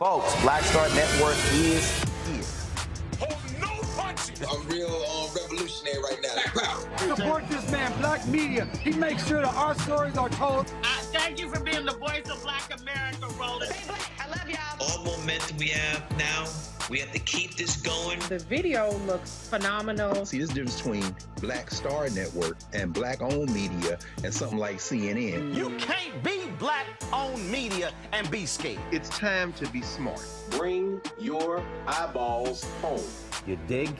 Folks, Black Star Network is here. I'm real revolutionary right now. Black power. Support this man, Black Media. He makes sure that our stories are told. Thank you for being the voice of Black America, Roland. Stay black. I love y'all. All momentum we have now, we have to keep this going. The video looks phenomenal. See, this difference between Black Star Network and Black-owned media and something like CNN. You can't be Black-owned media and be scared. It's time to be smart. Bring your eyeballs home. You dig?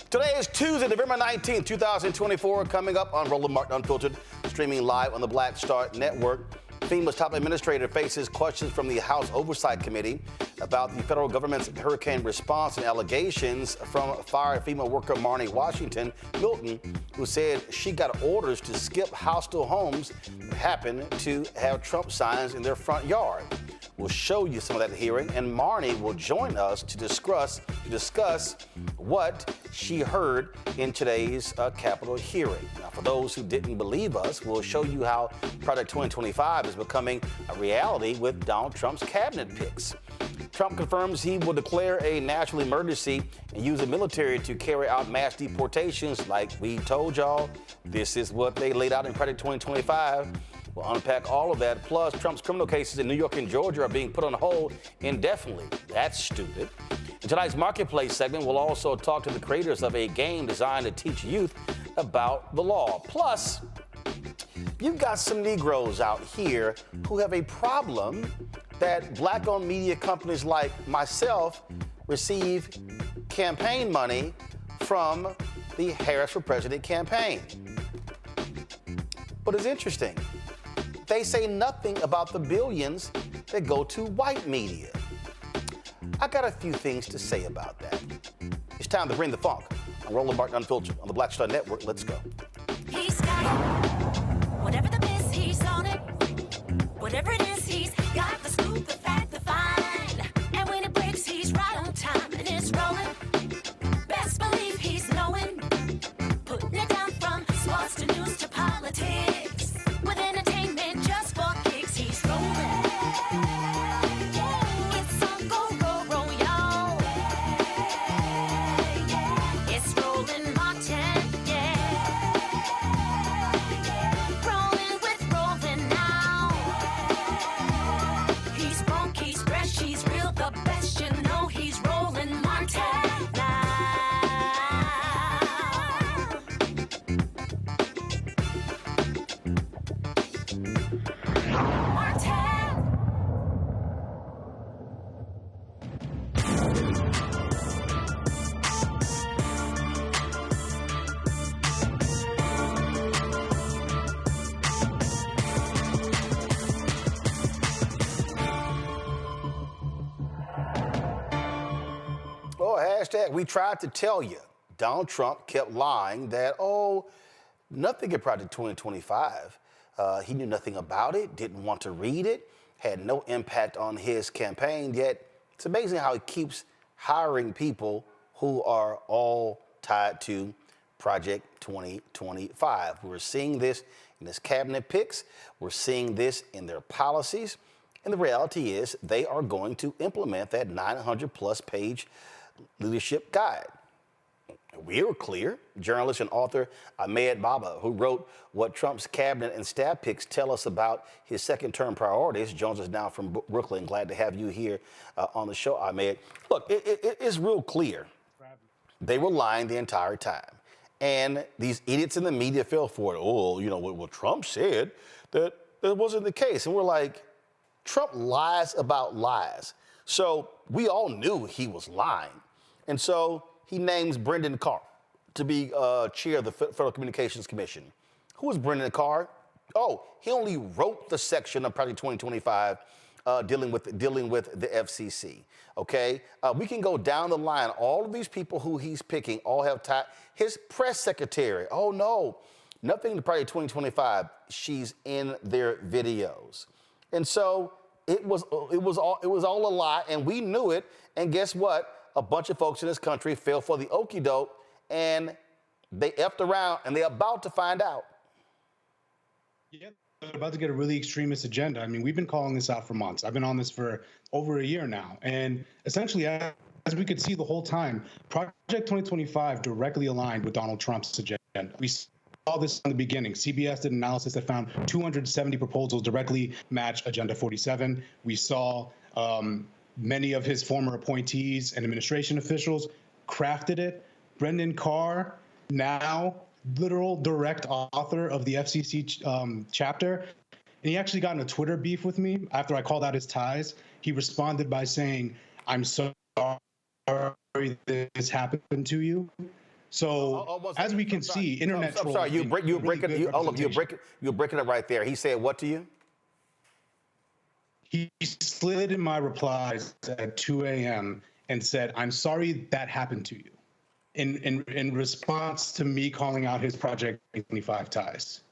Today is Tuesday, November 19th, 2024. Coming up on Roland Martin Unfiltered, streaming live on the Black Star Network. FEMA's top administrator faces questions from the House Oversight Committee about the federal government's hurricane response and allegations from fired FEMA worker Marn'i Washington Milton, who said she got orders to skip hostile homes that happen to have Trump signs in their front yard. We'll show you some of that hearing, and Marn'i will join us to discuss what she heard in today's Capitol hearing. Now, for those who didn't believe us, we'll show you how Project 2025 is becoming a reality with Donald Trump's cabinet picks. Trump confirms he will declare a national emergency and use the military to carry out mass deportations like we told y'all. This is what they laid out in Project 2025. We'll unpack all of that. Plus, Trump's criminal cases in New York and Georgia are being put on hold indefinitely. That's stupid. In tonight's Marketplace segment, we'll also talk to the creators of a game designed to teach youth about the law. Plus, you've got some Negroes out here who have a problem that Black-owned media companies like myself receive campaign money from the Harris for President campaign. But it's interesting. They say nothing about the billions that go to white media. I got a few things to say about that. It's time to bring the funk. I'm Roland Martin Unfiltered on the Black Star Network. Let's go. He's got it. Whatever the miss, he's on it. Whatever it is, he's got the scoop, the fact, the find. And when it breaks, he's right on time and it's rolling. Best believe he's knowing. Putting it down from sports to news to politics. With entertainment just for kicks, he's rolling. It's on go, y'all. It's Roland Martin, yeah. Rolling with Roland now. He's funk, he's fresh, he's real, the best, you know he's Roland Martin now. Hashtag, we tried to tell you. Donald Trump kept lying that, nothing in Project 2025. He knew nothing about it, didn't want to read it, had no impact on his campaign, yet it's amazing how he keeps hiring people who are all tied to Project 2025. We're seeing this in his cabinet picks. We're seeing this in their policies. And the reality is they are going to implement that 900-plus page leadership guide. We were clear. Journalist and author Ahmed Baba, who wrote What Trump's Cabinet and Staff Picks Tell Us About His Second-Term Priorities, joins us now from Brooklyn. Glad to have you here on the show, Ahmed. Look, it's real clear. They were lying the entire time. And these idiots in the media fell for it. Oh, you know, what Trump said, that wasn't the case. And we're like, Trump lies about lies. So we all knew he was lying. And so he names Brendan Carr to be chair of the Federal Communications Commission. Who is Brendan Carr? Oh, he only wrote the section of Project 2025 dealing with the FCC. Okay, we can go down the line. All of these people who he's picking all have his press secretary. Oh no, nothing to Project 2025. She's in their videos, and so it was all a lie, and we knew it. And guess what? A bunch of folks in this country fell for the okie doke, and they effed around, and they're about to find out. Yeah, they're about to get a really extremist agenda. I mean, we've been calling this out for months. I've been on this for over a year now. And essentially, as we could see the whole time, Project 2025 directly aligned with Donald Trump's agenda. We saw this in the beginning. CBS did an analysis that found 270 proposals directly match Agenda 47. We saw many of his former appointees and administration officials crafted it. Brendan Carr, now literal direct author of the FCC chapter, and he actually got in a Twitter beef with me after I called out his ties. He responded by saying, "I'm so sorry this happened to you." So as we can see, internet trolls. I'm sorry, you're breaking it right there. He said what to you? He slid in my replies at 2 a.m. and said, "I'm sorry that happened to you," in response to me calling out his Project 25 ties.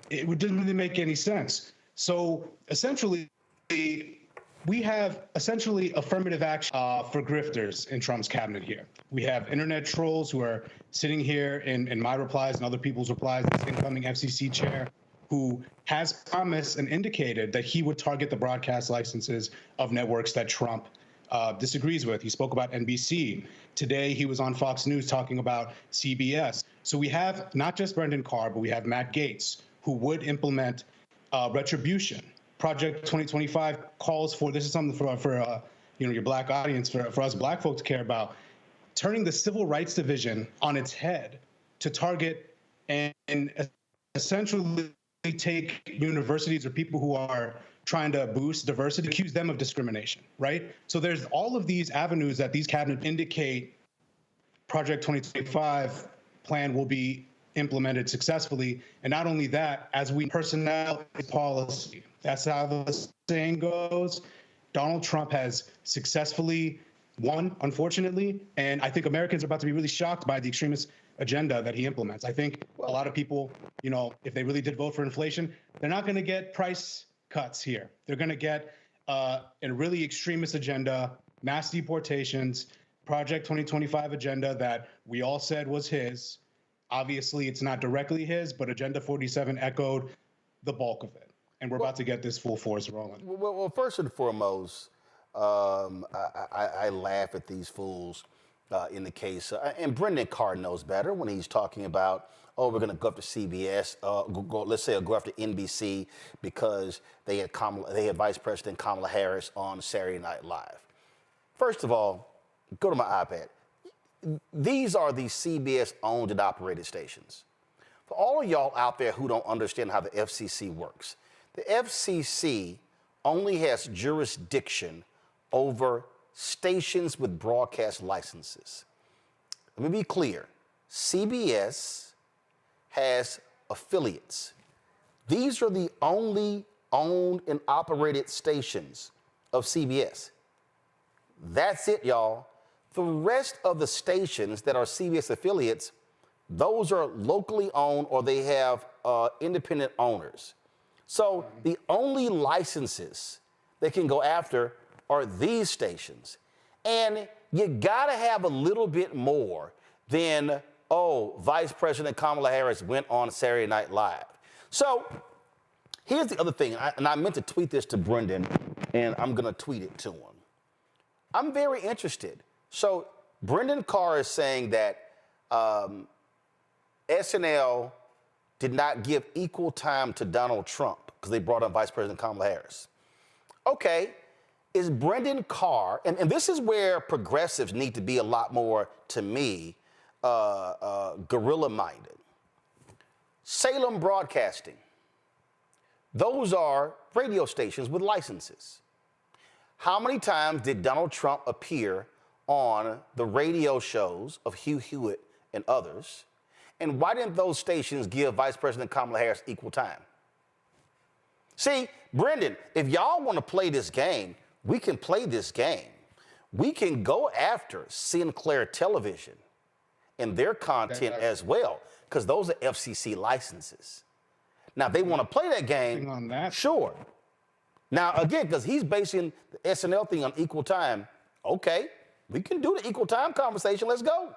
It didn't really make any sense. So essentially, we have essentially affirmative action for grifters in Trump's cabinet here. We have internet trolls who are sitting here in my replies and other people's replies, this incoming FCC chair, who has promised and indicated that he would target the broadcast licenses of networks that Trump disagrees with. He spoke about NBC. Today, he was on Fox News talking about CBS. So we have not just Brendan Carr, but we have Matt Gaetz, who would implement retribution. Project 2025 calls for, this is something for your black audience, for us black folks to care about, turning the Civil Rights Division on its head to target and essentially take universities or people who are trying to boost diversity, accuse them of discrimination, right? So there's all of these avenues that these cabinets indicate Project 2025 plan will be implemented successfully. And not only that, as we personnel policy, that's how the saying goes. Donald Trump has successfully won, unfortunately, and I think Americans are about to be really shocked by the extremist agenda that he implements. I think a lot of people, if they really did vote for inflation, they're not going to get price cuts here. They're going to get a really extremist agenda, mass deportations, Project 2025 agenda that we all said was his. Obviously, it's not directly his, but Agenda 47 echoed the bulk of it. And we're about to get this full force rolling. Well, first and foremost, I laugh at these fools in the case. And Brendan Carr knows better when he's talking about, oh, we're going to go after CBS, let's say go after NBC because they had Vice President Kamala Harris on Saturday Night Live. First of all, go to my iPad. These are the CBS owned and operated stations. For all of y'all out there who don't understand how the FCC works, the FCC only has jurisdiction over stations with broadcast licenses. Let me be clear. CBS has affiliates. These are the only owned and operated stations of CBS. That's it, y'all. The rest of the stations that are CBS affiliates, those are locally owned or they have independent owners. So the only licenses they can go after are these stations. And you gotta have a little bit more than, oh, Vice President Kamala Harris went on Saturday Night Live. So here's the other thing, and I meant to tweet this to Brendan, and I'm gonna tweet it to him. I'm very interested. So Brendan Carr is saying that SNL did not give equal time to Donald Trump because they brought up Vice President Kamala Harris. Okay, is Brendan Carr, and this is where progressives need to be a lot more, to me, guerrilla-minded. Salem Broadcasting, those are radio stations with licenses. How many times did Donald Trump appear on the radio shows of Hugh Hewitt and others? And why didn't those stations give Vice President Kamala Harris equal time? See, Brendan, if y'all want to play this game, we can play this game. We can go after Sinclair Television and their content as well, because those are FCC licenses. Now, if they want to play that game, on that. Sure. Now, again, because he's basing the SNL thing on equal time, okay, we can do the equal time conversation. Let's go.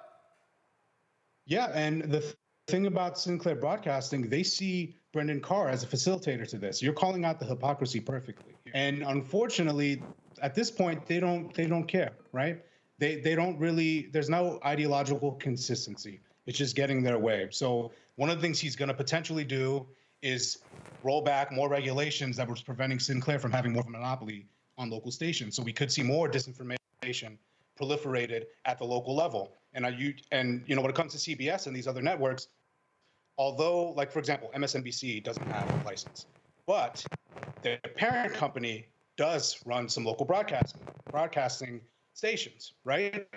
Yeah, and the thing about Sinclair Broadcasting, they see Brendan Carr as a facilitator to this. You're calling out the hypocrisy perfectly. And unfortunately, at this point, they don't care, right? They don't really, there's no ideological consistency. It's just getting their way. So one of the things he's going to potentially do is roll back more regulations that was preventing Sinclair from having more of a monopoly on local stations. So we could see more disinformation proliferated at the local level. And you know, when it comes to CBS and these other networks, although, like, for example, MSNBC doesn't have a license, but their parent company does run some local broadcasting stations, right?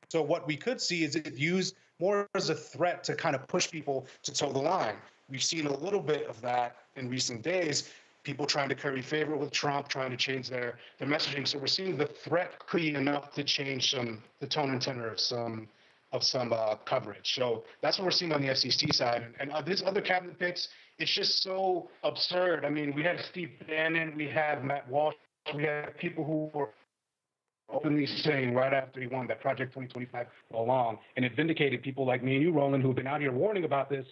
So what we could see is it used more as a threat to kind of push people to toe the line. We've seen a little bit of that in recent days, people trying to curry favor with Trump, trying to change their messaging. So we're seeing the threat creep enough to change the tone and tenor of some coverage. So that's what we're seeing on the FCC side. And these other cabinet picks, it's just so absurd. I mean, we had Steve Bannon, we have Matt Walsh, we have people who were openly saying right after he won that Project 2025 along, and it vindicated people like me and you, Roland, who have been out here warning about this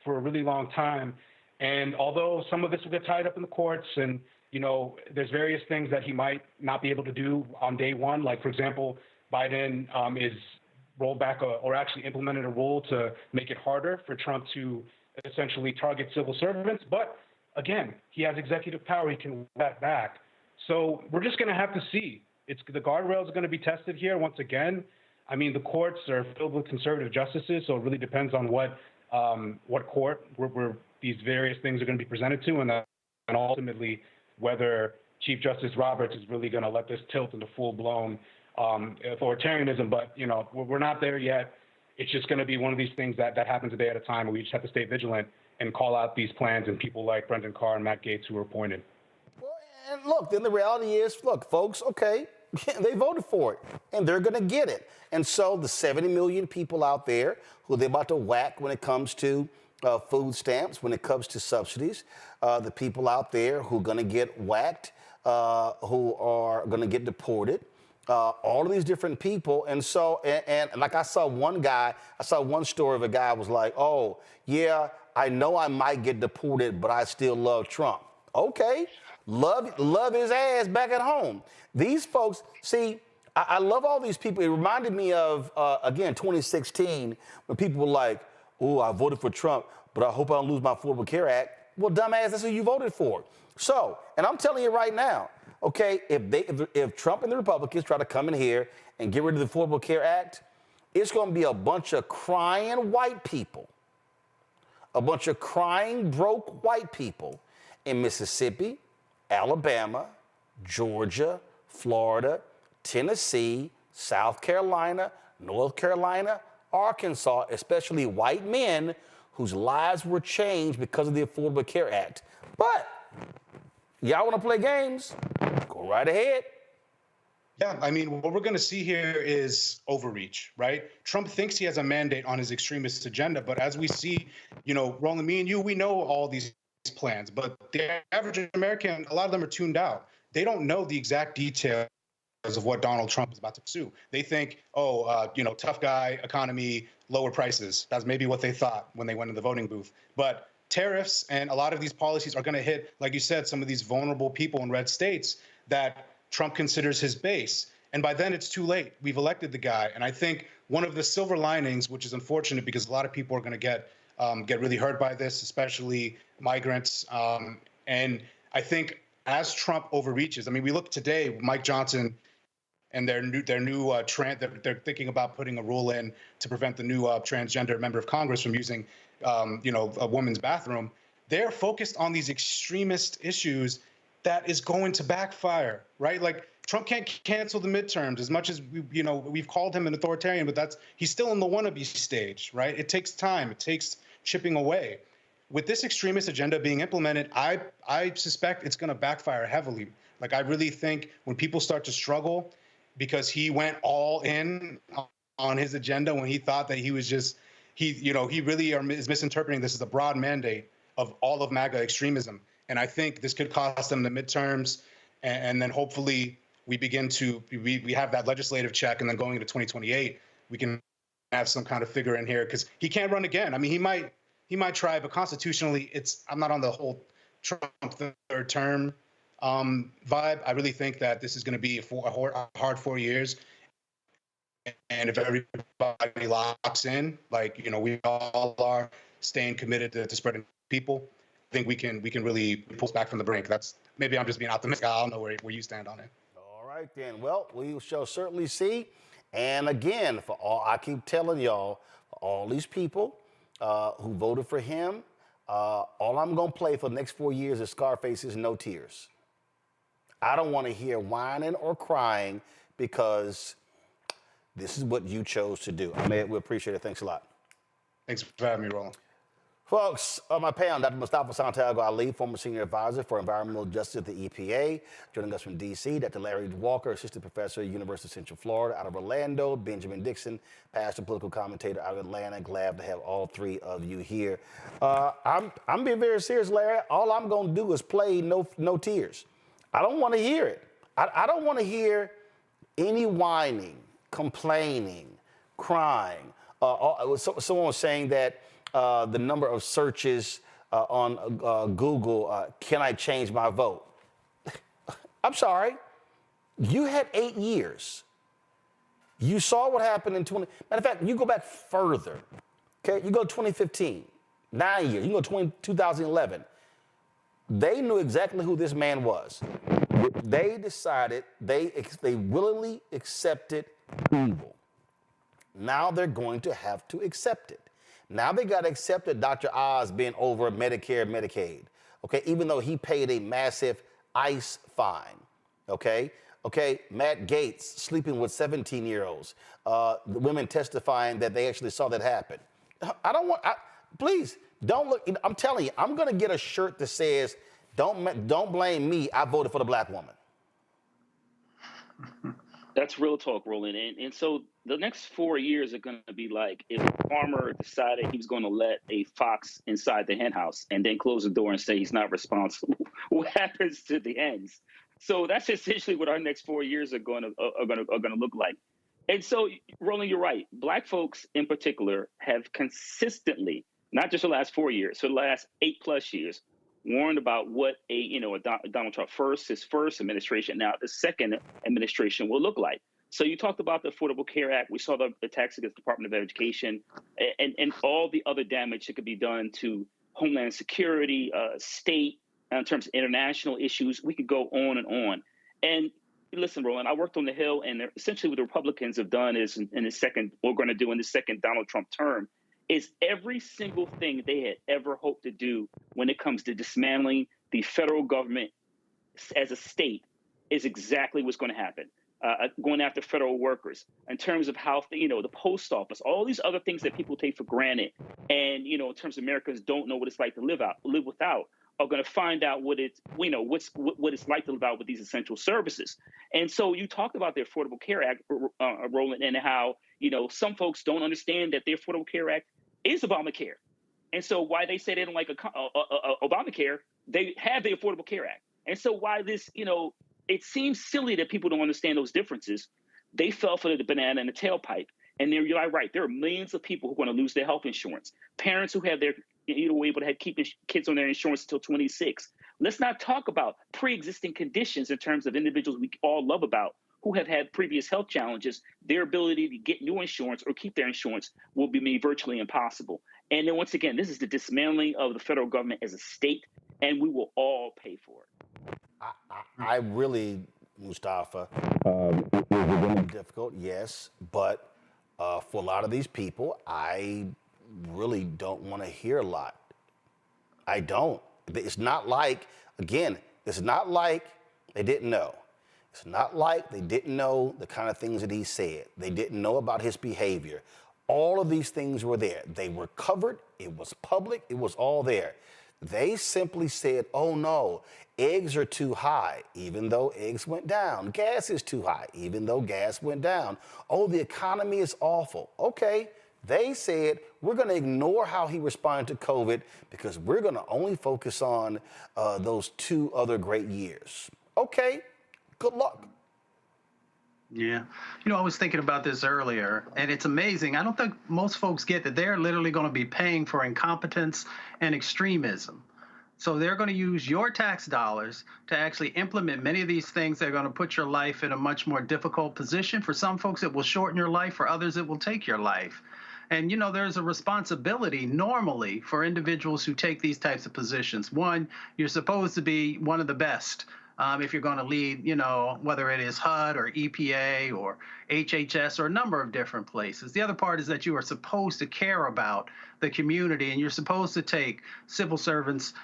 for a really long time. And although some of this will get tied up in the courts, and you know, there's various things that he might not be able to do on day one, like, for example, Biden is rolled back or actually implemented a rule to make it harder for Trump to essentially target civil servants. But again, he has executive power. He can roll that back. So we're just going to have to see. The guardrails are going to be tested here once again. I mean, the courts are filled with conservative justices, so it really depends on what court where these various things are going to be presented to, and ultimately whether Chief Justice Roberts is really going to let this tilt into full-blown authoritarianism. But, you know, we're not there yet. It's just going to be one of these things that happens a day at a time, and we just have to stay vigilant and call out these plans and people like Brendan Carr and Matt Gaetz who are appointed. Well, and look, then the reality is, look, folks, okay, they voted for it, and they're going to get it. And so the 70 million people out there who they're about to whack when it comes to food stamps, when it comes to subsidies, the people out there who are going to get whacked, who are going to get deported, all of these different people. And so, and like I saw one story of a guy was like, oh, yeah, I know I might get deported, but I still love Trump. Okay, love his ass back at home. These folks, see, I love all these people. It reminded me of, again, 2016, when people were like, oh, I voted for Trump, but I hope I don't lose my Affordable Care Act. Well, dumbass, that's who you voted for. So, and I'm telling you right now, okay, if Trump and the Republicans try to come in here and get rid of the Affordable Care Act, it's going to be a bunch of crying white people, a bunch of crying broke white people in Mississippi, Alabama, Georgia, Florida, Tennessee, South Carolina, North Carolina, Arkansas, especially white men whose lives were changed because of the Affordable Care Act. But y'all want to play games? Go right ahead. Yeah, I mean, what we're going to see here is overreach, right? Trump thinks he has a mandate on his extremist agenda, but as we see, you know, Roland, me and you, we know all these plans, but the average American, a lot of them are tuned out. They don't know the exact details of what Donald Trump is about to pursue. They think, you know, tough guy, economy, lower prices. That's maybe what they thought when they went in the voting booth. But tariffs and a lot of these policies are going to hit, like you said, some of these vulnerable people in red states that Trump considers his base. And by then it's too late. We've elected the guy. And I think one of the silver linings, which is unfortunate because a lot of people are going to get really hurt by this, especially migrants. And I think as Trump overreaches, I mean, we look today, Mike Johnson and their new they're thinking about putting a rule in to prevent the new transgender member of Congress from using, a woman's bathroom. They're focused on these extremist issues that is going to backfire, right? Like Trump can't cancel the midterms as much as we've called him an authoritarian, but he's still in the wannabe stage, right? It takes time. It takes chipping away. With this extremist agenda being implemented, I suspect it's going to backfire heavily. Like I really think when people start to struggle because he went all in on his agenda when he thought that he was just he really is misinterpreting this as a broad mandate of all of MAGA extremism. And I think this could cost them the midterms. And then hopefully we have that legislative check. And then going into 2028, we can have some kind of figure in here because he can't run again. I mean, he might try, but constitutionally, I'm not on the whole Trump third term vibe. I really think that this is going to be a hard 4 years. And if everybody locks in, like, we all are staying committed to spreading people, I think we can really pull us back from the brink. Maybe I'm just being optimistic. I don't know where you stand on it. All right, then. Well, we shall certainly see. And again, I keep telling y'all, all these people who voted for him, all I'm going to play for the next 4 years is Scarface's No Tears. I don't want to hear whining or crying because this is what you chose to do. Ahmed, we appreciate it. Thanks a lot. Thanks for having me, Roland. Folks, on my panel, Dr. Mustafa Santiago Ali, former senior advisor for environmental justice at the EPA. Joining us from D.C., Dr. Larry Walker, assistant professor at University of Central Florida. Out of Orlando, Benjamin Dixon, pastor, political commentator out of Atlanta. Glad to have all three of you here. I'm being very serious, Larry. All I'm going to do is play No Tears. I don't want to hear it. I don't want to hear any whining, complaining, crying. Someone was saying that the number of searches on Google, can I change my vote? I'm sorry. You had 8 years. You saw what happened in matter of fact, you go back further. Okay, you go 2015, 9 years. You go 2011. They knew exactly who this man was. They decided, they willingly accepted evil. Now they're going to have to accept it. Now they got to accept that Dr. Oz being over Medicare, Medicaid, okay, even though he paid a massive ICE fine, okay? Matt Gaetz sleeping with 17-year-olds, the women testifying that they actually saw that happen. Please, don't look, I'm telling you, I'm going to get a shirt that says, don't blame me, I voted for the black woman. That's real talk, Roland. And so the next 4 years are going to be like if a farmer decided he was going to let a fox inside the hen house and then close the door and say he's not responsible. What happens to the hens? So that's essentially what our next 4 years are going to look like. And so, Roland, you're right. Black folks in particular have consistently, not just the last 4 years, so the last 8+ years, warned about what Donald Trump his first administration, now the second administration will look like. So you talked about the Affordable Care Act. We saw the attacks against the Department of Education and all the other damage that could be done to Homeland Security, state, in terms of international issues. We could go on and on. And listen, Roland, I worked on the Hill, and essentially what the Republicans have done is in the second Donald Trump term, is every single thing they had ever hoped to do when it comes to dismantling the federal government as a state is exactly what's going to happen. Going after federal workers in terms of how, the post office, all these other things that people take for granted. And, in terms of Americans don't know what it's like to live without, are going to find out what it's like to live out with these essential services. And so you talked about the Affordable Care Act, Roland, and how, some folks don't understand that the Affordable Care Act is Obamacare. And so why they say they don't like Obamacare, they have the Affordable Care Act. And so why this, it seems silly that people don't understand those differences. They fell for the banana in the tailpipe. And you're right, there are millions of people who are going to lose their health insurance. Parents who have their, able to keep kids on their insurance until 26. Let's not talk about pre-existing conditions in terms of individuals we all love about who have had previous health challenges, their ability to get new insurance or keep their insurance will be made virtually impossible. And then once again, this is the dismantling of the federal government as a state, and we will all pay for it. I really, Mustafa, it is really difficult, yes, but for a lot of these people, I really don't want to hear a lot. I don't. It's not like, again, it's not like they didn't know. It's not like they didn't know the kind of things that he said. They didn't know about his behavior. All of these things were there. They were covered. It was public. It was all there. They simply said, oh no, eggs are too high, even though eggs went down. Gas is too high, even though gas went down. Oh, the economy is awful. Okay, they said, we're going to ignore how he responded to COVID because we're going to only focus on those 2 other great years. Okay, good luck. Yeah. You know, I was thinking about this earlier, and it's amazing. I don't think most folks get that they're literally going to be paying for incompetence and extremism. So they're going to use your tax dollars to actually implement many of these things that are going to put your life in a much more difficult position. For some folks, it will shorten your life. For others, it will take your life. And, you know, there's a responsibility normally for individuals who take these types of positions. One, you're supposed to be one of the best. If you're going to lead, you know, whether it is HUD or EPA or HHS or a number of different places. The other part is that you are supposed to care about the community and you're supposed to take civil servants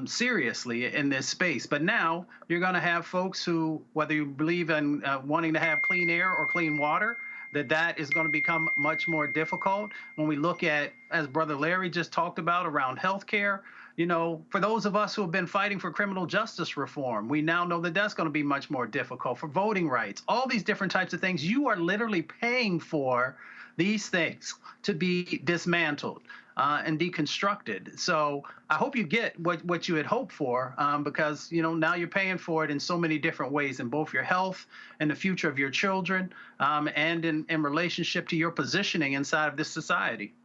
seriously in this space. But now you're going to have folks who, whether you believe in wanting to have clean air or clean water, that is going to become much more difficult. When we look at, as Brother Larry just talked about, around healthcare, you know, for those of us who have been fighting for criminal justice reform, we now know that that's going to be much more difficult. For voting rights, all these different types of things, you are literally paying for these things to be dismantled and deconstructed. So I hope you get what you had hoped for because, you know, now you're paying for it in so many different ways in both your health and the future of your children and in relationship to your positioning inside of this society.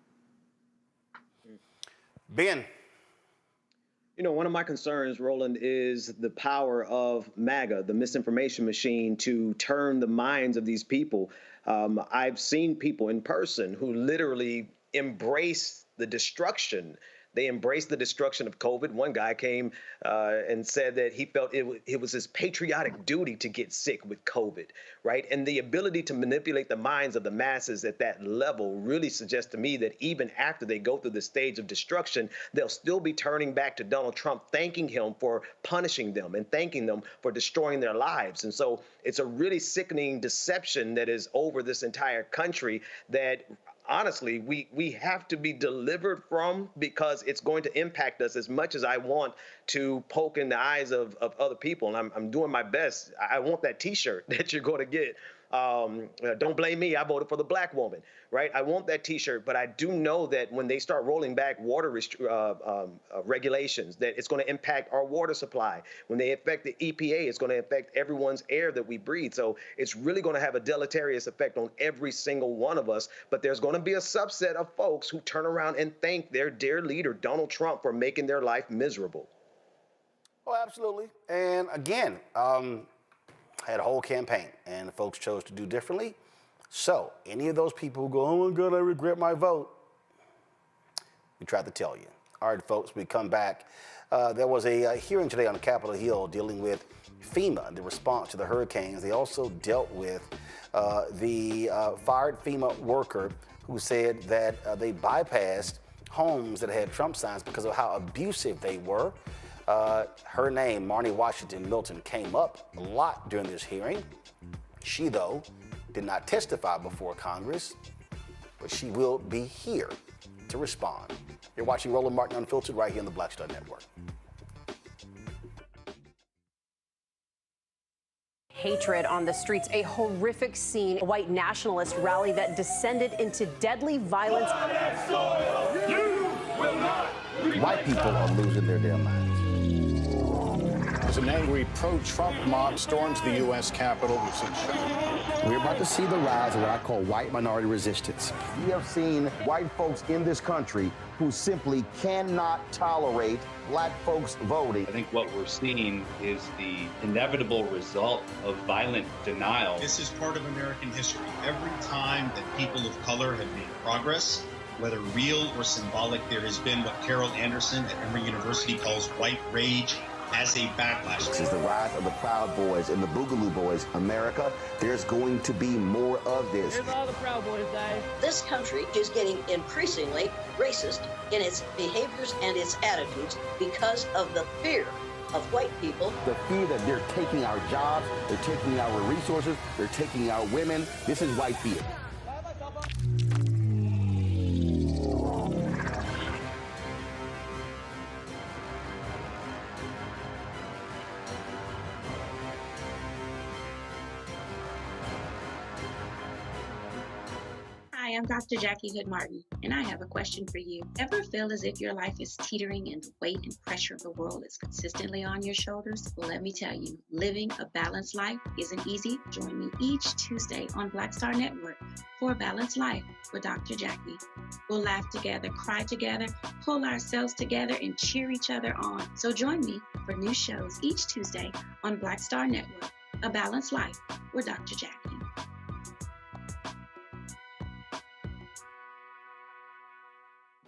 Ben. You know, one of my concerns, Roland, is the power of MAGA, the misinformation machine, to turn the minds of these people. I've seen people in person who literally embrace the destruction. They embraced the destruction of COVID. One guy came and said that he felt it was his patriotic duty to get sick with COVID, right? And the ability to manipulate the minds of the masses at that level really suggests to me that even after they go through the stage of destruction, they'll still be turning back to Donald Trump, thanking him for punishing them and thanking them for destroying their lives. And so it's a really sickening deception that is over this entire country that honestly, we have to be delivered from because it's going to impact us as much as I want to poke in the eyes of other people. And I'm doing my best. I want that T-shirt that you're going to get. Don't blame me. I voted for the black woman, right? I want that T-shirt, but I do know that when they start rolling back water regulations, that it's going to impact our water supply. When they affect the EPA, it's going to affect everyone's air that we breathe. So it's really going to have a deleterious effect on every single one of us. But there's going to be a subset of folks who turn around and thank their dear leader, Donald Trump, for making their life miserable. Oh, absolutely. And again, had a whole campaign, and folks chose to do differently. So any of those people who go, oh my God, I regret my vote, we tried to tell you. All right, folks, we come back. There was a hearing today on Capitol Hill dealing with FEMA and the response to the hurricanes. They also dealt with the fired FEMA worker who said that they bypassed homes that had Trump signs because of how abusive they were. Her name, Marn'i Washington Milton, came up a lot during this hearing. She, though, did not testify before Congress, but she will be here to respond. You're watching Roland Martin Unfiltered right here on the Black Star Network. Hatred on the streets, a horrific scene, a white nationalist rally that descended into deadly violence. White people are losing their damn minds. as an angry pro-Trump mob storms the U.S. Capitol. We're about to see the rise of what I call white minority resistance. We have seen white folks in this country who simply cannot tolerate black folks voting. I think what we're seeing is the inevitable result of violent denial. This is part of American history. Every time that people of color have made progress, whether real or symbolic, there has been what Carol Anderson at Emory University calls white rage as a backlash. This is the rise of the Proud Boys and the Boogaloo Boys. America, there's going to be more of this. Here's all the Proud Boys, guys. This country is getting increasingly racist in its behaviors and its attitudes because of the fear of white people. The fear that they're taking our jobs, they're taking our resources, they're taking our women. This is white fear. Hi, I'm Dr. Jackie Hood Martin, and I have a question for you. Ever feel as if your life is teetering and the weight and pressure of the world is consistently on your shoulders? Well, let me tell you, living a balanced life isn't easy. Join me each Tuesday on Black Star Network for a Balanced Life with Dr. Jackie. We'll laugh together, cry together, pull ourselves together, and cheer each other on. So join me for new shows each Tuesday on Black Star Network, A Balanced Life with Dr. Jackie.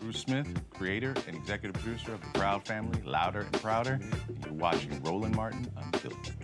Bruce Smith, creator and executive producer of The Proud Family, Louder and Prouder, and you're watching Roland Martin Unfiltered.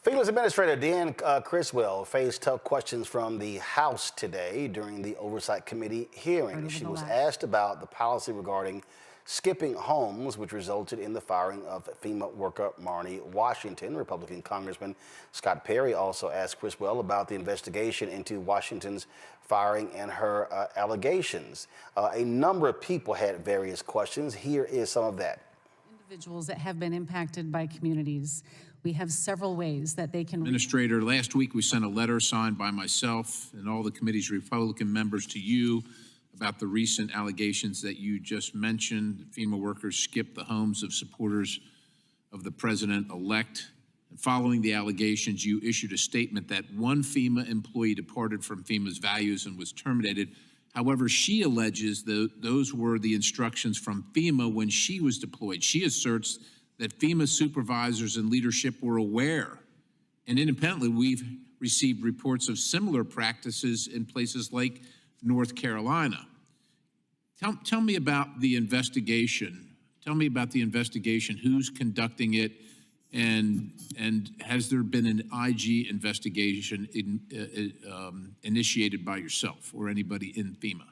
FEMA's Administrator Deanne Criswell faced tough questions from the House today during the Oversight Committee hearing. She was asked about the policy regarding skipping homes, which resulted in the firing of FEMA worker Marn'i Washington. Republican Congressman Scott Perry also asked Criswell about the investigation into Washington's firing and her allegations. A number of people had various questions. Here is some of that. Individuals that have been impacted by communities. We have several ways that they can. Administrator, last week we sent a letter signed by myself and all the committee's Republican members to you about the recent allegations that you just mentioned. FEMA workers skipped the homes of supporters of the president-elect. And following the allegations, you issued a statement that one FEMA employee departed from FEMA's values and was terminated. However, she alleges that those were the instructions from FEMA when she was deployed. She asserts that FEMA supervisors and leadership were aware. And independently, we've received reports of similar practices in places like North Carolina. Tell me about the investigation. Tell me about the investigation. Who's conducting it, and has there been an IG investigation initiated by yourself or anybody in FEMA?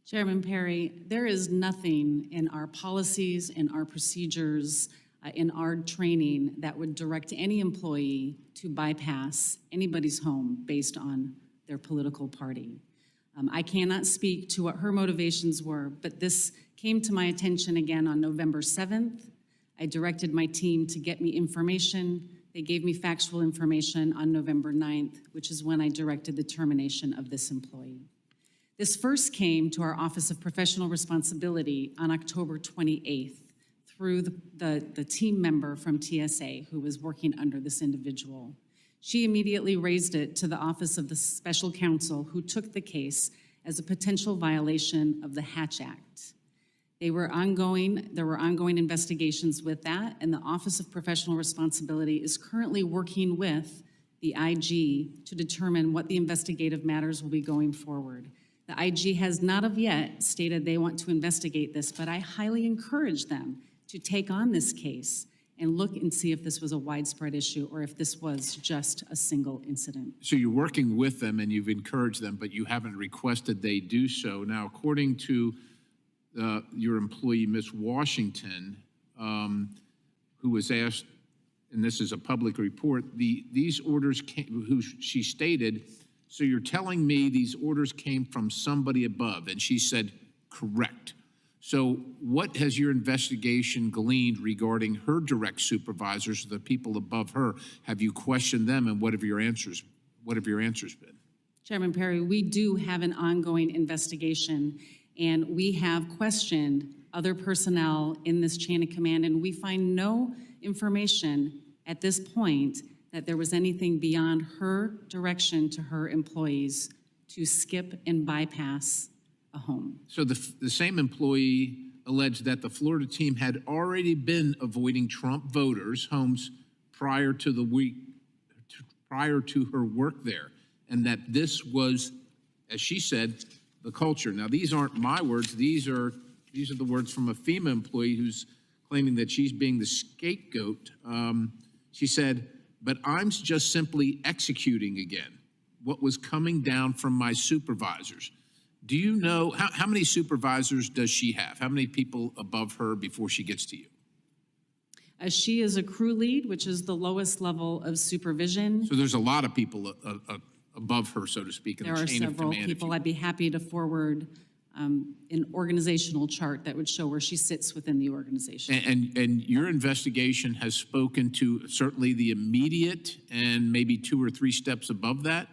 Chairman Perry, there is nothing in our policies, in our procedures, in our training that would direct any employee to bypass anybody's home based on their political party. I cannot speak to what her motivations were, but this came to my attention again on November 7th. I directed my team to get me information. They gave me factual information on November 9th, which is when I directed the termination of this employee. This first came to our Office of Professional Responsibility on October 28th through the team member from TSA who was working under this individual. She immediately raised it to the Office of the Special Counsel, who took the case as a potential violation of the Hatch Act. There were ongoing investigations with that, and the Office of Professional Responsibility is currently working with the IG to determine what the investigative matters will be going forward. The IG has not of yet stated they want to investigate this, but I highly encourage them to take on this case and look and see if this was a widespread issue or if this was just a single incident. So you're working with them and you've encouraged them, but you haven't requested they do so. Now, according to your employee, Ms. Washington, who was asked, and this is a public report, these orders came, who she stated, so you're telling me these orders came from somebody above? And she said, correct. So what has your investigation gleaned regarding her direct supervisors, the people above her? Have you questioned them, and what have your answers been? Chairman Perry, we do have an ongoing investigation, and we have questioned other personnel in this chain of command, and we find no information at this point that there was anything beyond her direction to her employees to skip and bypass a home. So the same employee alleged that the Florida team had already been avoiding Trump voters' homes prior to her work there, and that this was, as she said, the culture. Now, these aren't my words. These are the words from a FEMA employee who's claiming that she's being the scapegoat. She said, "But I'm just simply executing again what was coming down from my supervisors." Do you know, how many supervisors does she have? How many people above her before she gets to you? She is a crew lead, which is the lowest level of supervision. So there's a lot of people above her, so to speak, in There the are chain of several command. people. I'd be happy to forward an organizational chart that would show where she sits within the organization. And your investigation has spoken to certainly the immediate and maybe 2 or 3 steps above that?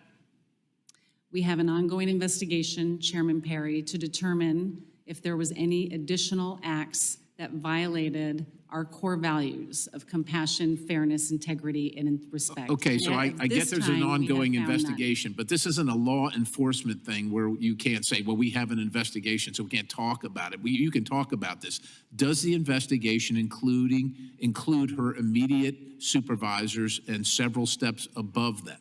We have an ongoing investigation, Chairman Perry, to determine if there was any additional acts that violated our core values of compassion, fairness, integrity, and respect. Okay, so I get there's an ongoing investigation, none. but this isn't a law enforcement thing where you can't say, well, we have an investigation, so we can't talk about it. You can talk about this. Does the investigation include her immediate supervisors and several steps above that?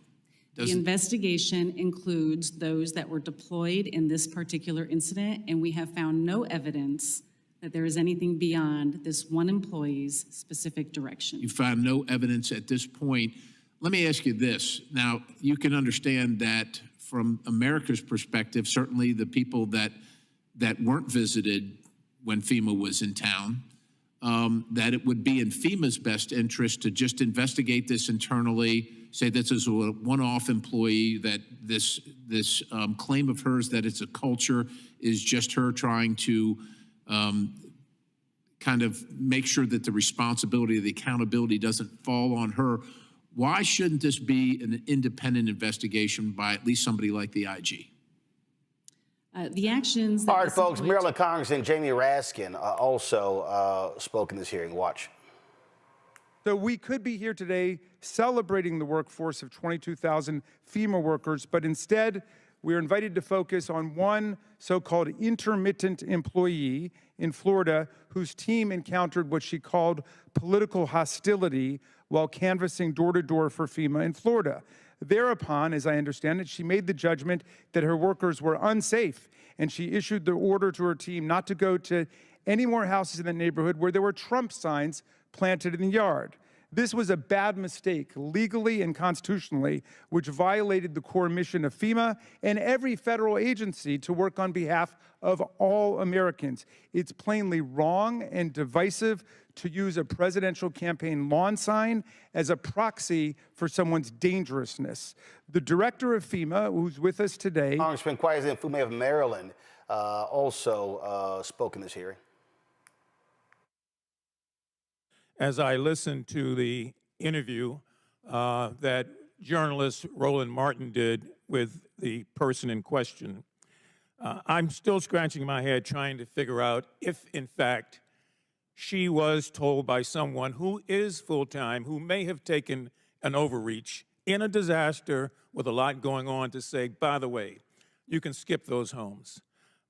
The investigation includes those that were deployed in this particular incident, and we have found no evidence that there is anything beyond this one employee's specific direction. You found no evidence at this point. Let me ask you this. Now, you can understand that from America's perspective, certainly the people that weren't visited when FEMA was in town, that it would be in FEMA's best interest to just investigate this internally, say this is a one-off employee, that this claim of hers that it's a culture is just her trying to kind of make sure that the responsibility, the accountability doesn't fall on her. Why shouldn't this be an independent investigation by at least somebody like the IG? The actions that all right, folks, Maryland Congressman Jamie Raskin also spoke in this hearing. Watch. So we could be here today celebrating the workforce of 22,000 FEMA workers, but instead we are invited to focus on one so-called intermittent employee in Florida whose team encountered what she called political hostility while canvassing door-to-door for FEMA in Florida. Thereupon, as I understand it, she made the judgment that her workers were unsafe, and she issued the order to her team not to go to any more houses in the neighborhood where there were Trump signs planted in the yard. This was a bad mistake, legally and constitutionally, which violated the core mission of FEMA and every federal agency to work on behalf of all Americans. It's plainly wrong and divisive to use a presidential campaign lawn sign as a proxy for someone's dangerousness. The director of FEMA, who's with us today— Congressman Kweisi Mfume of Maryland also spoke in this hearing. As I listened to the interview that journalist Roland Martin did with the person in question, I'm still scratching my head trying to figure out if, in fact, she was told by someone who is full-time, who may have taken an overreach in a disaster with a lot going on, to say, by the way, you can skip those homes.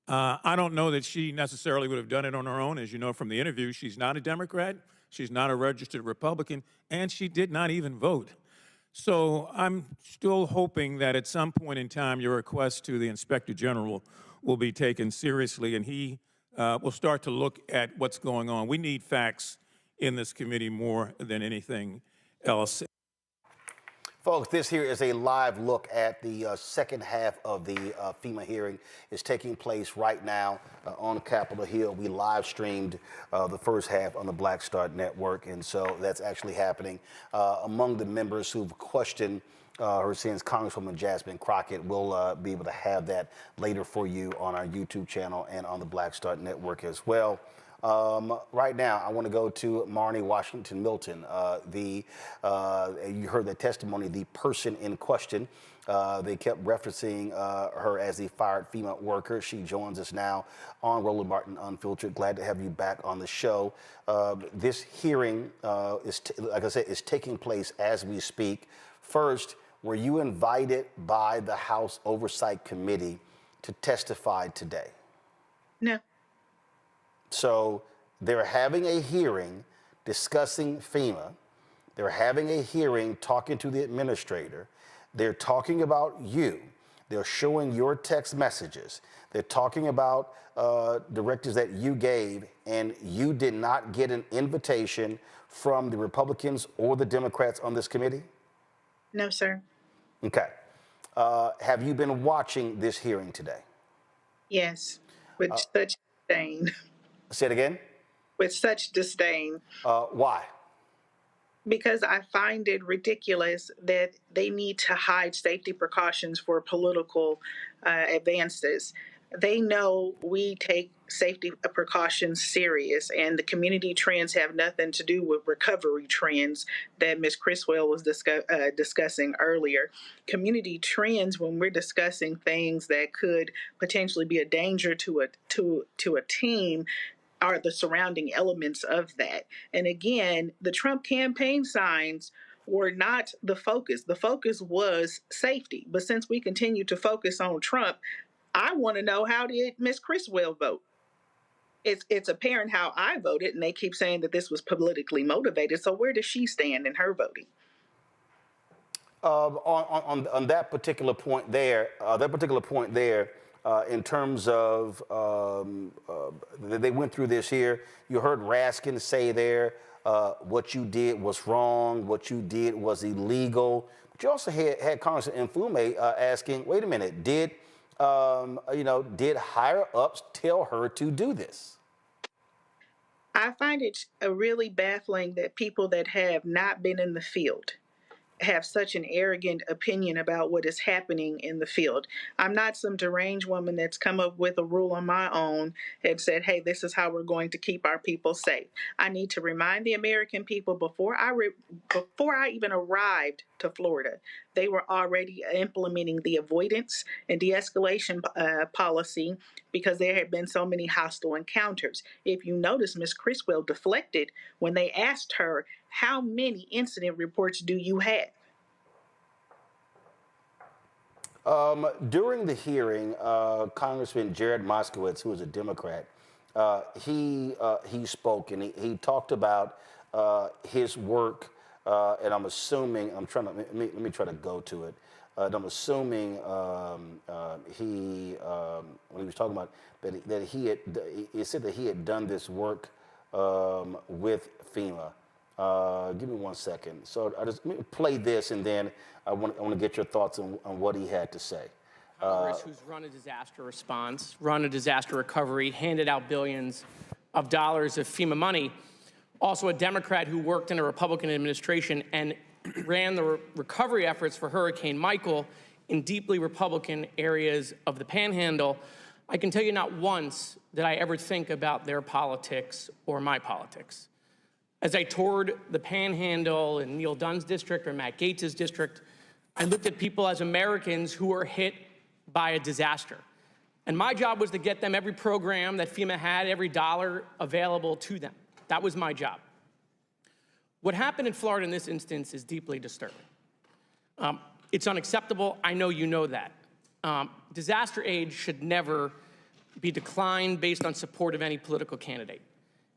I don't know that she necessarily would have done it on her own. As you know from the interview, she's not a Democrat. She's not a registered Republican, and she did not even vote. So I'm still hoping that at some point in time, your request to the Inspector General will be taken seriously, and he will start to look at what's going on. We need facts in this committee more than anything else. Folks, this here is a live look at the second half of the FEMA hearing. It's taking place right now on Capitol Hill. We live streamed the first half on the Black Start Network, and so that's actually happening. Among the members who've questioned her sins, Congresswoman Jasmine Crockett. We'll be able to have that later for you on our YouTube channel and on the Black Start Network as well. Right now, I want to go to Marn'i Washington Milton. You heard that testimony. The person in question They kept referencing her as the fired FEMA worker. She joins us now on Roland Martin Unfiltered. Glad to have you back on the show. This hearing like I said, is taking place as we speak. First, were you invited by the House Oversight Committee to testify today? No. So they're having a hearing discussing FEMA. They're having a hearing talking to the administrator. They're talking about you. They're showing your text messages. They're talking about directives that you gave, and you did not get an invitation from the Republicans or the Democrats on this committee? No, sir. Okay. Have you been watching this hearing today? Yes, with such disdain. Say it again? With such disdain. Why? Because I find it ridiculous that they need to hide safety precautions for political advances. They know we take safety precautions serious, and the community trends have nothing to do with recovery trends that Ms. Criswell was discussing earlier. Community trends, when we're discussing things that could potentially be a danger to a team, are the surrounding elements of that. And again, the Trump campaign signs were not the focus. The focus was safety. But since we continue to focus on Trump, I want to know, how did Ms. Criswell vote? It's apparent how I voted, and they keep saying that this was politically motivated. So where does she stand in her voting? On that particular point there, in terms of they went through this here. You heard Raskin say there, what you did was wrong, what you did was illegal. But you also had Congressman Mfume asking, wait a minute, did higher ups tell her to do this? I find it really baffling that people that have not been in the field have such an arrogant opinion about what is happening in the field. I'm not some deranged woman that's come up with a rule on my own and said, hey, this is how we're going to keep our people safe. I need to remind the American people, before I even arrived to Florida, they were already implementing the avoidance and de-escalation policy because there had been so many hostile encounters. If you notice, Ms. Criswell deflected when they asked her, how many incident reports do you have? During the hearing, Congressman Jared Moskowitz, who is a Democrat, he spoke, and he talked about his work, and I'm assuming, let me try to go to it. And I'm assuming when he was talking about that he said that he had done this work with FEMA. Give me 1 second. So let me play this, and then I want to get your thoughts on what he had to say. Congress, who's run a disaster response, run a disaster recovery, handed out billions of dollars of FEMA money. Also a Democrat who worked in a Republican administration and ran the recovery efforts for Hurricane Michael in deeply Republican areas of the Panhandle. I can tell you not once did I ever think about their politics or my politics. As I toured the Panhandle in Neil Dunn's district or Matt Gaetz's district, I looked at people as Americans who were hit by a disaster. And my job was to get them every program that FEMA had, every dollar available to them. That was my job. What happened in Florida in this instance is deeply disturbing. It's unacceptable. I know you know that. Disaster aid should never be declined based on support of any political candidate.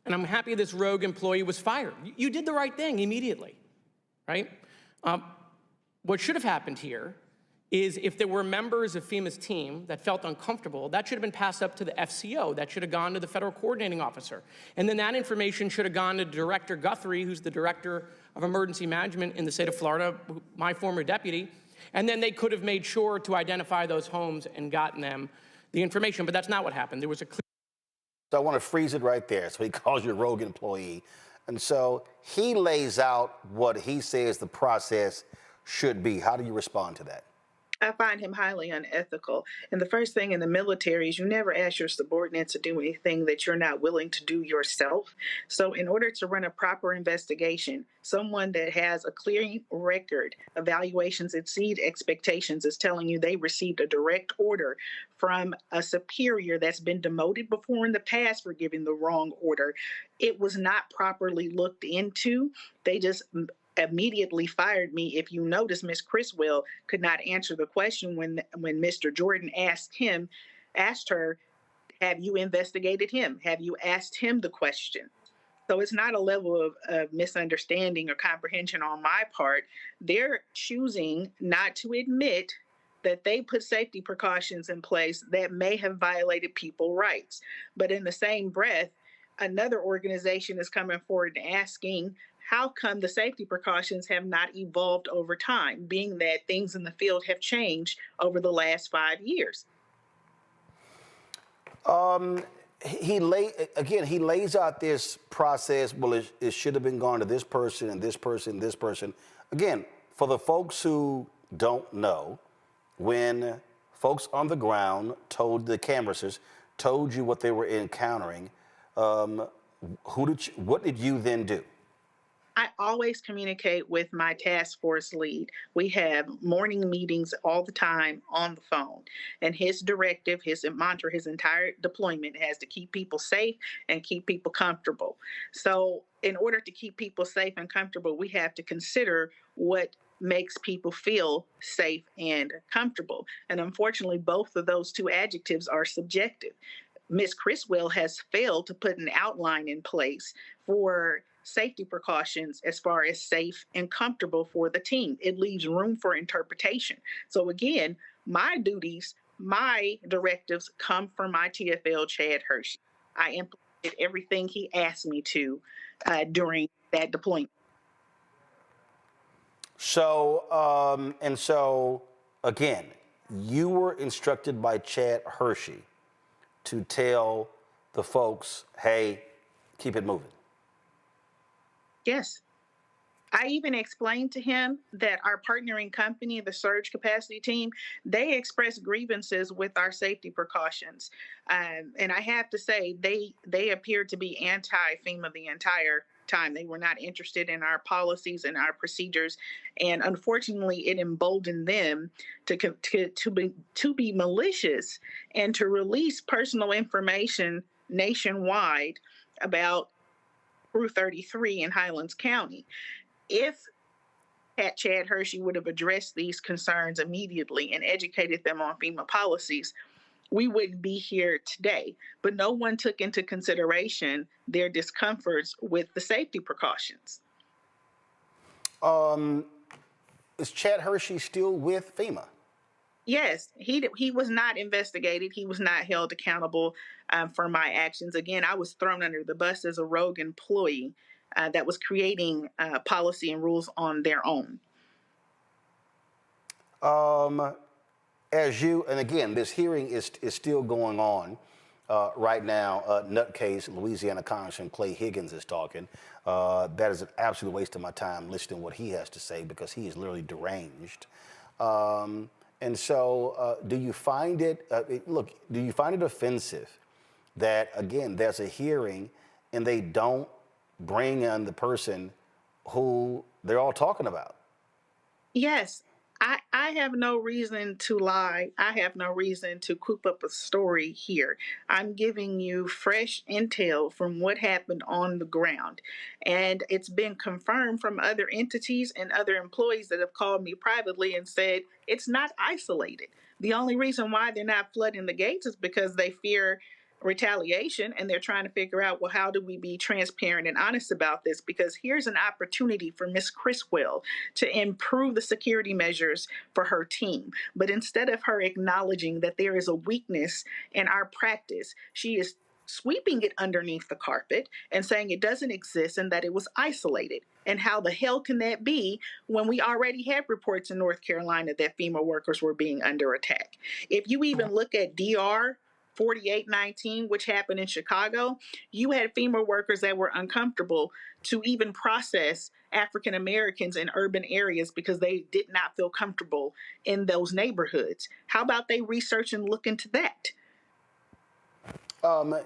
And I'm happy this rogue employee was fired. You did the right thing immediately, right? What should have happened here is if there were members of FEMA's team that felt uncomfortable, that should have been passed up to the FCO. That should have gone to the federal coordinating officer. And then that information should have gone to Director Guthrie, who's the Director of Emergency Management in the state of Florida, my former deputy. And then they could have made sure to identify those homes and gotten them the information. But that's not what happened. There was a clear... So I want to freeze it right there. So he calls you a rogue employee. And so he lays out what he says the process should be. How do you respond to that? I find him highly unethical. And the first thing in the military is you never ask your subordinates to do anything that you're not willing to do yourself. So, in order to run a proper investigation, someone that has a clear record, evaluations exceed expectations, is telling you they received a direct order from a superior that's been demoted before in the past for giving the wrong order. It was not properly looked into. They just immediately fired me. If you notice, Miss Criswell could not answer the question when Mr. Jordan asked her, have you investigated him? Have you asked him the question? So it's not a level of misunderstanding or comprehension on my part. They're choosing not to admit that they put safety precautions in place that may have violated people's rights. But in the same breath, another organization is coming forward and asking, how come the safety precautions have not evolved over time, being that things in the field have changed over the last 5 years? He lays out this process. Well, it should have been gone to this person and this person, this person. Again, for the folks who don't know, when folks on the ground told the canvassers, told you what they were encountering, what did you then do? I always communicate with my task force lead. We have morning meetings all the time on the phone. And his directive, his mantra, his entire deployment has to keep people safe and keep people comfortable. So in order to keep people safe and comfortable, we have to consider what makes people feel safe and comfortable. And unfortunately, both of those two adjectives are subjective. Ms. Criswell has failed to put an outline in place for safety precautions as far as safe and comfortable for the team. It leaves room for interpretation. So again, my duties, my directives come from my TFL, Chad Hershey. I implemented everything he asked me to during that deployment. So, again, you were instructed by Chad Hershey to tell the folks, hey, keep it moving. Yes. I even explained to him that our partnering company, the Surge Capacity Team, they expressed grievances with our safety precautions. And I have to say, they appeared to be anti-FEMA the entire time. They were not interested in our policies and our procedures. And unfortunately, it emboldened them to be malicious and to release personal information nationwide about Crew 33 in Highlands County. If Chad Hershey would have addressed these concerns immediately and educated them on FEMA policies, we wouldn't be here today. But no one took into consideration their discomforts with the safety precautions. Is Chad Hershey still with FEMA? Yes, he was not investigated. He was not held accountable for my actions. Again, I was thrown under the bus as a rogue employee that was creating policy and rules on their own. And again, this hearing is still going on right now. Nutcase, Louisiana Congressman Clay Higgins is talking. That is an absolute waste of my time listening to what he has to say because he is literally deranged. And so, do you find it offensive that, again, there's a hearing and they don't bring in the person who they're all talking about? Yes. I have no reason to lie. I have no reason to coop up a story here. I'm giving you fresh intel from what happened on the ground. And it's been confirmed from other entities and other employees that have called me privately and said it's not isolated. The only reason why they're not flooding the gates is because they fear retaliation, and they're trying to figure out, well, how do we be transparent and honest about this? Because here's an opportunity for Ms. Criswell to improve the security measures for her team. But instead of her acknowledging that there is a weakness in our practice, she is sweeping it underneath the carpet and saying it doesn't exist and that it was isolated. And how the hell can that be when we already had reports in North Carolina that FEMA workers were being under attack? If you even look at DR 4819, which happened in Chicago, you had FEMA workers that were uncomfortable to even process African Americans in urban areas because they did not feel comfortable in those neighborhoods. How about they research and look into that?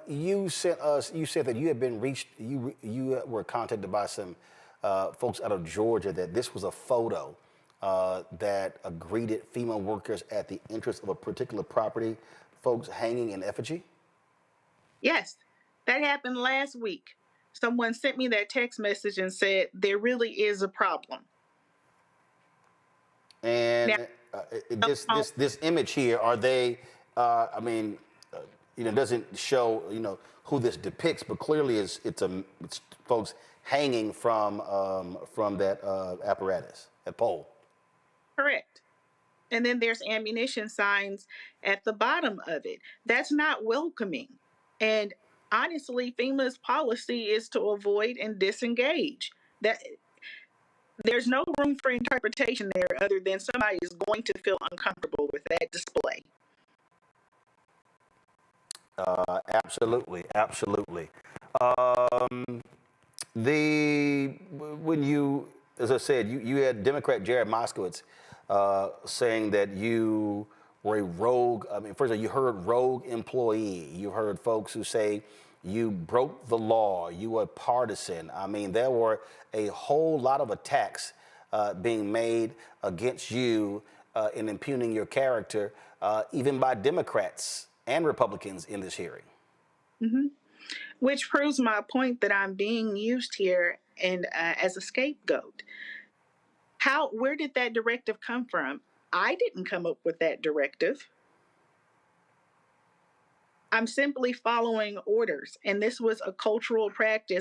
You said that you had been reached, you were contacted by some folks out of Georgia that this was a photo that greeted FEMA workers at the entrance of a particular property, folks hanging in effigy? Yes, that happened last week. Someone sent me that text message and said there really is a problem. And this image here, are they? It doesn't show who this depicts, but clearly it's folks hanging from that apparatus, that pole. Correct. And then there's ammunition signs at the bottom of it. That's not welcoming. And honestly, FEMA's policy is to avoid and disengage. That there's no room for interpretation there other than somebody is going to feel uncomfortable with that display. Absolutely. As I said, you had Democrat Jared Moskowitz saying that you were a rogue. First of all, you heard rogue employee. You heard folks who say you broke the law. You were partisan. There were a whole lot of attacks being made against you in impugning your character, even by Democrats and Republicans in this hearing. Mm-hmm. Which proves my point that I'm being used here and as a scapegoat. Where did that directive come from? I didn't come up with that directive. I'm simply following orders. And this was a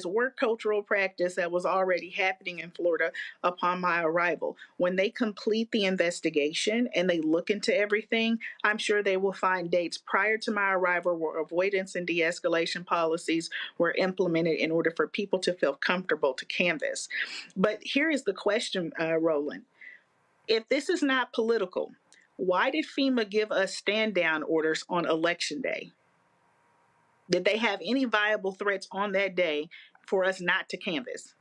work cultural practice that was already happening in Florida upon my arrival. When they complete the investigation and they look into everything, I'm sure they will find dates prior to my arrival where avoidance and de-escalation policies were implemented in order for people to feel comfortable to canvass. But here is the question, Roland. If this is not political, why did FEMA give us stand-down orders on Election Day? Did they have any viable threats on that day for us not to canvass?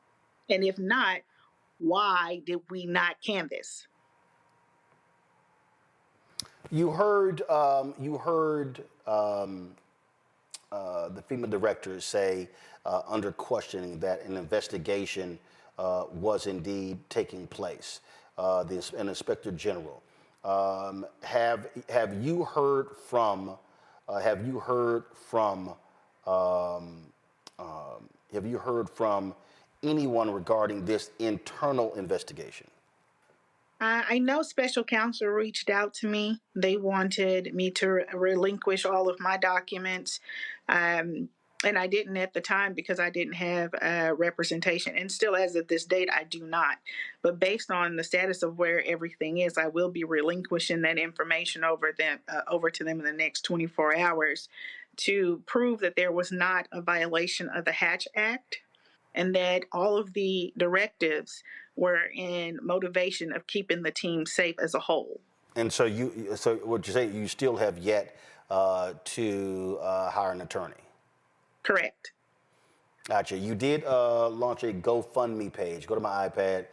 And if not, why did we not canvass? You heard the FEMA directors say under questioning that an investigation was indeed taking place. An inspector general. Have you heard from anyone regarding this internal investigation? I know special counsel reached out to me. They wanted me to relinquish all of my documents. And I didn't at the time because I didn't have representation. And still, as of this date, I do not. But based on the status of where everything is, I will be relinquishing that information over to them in the next 24 hours to prove that there was not a violation of the Hatch Act and that all of the directives were in motivation of keeping the team safe as a whole. And so would you say you still have yet to hire an attorney? Correct. Gotcha. You did launch a GoFundMe page. Go to my iPad,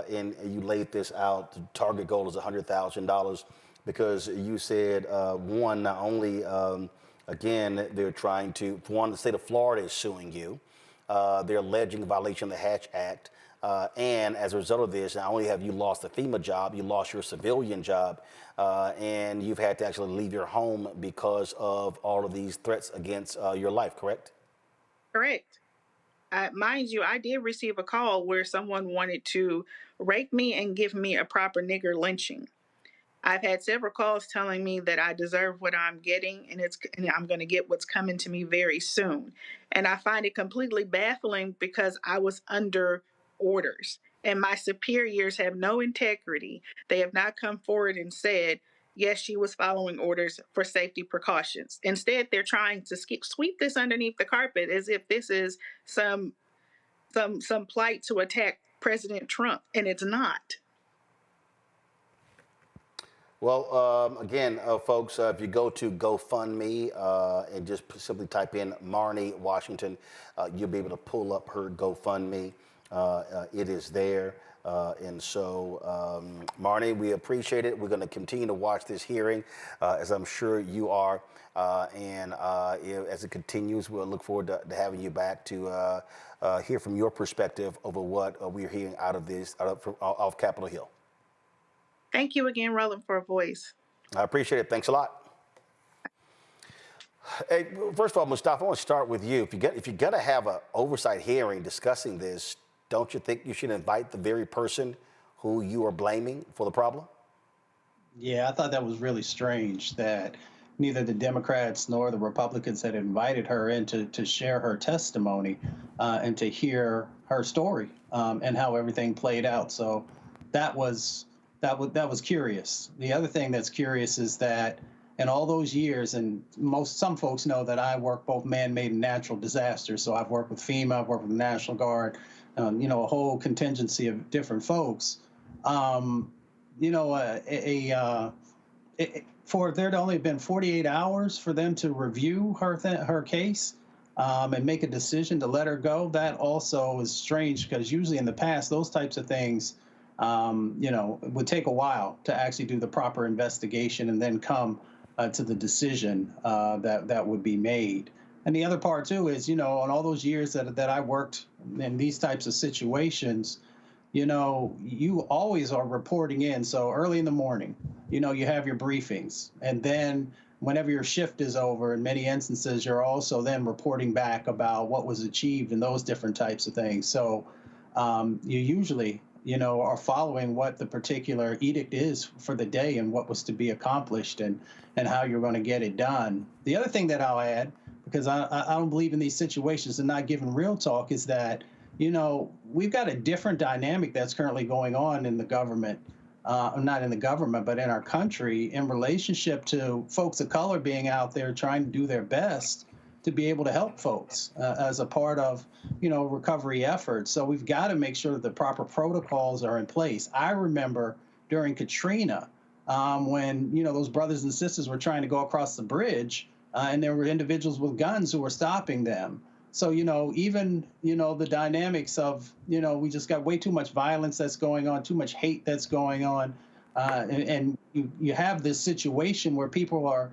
and you laid this out. The target goal is $100,000 because you said, one, not only, again, they're trying to, one, the state of Florida is suing you. They're alleging a violation of the Hatch Act. And as a result of this, not only have you lost the FEMA job, you lost your civilian job, and you've had to actually leave your home because of all of these threats against your life, correct? Correct. Mind you, I did receive a call where someone wanted to rape me and give me a proper nigger lynching. I've had several calls telling me that I deserve what I'm getting and I'm going to get what's coming to me very soon. And I find it completely baffling because I was under orders and my superiors have no integrity. They have not come forward and said, yes, she was following orders for safety precautions. Instead, they're trying to sweep this underneath the carpet as if this is some plight to attack President Trump, and it's not. Well, again, folks, if you go to GoFundMe and just simply type in Marn'i Washington, you'll be able to pull up her GoFundMe. It is there. And so, Marn'i, we appreciate it. We're going to continue to watch this hearing, as I'm sure you are. And as it continues, we'll look forward to having you back to hear from your perspective over what we're hearing out of this, off Capitol Hill. Thank you again, Roland, for a voice. I appreciate it. Thanks a lot. Hey, first of all, Mustafa, I want to start with you. If you're going to have an oversight hearing discussing this, don't you think you should invite the very person who you are blaming for the problem? Yeah, I thought that was really strange that neither the Democrats nor the Republicans had invited her in to share her testimony and to hear her story and how everything played out. So that was curious. The other thing that's curious is that in all those years, and some folks know that I work both man-made and natural disasters. So I've worked with FEMA, I've worked with the National Guard, a whole contingency of different folks. For there to only been 48 hours for them to review her case and make a decision to let her go, that also is strange because usually in the past, those types of things it would take a while to actually do the proper investigation and then come to the decision that would be made. And the other part too is, in all those years that I worked in these types of situations, you always are reporting in. So early in the morning, you have your briefings, and then whenever your shift is over, in many instances, you're also then reporting back about what was achieved and those different types of things. So you usually are following what the particular edict is for the day and what was to be accomplished and how you're going to get it done. The other thing that I'll add, because I don't believe in these situations and not giving real talk, is that, we've got a different dynamic that's currently going on in the government, not in the government, but in our country in relationship to folks of color being out there trying to do their best to be able to help folks as a part of, recovery efforts. So we've got to make sure that the proper protocols are in place. I remember during Katrina, when, those brothers and sisters were trying to go across the bridge and there were individuals with guns who were stopping them. So, even, the dynamics of, we just got way too much violence that's going on, too much hate that's going on. And you have this situation where people are,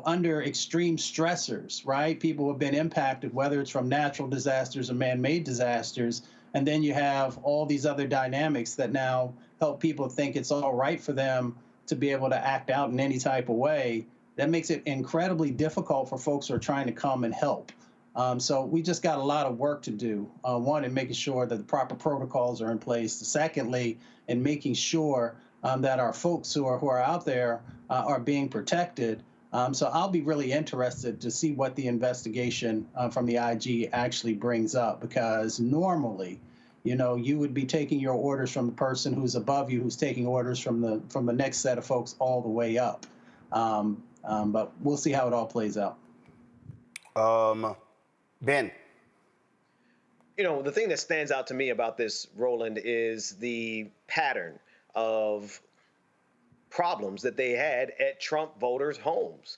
under extreme stressors, right? People have been impacted, whether it's from natural disasters or man-made disasters. And then you have all these other dynamics that now help people think it's all right for them to be able to act out in any type of way. That makes it incredibly difficult for folks who are trying to come and help. So we just got a lot of work to do. One, in making sure that the proper protocols are in place. Secondly, in making sure that our folks who are out there are being protected. So I'll be really interested to see what the investigation from the IG actually brings up, because normally, you would be taking your orders from the person who's above you, who's taking orders from the next set of folks all the way up. But we'll see how it all plays out. Ben. The thing that stands out to me about this, Roland, is the pattern of problems that they had at Trump voters' homes.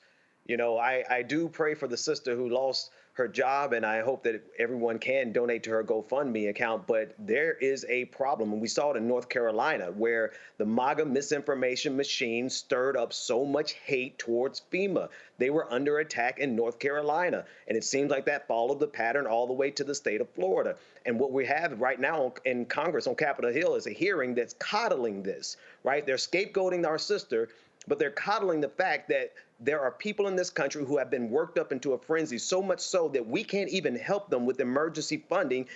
I do pray for the sister who lost her job, and I hope that everyone can donate to her GoFundMe account. But there is a problem, and we saw it in North Carolina, where the MAGA misinformation machine stirred up so much hate towards FEMA. They were under attack in North Carolina, and it seems like that followed the pattern all the way to the state of Florida. And what we have right now in Congress on Capitol Hill is a hearing that's coddling this, right? They're scapegoating our sister, but they're coddling the fact that there are people in this country who have been worked up into a frenzy, so much so that we can't even help them with emergency funding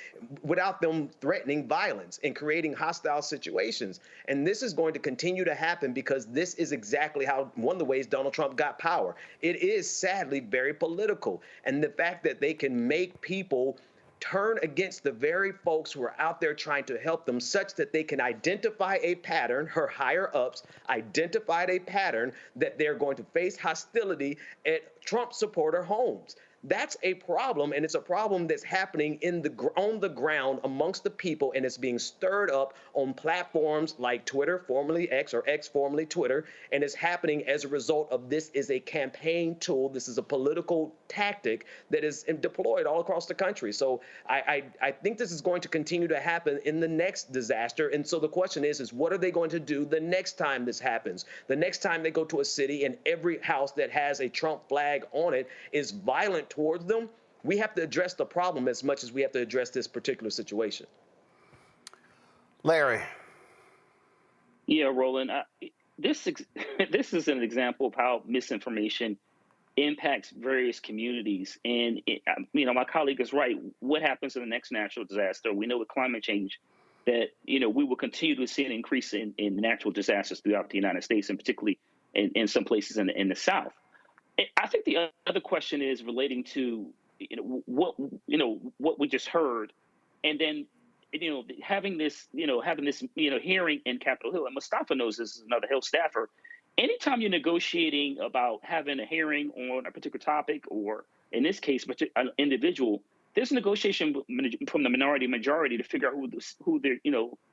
without them threatening violence and creating hostile situations. And this is going to continue to happen because this is exactly how one of the ways Donald Trump got power. It is sadly very political. And the fact that they can make people turn against the very folks who are out there trying to help them, such that they can identify a pattern, her higher ups identified a pattern that they're going to face hostility at Trump supporter homes. That's a problem, and it's a problem that's happening on the ground amongst the people, and it's being stirred up on platforms like Twitter, formerly X, or X, formerly Twitter, and it's happening as a result of this is a campaign tool. This is a political tactic that is deployed all across the country. So I think this is going to continue to happen in the next disaster. And so the question is what are they going to do the next time this happens? The next time they go to a city and every house that has a Trump flag on it is violent towards them, we have to address the problem as much as we have to address this particular situation. Larry. Yeah, Roland, this is an example of how misinformation impacts various communities. And, my colleague is right. What happens in the next natural disaster? We know with climate change that, we will continue to see an increase in natural disasters throughout the United States, and particularly in some places in the South. I think the other question is relating to what we just heard, and then having this hearing in Capitol Hill. And Mustafa knows this is another Hill staffer. Anytime you're negotiating about having a hearing on a particular topic, or in this case, an individual, there's a negotiation from the minority majority to figure out who their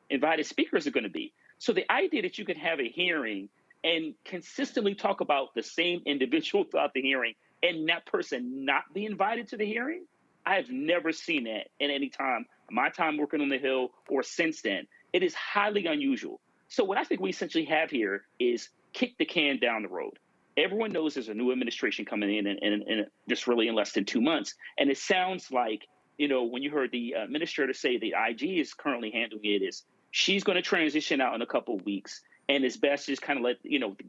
invited speakers are going to be. So the idea that you could have a hearing and consistently talk about the same individual throughout the hearing and that person not be invited to the hearing, I have never seen that in any time, my time working on the Hill or since then. It is highly unusual. So what I think we essentially have here is kick the can down the road. Everyone knows there's a new administration coming in and just really in less than 2 months. And it sounds like, when you heard the administrator say the IG is currently handling it, is she's going to transition out in a couple of weeks. And it's best to just kind of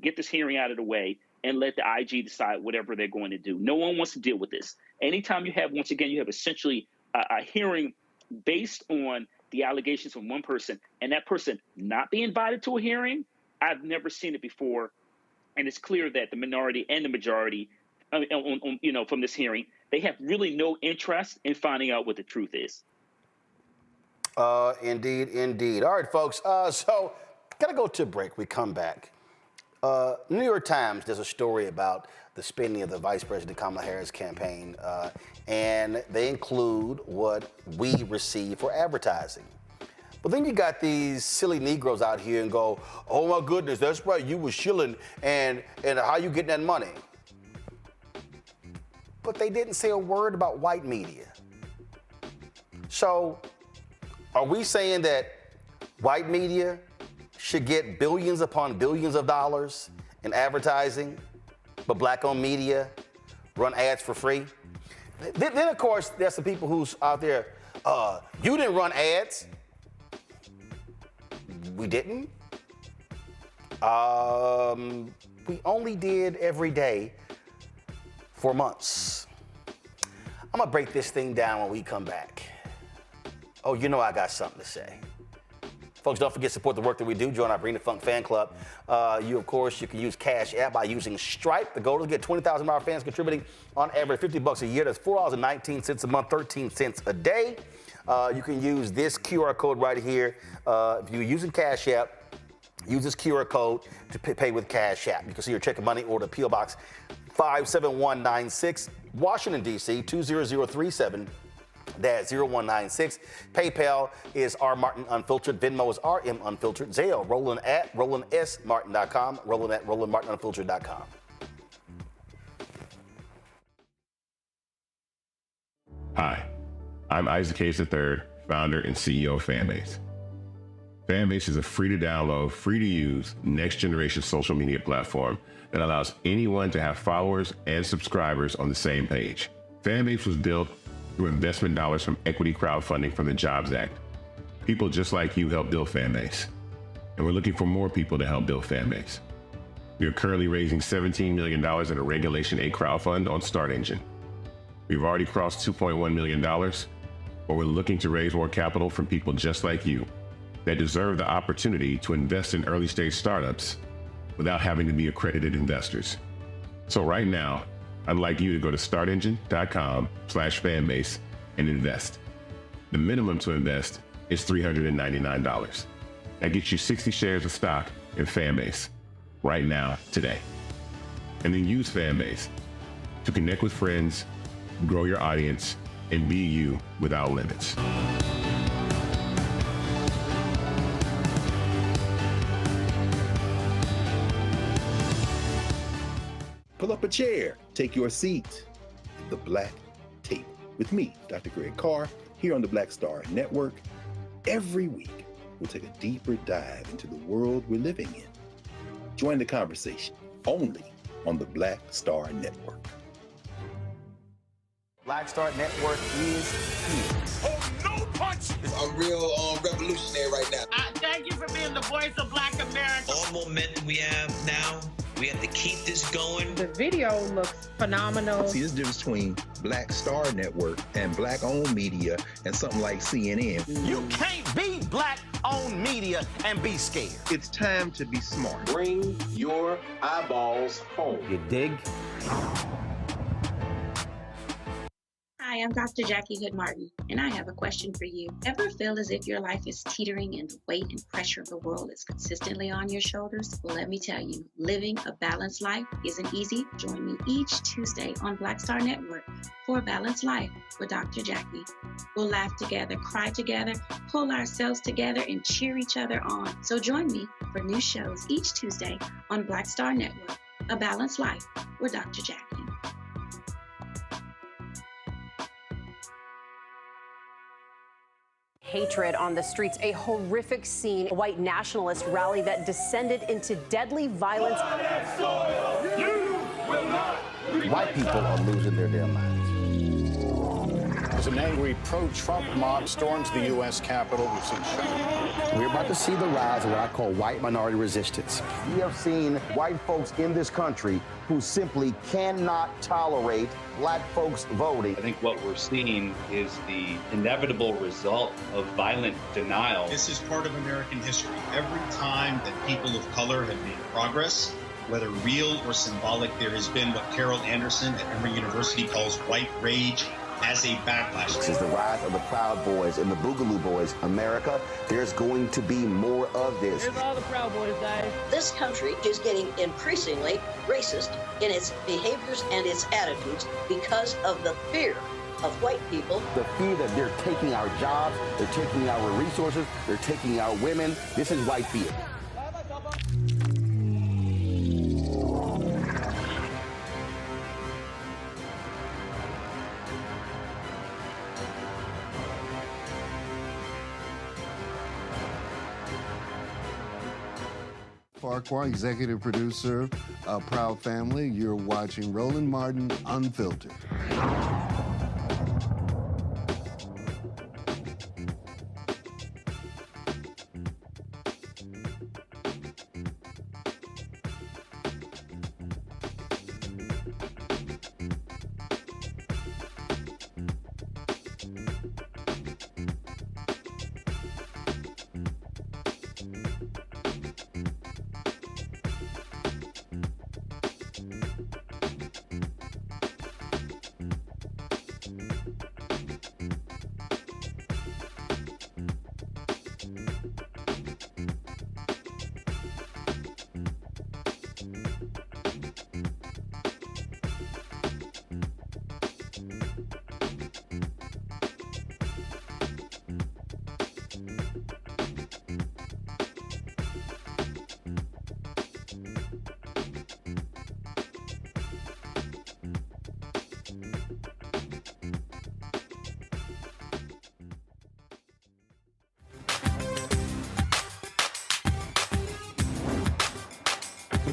get this hearing out of the way and let the IG decide whatever they're going to do. No one wants to deal with this. Anytime you have, once again, you have essentially a hearing based on the allegations from one person and that person not be invited to a hearing, I've never seen it before. And it's clear that the minority and the majority, from this hearing, they have really no interest in finding out what the truth is. Indeed, indeed. All right, folks. So gotta go to a break. We come back. New York Times does a story about the spending of the Vice President Kamala Harris campaign, and they include what we receive for advertising. But then you got these silly Negroes out here and go, oh my goodness, that's right, you was shilling, and how you getting that money? But they didn't say a word about white media. So are we saying that white media should get billions upon billions of dollars in advertising, but black-owned media run ads for free? Then of course, there's some people who's out there, you didn't run ads. We didn't. We only did every day for months. I'm gonna break this thing down when we come back. Oh, I got something to say. Folks, don't forget to support the work that we do. Join our Bring the Funk fan club. You can use Cash App by using Stripe. The goal is to get 20,000 of our fans contributing on average $50 a year. That's $4.19 a month, 13 cents a day. You can use this QR code right here. If you're using Cash App, use this QR code to pay with Cash App. You can see your check and money order, P.O. Box 57196, Washington, D.C. 20037. That's 0196. PayPal is R Martin Unfiltered. Venmo is RM Unfiltered. Zelle, Roland at RolandSMartin.com. Roland at RolandMartinUnfiltered.com. Hi, I'm Isaac Hayes III, founder and CEO of Fanbase. Fanbase is a free-to-download, free-to-use, next-generation social media platform that allows anyone to have followers and subscribers on the same page. Fanbase was built through investment dollars from equity crowdfunding from the Jobs Act. People just like you help build Fanbase, and we're looking for more people to help build Fanbase. We are currently raising $17 million in a Regulation A crowdfund on StartEngine. We've already crossed $2.1 million, but we're looking to raise more capital from people just like you that deserve the opportunity to invest in early-stage startups without having to be accredited investors. So right now, I'd like you to go to startengine.com/fanbase and invest. The minimum to invest is $399. That gets you 60 shares of stock in Fanbase right now, today. And then use Fanbase to connect with friends, grow your audience, and be you without limits. Pull up a chair, take your seat at the Black Table with me, Dr. Greg Carr, here on the Black Star Network. Every week, we'll take a deeper dive into the world we're living in. Join the conversation only on the Black Star Network. Black Star Network is here. Oh, no punch! I'm real revolutionary right now. Thank you for being the voice of Black America. All momentum we have now, we have to keep this going. The video looks phenomenal. See, there's a difference between Black Star Network and Black-owned media and something like CNN. You can't be Black-owned media and be scared. It's time to be smart. Bring your eyeballs home. You dig? Hi, I'm Dr. Jackie Hood Martin, and I have a question for you. Ever feel as if your life is teetering and the weight and pressure of the world is consistently on your shoulders? Well, let me tell you, living a balanced life isn't easy. Join me each Tuesday on Black Star Network for A Balanced Life with Dr. Jackie. We'll laugh together, cry together, pull ourselves together, and cheer each other on. So join me for new shows each Tuesday on Black Star Network, A Balanced Life with Dr. Jackie. Hatred on the streets, a horrific scene, a white nationalist rally that descended into deadly violence. White people are losing their damn minds. As an angry pro-Trump mob storms the U.S. Capitol, we've seen shooting. We're about to see the rise of what I call white minority resistance. We have seen white folks in this country who simply cannot tolerate black folks voting. I think what we're seeing is the inevitable result of violent denial. This is part of American history. Every time that people of color have made progress, whether real or symbolic, there has been what Carol Anderson at Emory University calls white rage as a backlash. This is the rise of the Proud Boys and the Boogaloo Boys. America, there's going to be more of this. Here's all the Proud Boys, guys. This country is getting increasingly racist in its behaviors and its attitudes because of the fear of white people. The fear that they're taking our jobs, they're taking our resources, they're taking our women. This is white fear. Farquhar, executive producer of Proud Family. You're watching Roland Martin Unfiltered.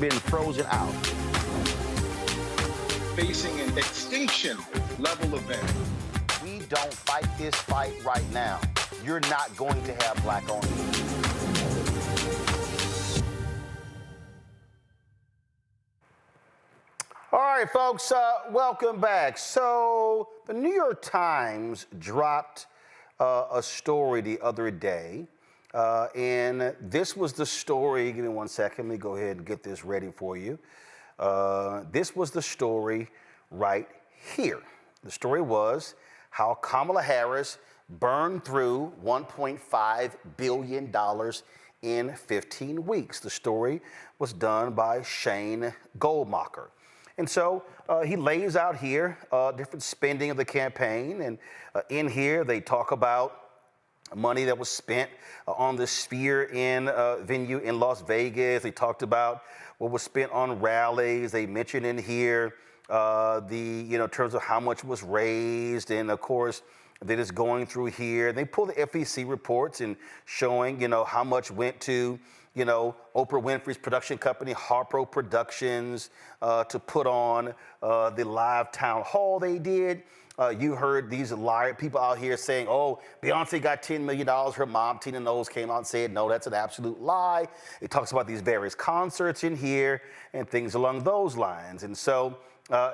Been frozen out. Facing an extinction level event. We don't fight this fight right now. You're not going to have black-owned media. All right, folks, welcome back. So the New York Times dropped a story the other day. And this was the story. Give me 1 second. Let me go ahead and get this ready for you. This was the story right here. The story was how Kamala Harris burned through $1.5 billion in 15 weeks. The story was done by Shane Goldmacher. And so he lays out here different spending of the campaign. And in here, they talk about money that was spent on the Sphere Inn venue in Las Vegas. They talked about what was spent on rallies. They mentioned in here in terms of how much was raised, and of course, that is going through here. They pull the FEC reports and showing, how much went to, Oprah Winfrey's production company, Harpo Productions, to put on the live town hall they did. You heard these liar people out here saying, oh, Beyonce got $10 million. Her mom, Tina Knowles, came out and said, no, that's an absolute lie. It talks about these various concerts in here and things along those lines. And so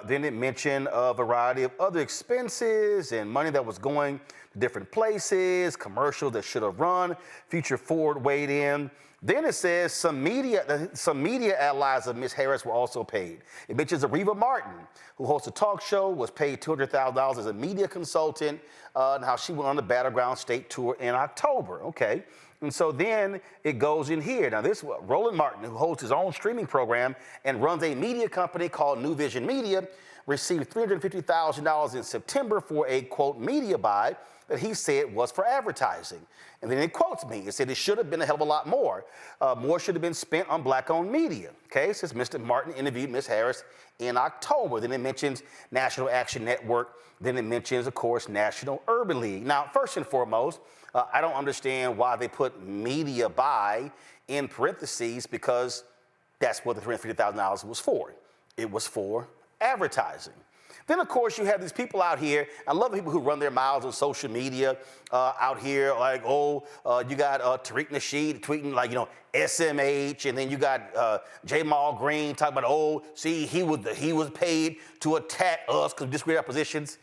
then it mentioned a variety of other expenses and money that was going to different places, commercials that should have run. Future Ford weighed in. Then it says some media allies of Ms. Harris were also paid. It mentions Areva Martin, who hosts a talk show, was paid $200,000 as a media consultant, and how she went on the Battleground State Tour in October. Okay. And so then it goes in here. Now this Roland Martin, who hosts his own streaming program and runs a media company called New Vision Media, received $350,000 in September for a, quote, media buy that he said was for advertising. And then it quotes me. It said it should have been a hell of a lot more. More should have been spent on black-owned media. Okay, says Mr. Martin interviewed Ms. Harris in October. Then it mentions National Action Network. Then it mentions, of course, National Urban League. Now, first and foremost, I don't understand why they put media buy in parentheses, because that's what the $350,000 was for. It was for advertising. Then, of course, you have these people out here. I love the people who run their mouths on social media out here, like, you got Tariq Nasheed tweeting, like, SMH, and then you got Jamal Green talking about, see, he was paid to attack us because we disagree with our positions.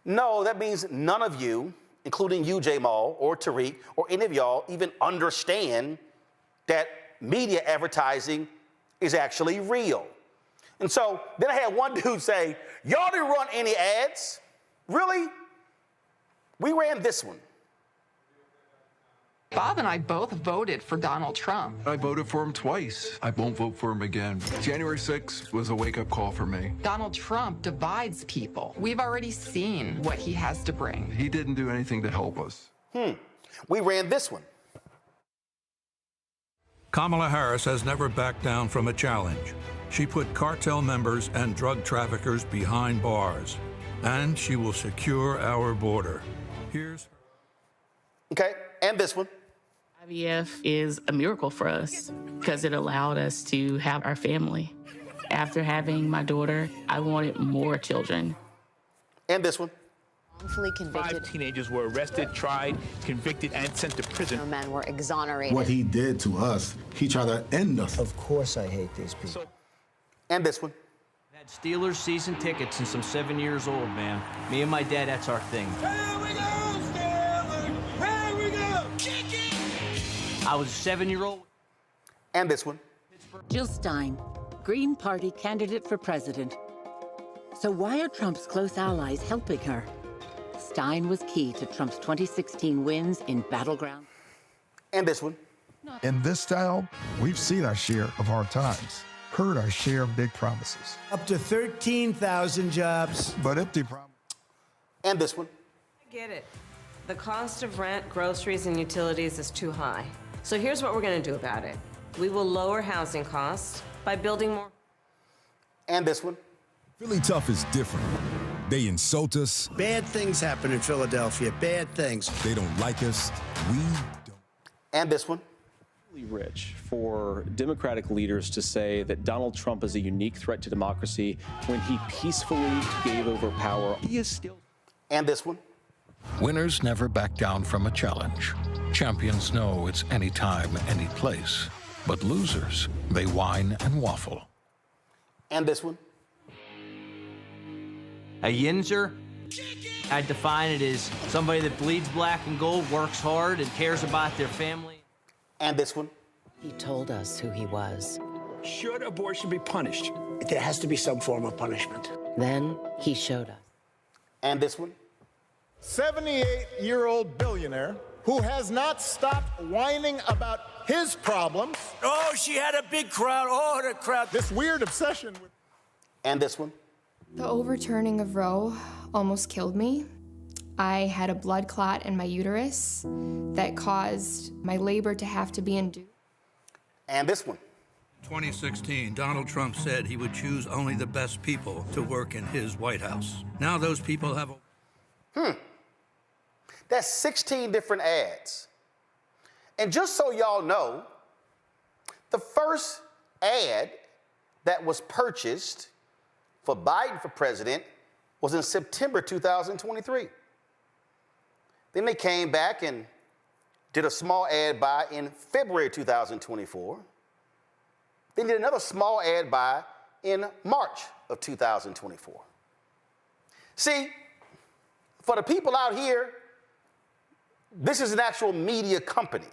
No, that means none of you, including you, Jamal, or Tariq, or any of y'all, even understand that media advertising is actually real. And so then I had one dude say, y'all didn't run any ads? Really? We ran this one. Bob and I both voted for Donald Trump. I voted for him twice. I won't vote for him again. January 6th was a wake-up call for me. Donald Trump divides people. We've already seen what he has to bring. He didn't do anything to help us. We ran this one. Kamala Harris has never backed down from a challenge. She put cartel members and drug traffickers behind bars, and she will secure our border. Okay, and this one. IVF is a miracle for us because it allowed us to have our family. After having my daughter, I wanted more children. And this one. Wrongfully convicted. 5 teenagers were arrested, tried, convicted, and sent to prison. No men were exonerated. What he did to us, he tried to end us. Of course I hate these people. And this one. Had Steelers season tickets since I'm 7 years old, man. Me and my dad, that's our thing. Here we go, Steelers! Here we go! Kick it! I was a 7-year-old. And this one. Jill Stein, Green Party candidate for president. So why are Trump's close allies helping her? Stein was key to Trump's 2016 wins in battleground. And this one. In this style, we've seen our share of hard times, heard our share of big promises. Up to 13,000 jobs. But empty promises. And this one. I get it. The cost of rent, groceries, and utilities is too high. So here's what we're going to do about it. We will lower housing costs by building more. And this one. Philly Tough is different. They insult us. Bad things happen in Philadelphia. Bad things. They don't like us. We don't. And this one. Rich for Democratic leaders to say that Donald Trump is a unique threat to democracy when he peacefully gave over power. He is still. And this one. Winners never back down from a challenge. Champions know it's any time, any place. But losers, they whine and waffle. And this one. A yinzer, I define it as somebody that bleeds black and gold, works hard, and cares about their family. And this one. He told us who he was. Should abortion be punished? There has to be some form of punishment. Then he showed us. And this one. 78-year-old billionaire who has not stopped whining about his problems. Oh, she had a big crowd. Oh, the crowd. This weird obsession with. And this one. The overturning of Roe almost killed me. I had a blood clot in my uterus that caused my labor to have to be induced. And this one. 2016, Donald Trump said he would choose only the best people to work in his White House. Now those people have That's 16 different ads. And just so y'all know, the first ad that was purchased for Biden for president was in September 2023. Then they came back and did a small ad buy in February 2024. Then did another small ad buy in March of 2024. See, for the people out here, this is an actual media company.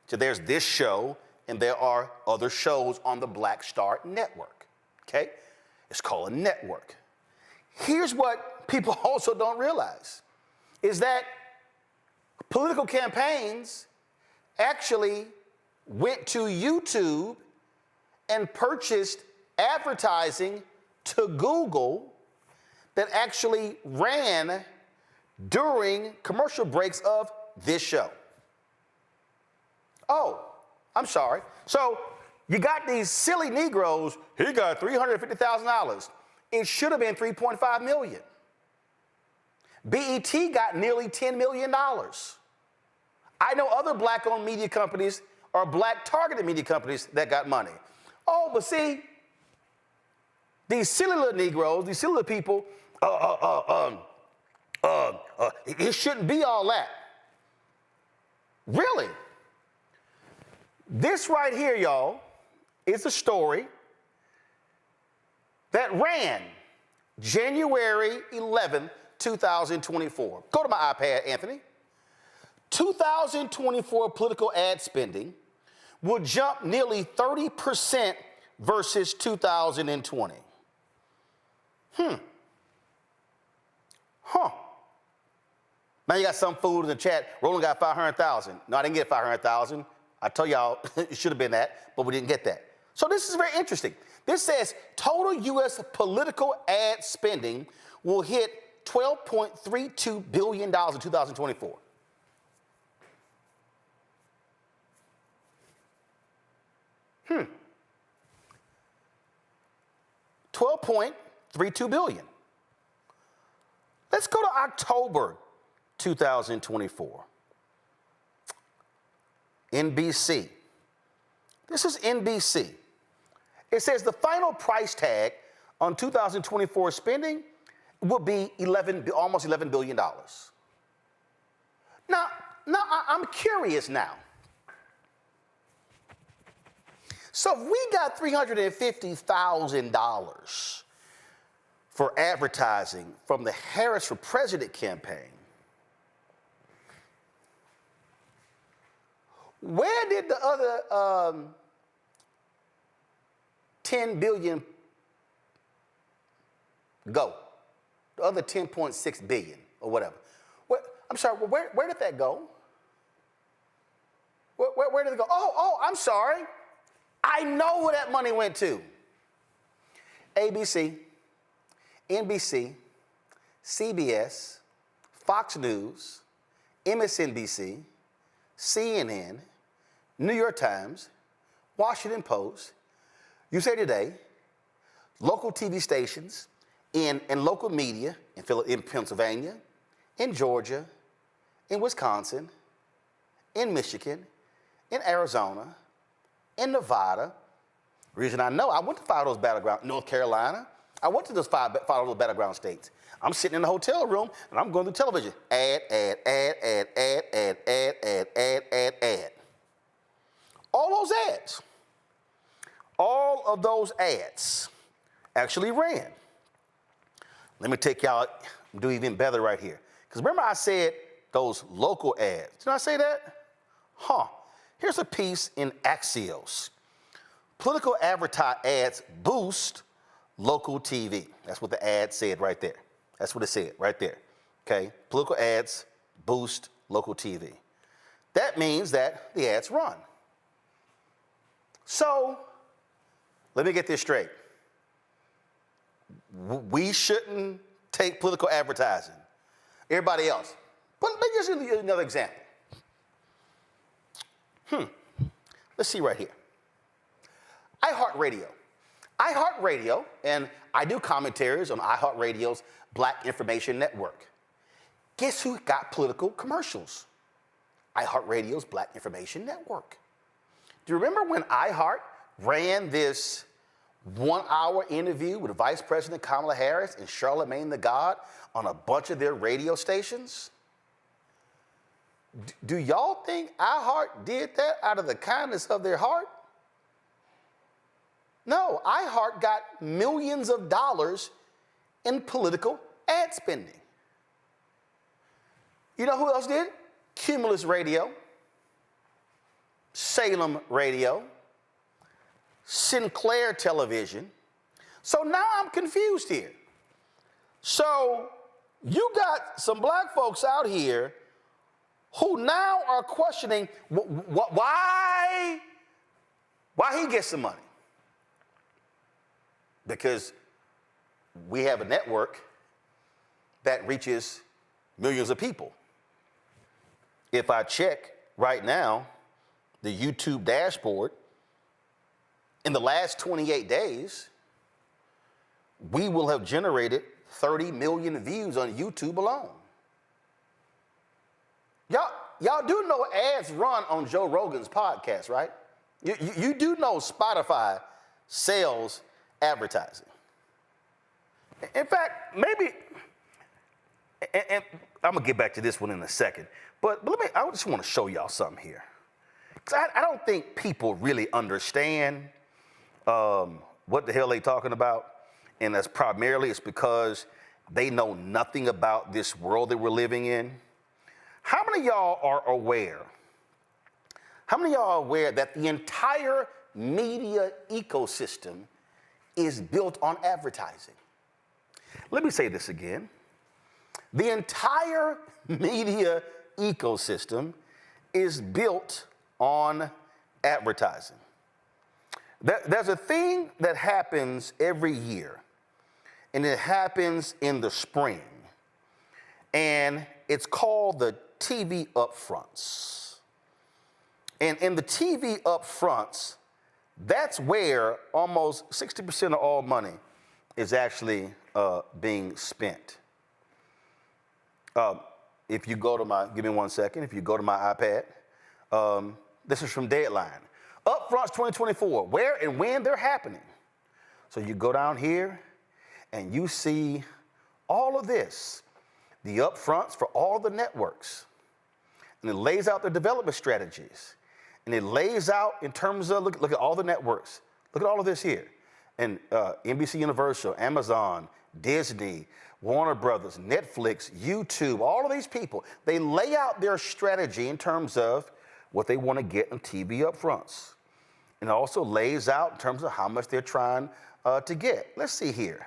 So there's this show, and there are other shows on the Black Star Network, okay? It's called a network. Here's what people also don't realize, is that political campaigns actually went to YouTube and purchased advertising to Google that actually ran during commercial breaks of this show. Oh, I'm sorry. So you got these silly Negroes, he got $350,000. It should have been $3.5 million. BET got nearly $10 million. I know other black-owned media companies or black-targeted media companies that got money. Oh, but see, these silly little Negroes, these silly little people, it shouldn't be all that. Really? This right here, y'all, is a story that ran January 11th, 2024. Go to my iPad, Anthony. 2024 political ad spending will jump nearly 30% versus 2020. Now you got some fool in the chat, Roland got 500,000. No, I didn't get 500,000. I tell y'all, it should have been that, but we didn't get that. So this is very interesting. This says total U.S. political ad spending will hit $12.32 billion in 2024. $12.32 billion. Let's go to October 2024. NBC. This is NBC. It says the final price tag on 2024 spending will be almost $11 billion. Now I'm curious now. So if we got $350,000 for advertising from the Harris for President campaign, where did the other 10 billion go? The other 10.6 billion or whatever. I'm sorry, where did that go? Where did it go? Oh, I'm sorry. I know where that money went to. ABC, NBC, CBS, Fox News, MSNBC, CNN, New York Times, Washington Post, USA Today, local TV stations, and local media in Pennsylvania, in Georgia, in Wisconsin, in Michigan, in Arizona, in Nevada. Reason I know, I went to 5 of those battleground, North Carolina. I went to those 5 of those battleground states. I'm sitting in the hotel room and I'm going through television. Ad. All of those ads actually ran. Let me take y'all, do even better right here. Because remember I said those local ads. Did I say that? Here's a piece in Axios. Political advertise ads boost local TV. That's what the ad said right there. That's what it said right there. Okay? Political ads boost local TV. That means that the ads run. So, let me get this straight. we shouldn't take political advertising. Everybody else. But let me just give you another example. Let's see right here. iHeartRadio, and I do commentaries on iHeartRadio's Black Information Network. Guess who got political commercials? iHeartRadio's Black Information Network. Do you remember when iHeart ran this 1-hour interview with Vice President Kamala Harris and Charlamagne the God on a bunch of their radio stations? Do y'all think iHeart did that out of the kindness of their heart? No, iHeart got millions of dollars in political ad spending. You know who else did? Cumulus Radio, Salem Radio, Sinclair Television. So now I'm confused here. So you got some black folks out here who now are questioning why he gets the money. Because we have a network that reaches millions of people. If I check right now the YouTube dashboard, in the last 28 days, we will have generated 30 million views on YouTube alone. Y'all do know ads run on Joe Rogan's podcast, right? You do know Spotify sells advertising. In fact, maybe, and I'm gonna get back to this one in a second, but I just want to show y'all something here. Because I don't think people really understand what the hell they talking about, and that's primarily it's because they know nothing about this world that we're living in. How many of y'all are aware? How many of y'all are aware that the entire media ecosystem is built on advertising? Let me say this again. The entire media ecosystem is built on advertising. There's a thing that happens every year, and it happens in the spring, and it's called the TV upfronts. And in the TV upfronts, that's where almost 60% of all money is actually being spent. If you go to give me 1 second, if you go to my iPad, this is from Deadline. Upfronts 2024, where and when they're happening. So you go down here and you see all of this, the upfronts for all the networks. And it lays out their development strategies. And it lays out in terms of, look at all the networks. Look at all of this here. And NBC Universal, Amazon, Disney, Warner Brothers, Netflix, YouTube, all of these people, they lay out their strategy in terms of what they want to get in TV upfronts. And it also lays out in terms of how much they're trying to get. Let's see here.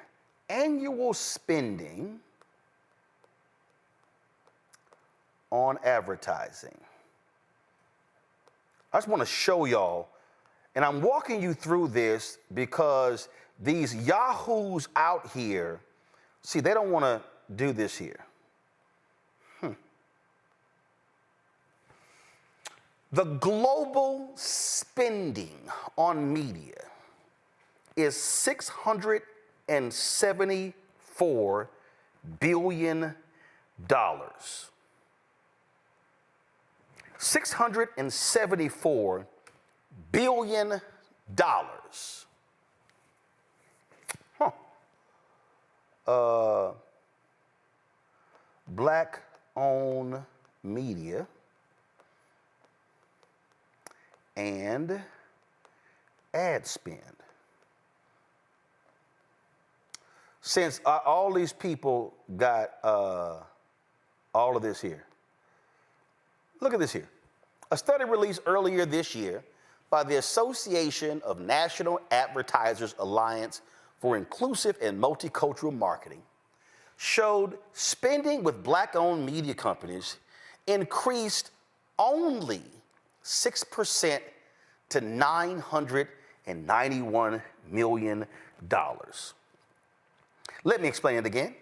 Annual spending on advertising. I just want to show y'all, and I'm walking you through this because these yahoos out here, see, they don't want to do this here. The global spending on media is $674 billion. $674 billion. Black-owned media and ad spend. Since all these people got all of this here. Look at this here. A study released earlier this year by the Association of National Advertisers Alliance for Inclusive and Multicultural Marketing showed spending with black-owned media companies increased only 6% to $991 million. Let me explain it again.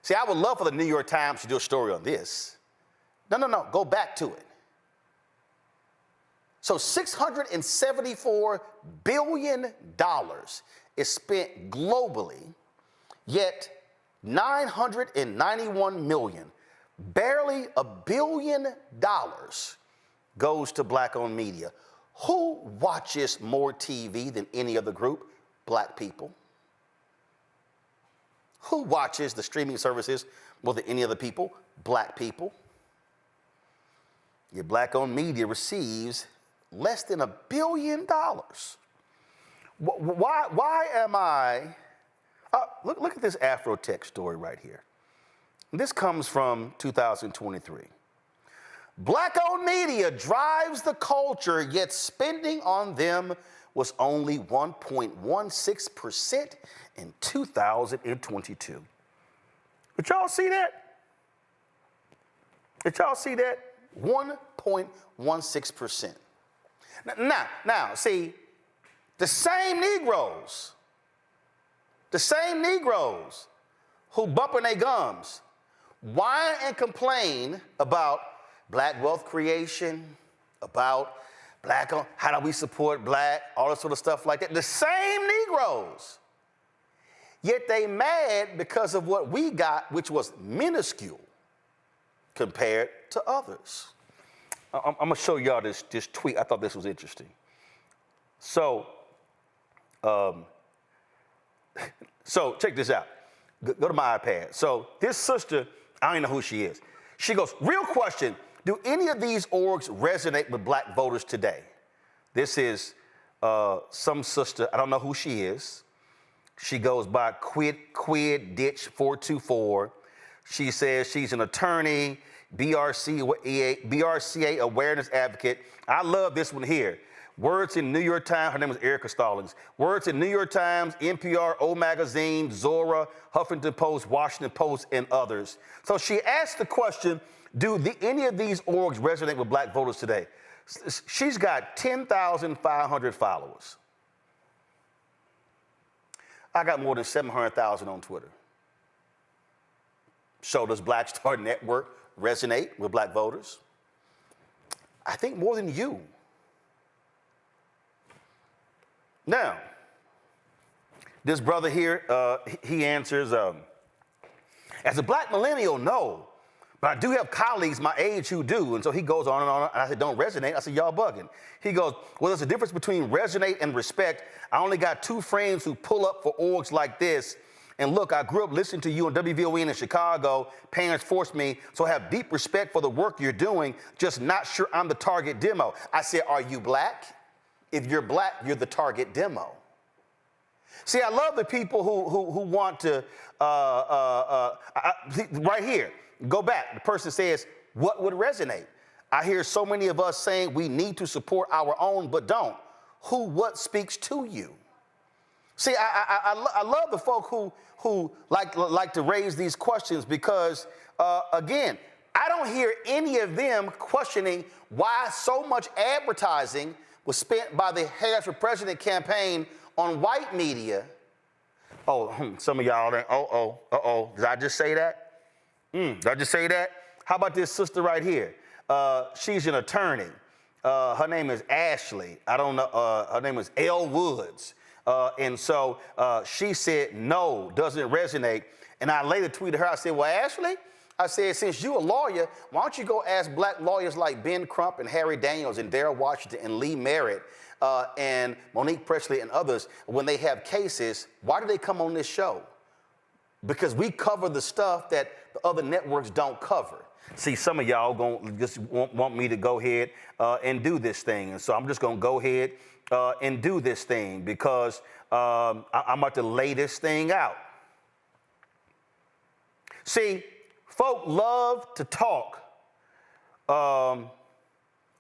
See, I would love for the New York Times to do a story on this. No, go back to it. So $674 billion is spent globally, yet 991 million, barely $1 billion goes to black-owned media. Who watches more TV than any other group? Black people. Who watches the streaming services more than any other people? Black people. Your black-owned media receives less than $1 billion. Why am I? Look at this Afrotech story right here. This comes from 2023. Black-owned media drives the culture, yet spending on them was only 1.16% in 2022. Did y'all see that? Did y'all see that? 1.16%. Now, see, the same Negroes who bumping their gums, whine and complain about black wealth creation, about black, how do we support black, all this sort of stuff like that. The same Negroes, yet they mad because of what we got, which was minuscule compared to others. I'm gonna show y'all this tweet. I thought this was interesting. So check this out. Go to my iPad. So this sister, I don't even know who she is. She goes, real question, do any of these orgs resonate with black voters today? This is some sister, I don't know who she is. She goes by Quid Ditch 424. She says she's an attorney, BRCA awareness advocate. I love this one here. Words in New York Times, her name is Erica Stallings. Words in New York Times, NPR, O Magazine, Zora, Huffington Post, Washington Post, and others. So she asked the question, do any of these orgs resonate with black voters today? She's got 10,500 followers. I got more than 700,000 on Twitter. So does Black Star Network resonate with black voters? I think more than you. Now, this brother here, he answers, as a black millennial, no, but I do have colleagues my age who do. And so he goes on and on, and I said, don't resonate. I said, y'all bugging. He goes, well, there's a difference between resonate and respect. I only got 2 friends who pull up for orgs like this. And look, I grew up listening to you on WVON in Chicago. Parents forced me, so I have deep respect for the work you're doing, just not sure I'm the target demo. I said, are you black? If you're black, you're the target demo. See, I love the people who want to, right here, go back. The person says, what would resonate? I hear so many of us saying we need to support our own, but don't. What speaks to you? See, I love the folk who like to raise these questions because, again, I don't hear any of them questioning why so much advertising was spent by the Harris for President campaign on white media. Oh, some of y'all, did I just say that? Did I just say that? How about this sister right here? She's an attorney. Her name is Ashley. I don't know, her name is Elle Woods. And so she said, no, doesn't resonate. And I later tweeted her, I said, well, Ashley, I said, since you're a lawyer, why don't you go ask black lawyers like Ben Crump and Harry Daniels and Darrell Washington and Lee Merritt and Monique Presley and others, when they have cases, why do they come on this show? Because we cover the stuff that the other networks don't cover. See, some of y'all just want me to go ahead and do this thing. And so I'm just going to go ahead and do this thing because I'm about to lay this thing out. See, folk love to talk. Well,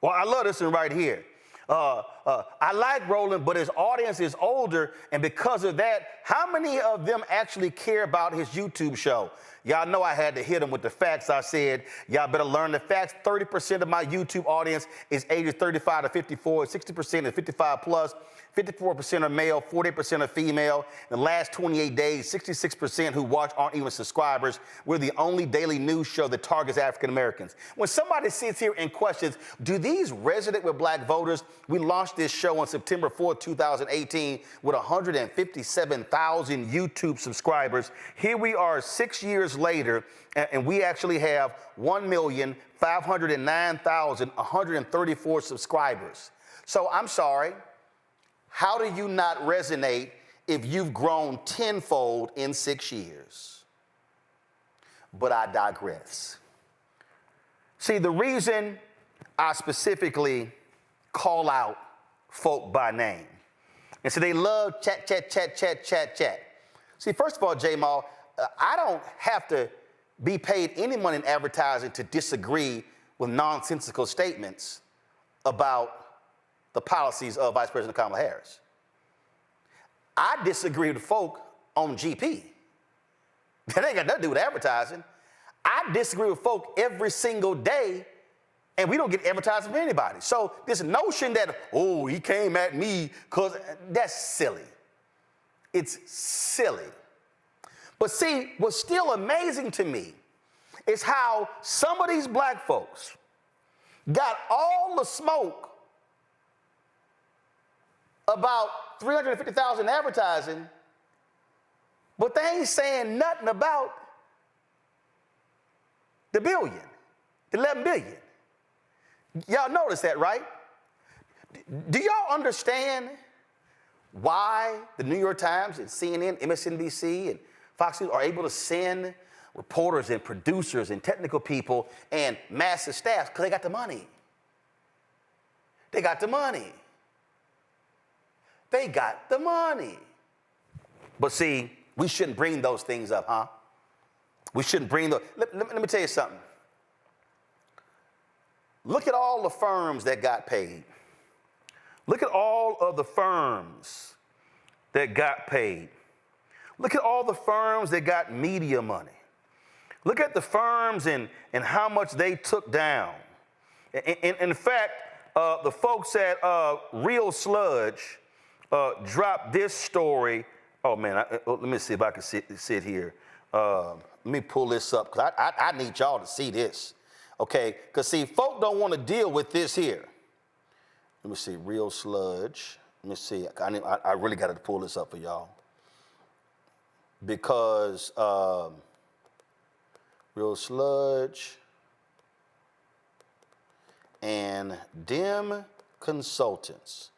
I love this one right here. I like Roland, but his audience is older, and because of that, how many of them actually care about his YouTube show? Y'all know I had to hit them with the facts. I said, y'all better learn the facts. 30% of my YouTube audience is ages 35 to 54, 60% is 55 plus, 54% are male, 40% are female. In the last 28 days, 66% who watch aren't even subscribers. We're the only daily news show that targets African Americans. When somebody sits here and questions, do these resonate with black voters? We launched this show on September 4th, 2018 with 157,000 YouTube subscribers. Here we are 6 years later, and we actually have 1,509,134 subscribers. So I'm sorry. How do you not resonate if you've grown tenfold in 6 years? But I digress. See, the reason I specifically call out folk by name, and so they love chat. See, first of all, J-Mal, I don't have to be paid any money in advertising to disagree with nonsensical statements about the policies of Vice President Kamala Harris. I disagree with folk on GP. That ain't got nothing to do with advertising. I disagree with folk every single day, and we don't get advertising from anybody. So this notion that, oh, he came at me, because that's silly. It's silly. But see, what's still amazing to me is how some of these black folks got all the smoke about 350,000 advertising, but they ain't saying nothing about the billion, the 11 billion. Y'all notice that, right? Do y'all understand why the New York Times and CNN, MSNBC, and Fox News are able to send reporters and producers and technical people and massive staffs? Because they got the money. They got the money. They got the money. But see, we shouldn't bring those things up, huh? We shouldn't bring those. Let me tell you something. Look at all the firms that got paid. Look at all of the firms that got paid. Look at all the firms that got media money. Look at the firms and how much they took down. In fact, the folks at Real Sludge dropped this story. Oh, man, let me see if I can sit here. Let me pull this up, because I need y'all to see this, okay? Because, see, folk don't want to deal with this here. Let me see, Real Sludge. Let me see. I really got to pull this up for y'all. Because Real Sludge and Dim Consultants.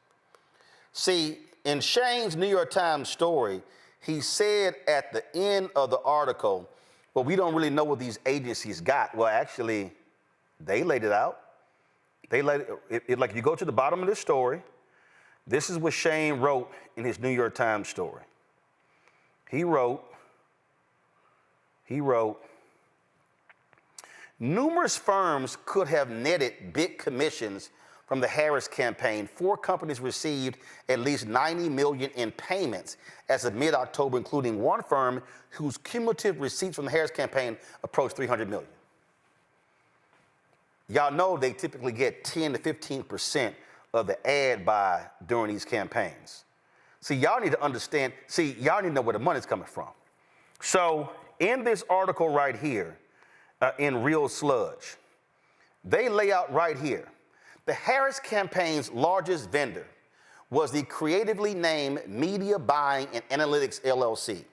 See, in Shane's New York Times story, he said at the end of the article, well, we don't really know what these agencies got. Well, actually, they laid it out. They laid it like, you go to the bottom of this story, this is what Shane wrote in his New York Times story. He wrote, numerous firms could have netted big commissions from the Harris campaign. 4 companies received at least $90 million in payments as of mid-October, including one firm whose cumulative receipts from the Harris campaign approached $300 million. Y'all know they typically get 10 to 15% of the ad buy during these campaigns. See, y'all need to understand, y'all need to know where the money's coming from. So in this article right here, in Real Sludge, they lay out right here, the Harris campaign's largest vendor was the creatively named Media Buying and Analytics LLC,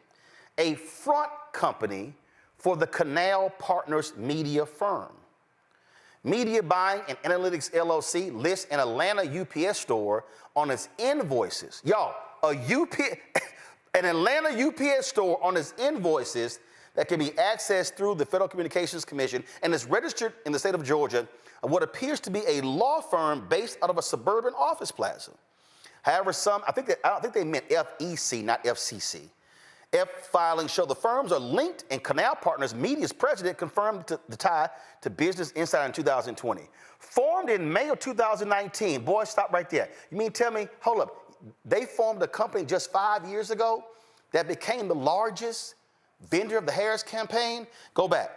a front company for the Canal Partners media firm. Media Buying and Analytics LLC lists an Atlanta UPS store on its invoices. Y'all, an Atlanta UPS store on its invoices that can be accessed through the Federal Communications Commission and is registered in the state of Georgia of what appears to be a law firm based out of a suburban office plaza. However, I think they meant FEC, not FCC. F filings show the firms are linked, and Canal Partners Media's president confirmed the tie to Business Insider in 2020. Formed in May of 2019, boy, stop right there. You mean tell me, hold up, they formed a company just 5 years ago that became the largest vendor of the Harris campaign? Go back.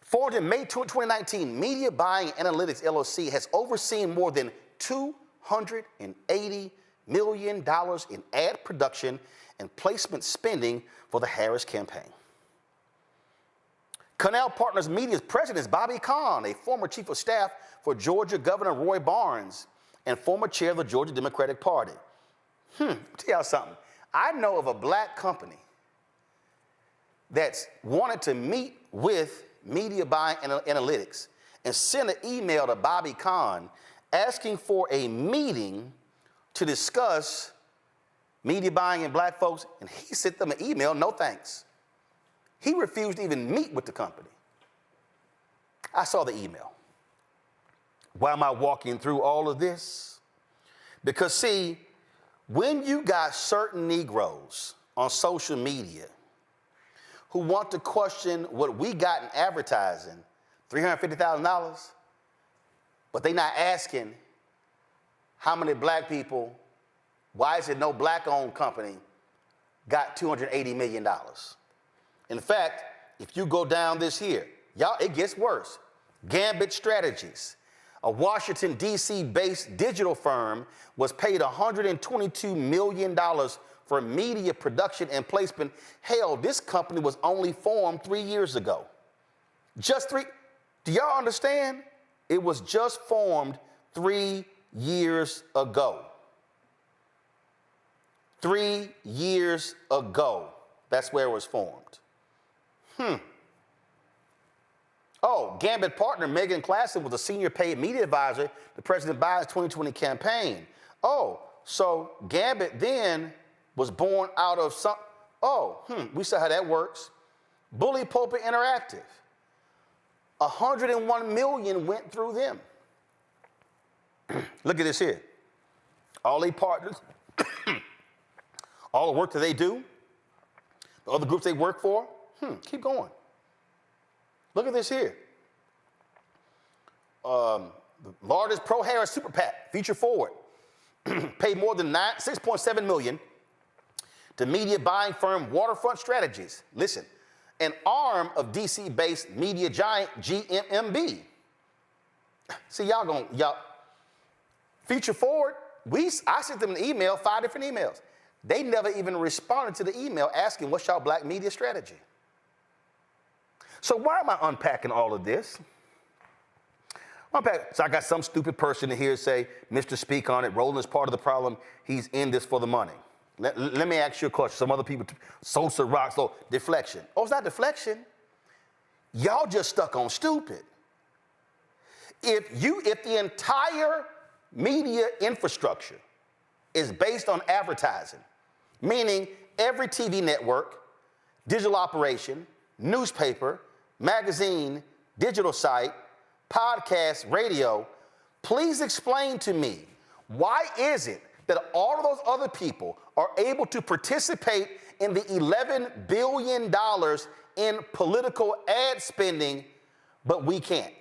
Formed in May 2019, Media Buying Analytics LLC has overseen more than $280 million in ad production and placement spending for the Harris campaign. Canal Partners Media's president is Bobby Kahn, a former chief of staff for Georgia Governor Roy Barnes and former chair of the Georgia Democratic Party. Tell y'all something. I know of a black company that's wanted to meet with Media Buying Analytics and sent an email to Bobby Kahn asking for a meeting to discuss media buying and black folks, and he sent them an email, no thanks. He refused to even meet with the company. I saw the email. Why am I walking through all of this? Because see, when you got certain Negroes on social media who want to question what we got in advertising, $350,000, but they not asking how many black people, why is it no black-owned company got $280 million? In fact, if you go down this here, y'all, it gets worse. Gambit Strategies, a Washington, D.C.-based digital firm, was paid $122 million for media production and placement. Hell, this company was only formed 3 years ago. Just 3, do y'all understand? It was just formed 3 years ago. 3 years ago, that's where it was formed. Oh, Gambit partner Megan Klassen was a senior paid media advisor to President Biden's 2020 campaign. Oh, so Gambit then was born out of some, we saw how that works. Bully Pulpit Interactive. 101 million went through them. Look at this here. All they partners, all the work that they do, the other groups they work for, keep going. Look at this here. The largest pro-Harris super PAC, Future Forward, paid more than $6.7 million to media buying firm Waterfront Strategies. Listen, an arm of DC-based media giant GMMB. See, y'all, Future Forward, I sent them an email, 5 different emails. They never even responded to the email asking, what's y'all black media strategy? So why am I unpacking all of this? So I got some stupid person in here say, Mr. Speak on it, Roland is part of the problem, he's in this for the money. Let me ask you a question. Some other people, Sosa Rock, so deflection. Oh, it's not deflection. Y'all just stuck on stupid. If the entire media infrastructure is based on advertising, meaning every TV network, digital operation, newspaper, magazine, digital site, podcast, radio, please explain to me, why is it that all of those other people are able to participate in the $11 billion in political ad spending, but we can't?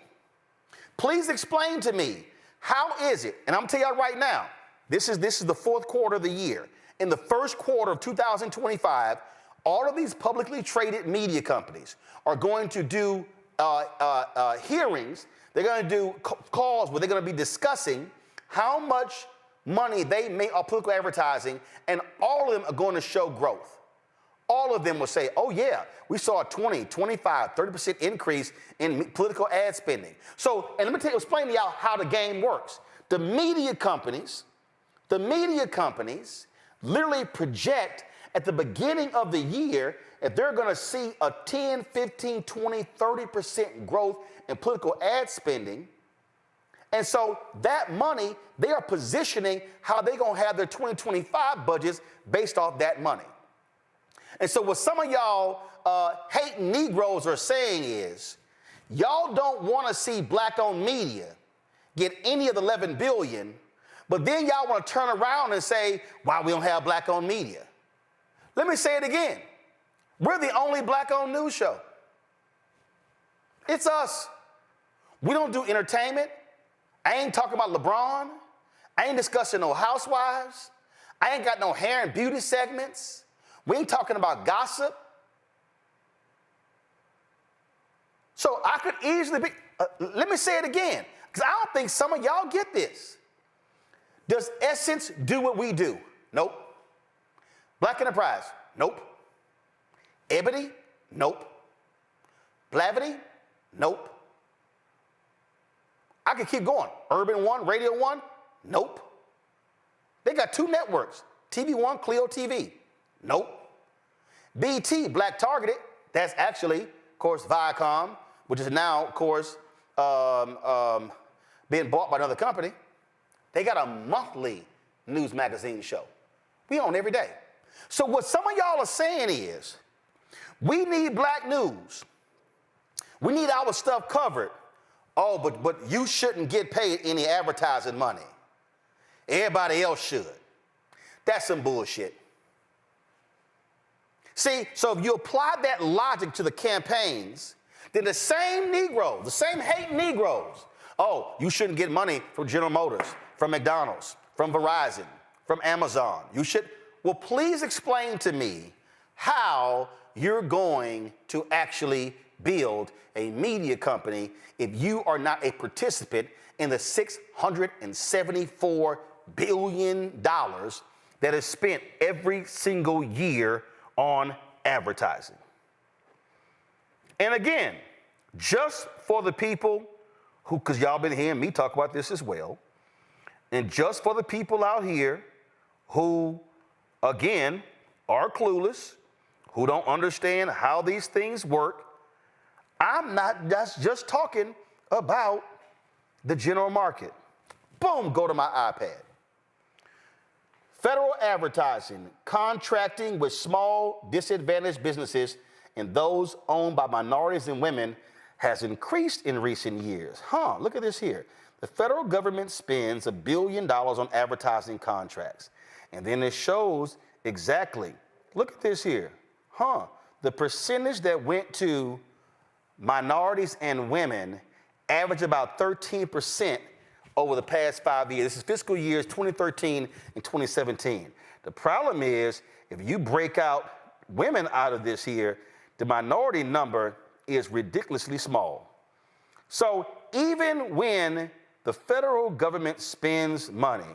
Please explain to me, how is it, and I'm gonna tell y'all right now, this is the fourth quarter of the year. In the first quarter of 2025, all of these publicly traded media companies are going to do hearings. They're going to do calls where they're going to be discussing how much money they make on political advertising, and all of them are going to show growth. All of them will say, oh yeah, we saw a 20, 25, 30% increase in political ad spending. So, and let me explain to y'all how the game works. The media companies literally project at the beginning of the year if they're going to see a 10, 15, 20, 30% growth in political ad spending. And so that money, they are positioning how they're going to have their 2025 budgets based off that money. And so what some of y'all hating Negroes are saying is, y'all don't want to see black-owned media get any of the $11 billion, but then y'all want to turn around and say, why we don't have black-owned media? Let me say it again. We're the only black-owned news show. It's us. We don't do entertainment. I ain't talking about LeBron. I ain't discussing no housewives. I ain't got no hair and beauty segments. We ain't talking about gossip. So I could easily be, let me say it again, because I don't think some of y'all get this. Does Essence do what we do? Nope. Black Enterprise? Nope. Ebony? Nope. Blavity? Nope. I could keep going. Urban One, Radio One? Nope. They got 2 networks. TV One, Clio TV? Nope. BT, Black Targeted, that's actually, of course, Viacom, which is now, of course, being bought by another company. They got a monthly news magazine show. We on every day. So what some of y'all are saying is, we need black news. We need our stuff covered. Oh, but you shouldn't get paid any advertising money. Everybody else should. That's some bullshit. See, so if you apply that logic to the campaigns, then the same Negroes, the same hate Negroes, oh, you shouldn't get money from General Motors, from McDonald's, from Verizon, from Amazon. You should, well, please explain to me how you're going to actually build a media company if you are not a participant in the $674 billion that is spent every single year on advertising. And again, just for the people who, because y'all been hearing me talk about this as well, and just for the people out here who, again, are clueless, who don't understand how these things work, I'm not just talking about the general market. Boom, go to my iPad. Federal advertising, contracting with small disadvantaged businesses and those owned by minorities and women has increased in recent years. Look at this here. The federal government spends $1 billion on advertising contracts. And then it shows exactly, look at this here. The percentage that went to minorities and women averaged about 13% over the past 5 years. This is fiscal years 2013 and 2017. The problem is, if you break out women out of this here, the minority number is ridiculously small. So even when the federal government spends money,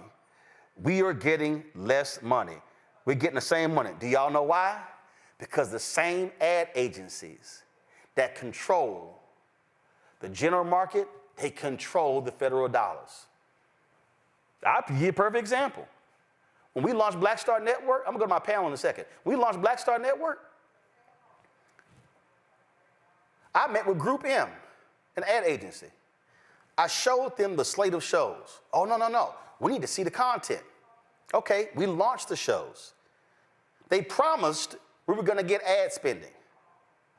we are getting less money. We're getting the same money. Do y'all know why? Because the same ad agencies that control the general market, they control the federal dollars. I'll give you a perfect example. When we launched Black Star Network, I'm gonna go to my panel in a second. When we launched Black Star Network, I met with Group M, an ad agency. I showed them the slate of shows. Oh, no. We need to see the content. Okay, we launched the shows. They promised we were gonna get ad spending.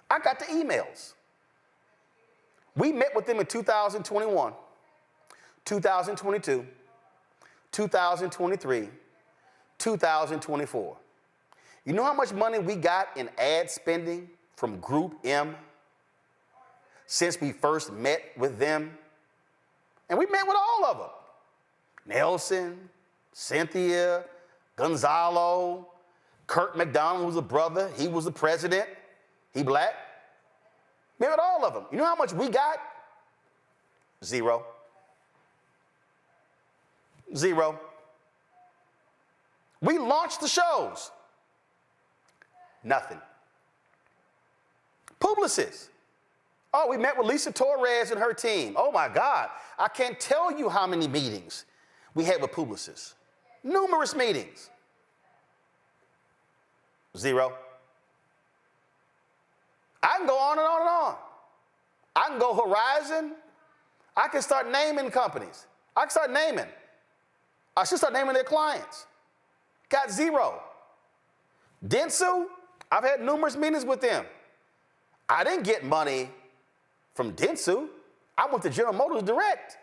I got the emails. We met with them in 2021, 2022, 2023, 2024. You know how much money we got in ad spending from Group M since we first met with them? And we met with all of them. Nelson, Cynthia, Gonzalo, Kurt McDonald was a brother. He was the president. He black. Met with all of them. You know how much we got? Zero. We launched the shows. Nothing. Publicists. Oh, we met with Lisa Torres and her team. Oh my God, I can't tell you how many meetings we had with Publicis. Numerous meetings. Zero. I can go on and on and on. I can go Horizon. I can start naming companies. I should start naming their clients. Got zero. Dentsu, I've had numerous meetings with them. I didn't get money from Dentsu. I went to General Motors direct.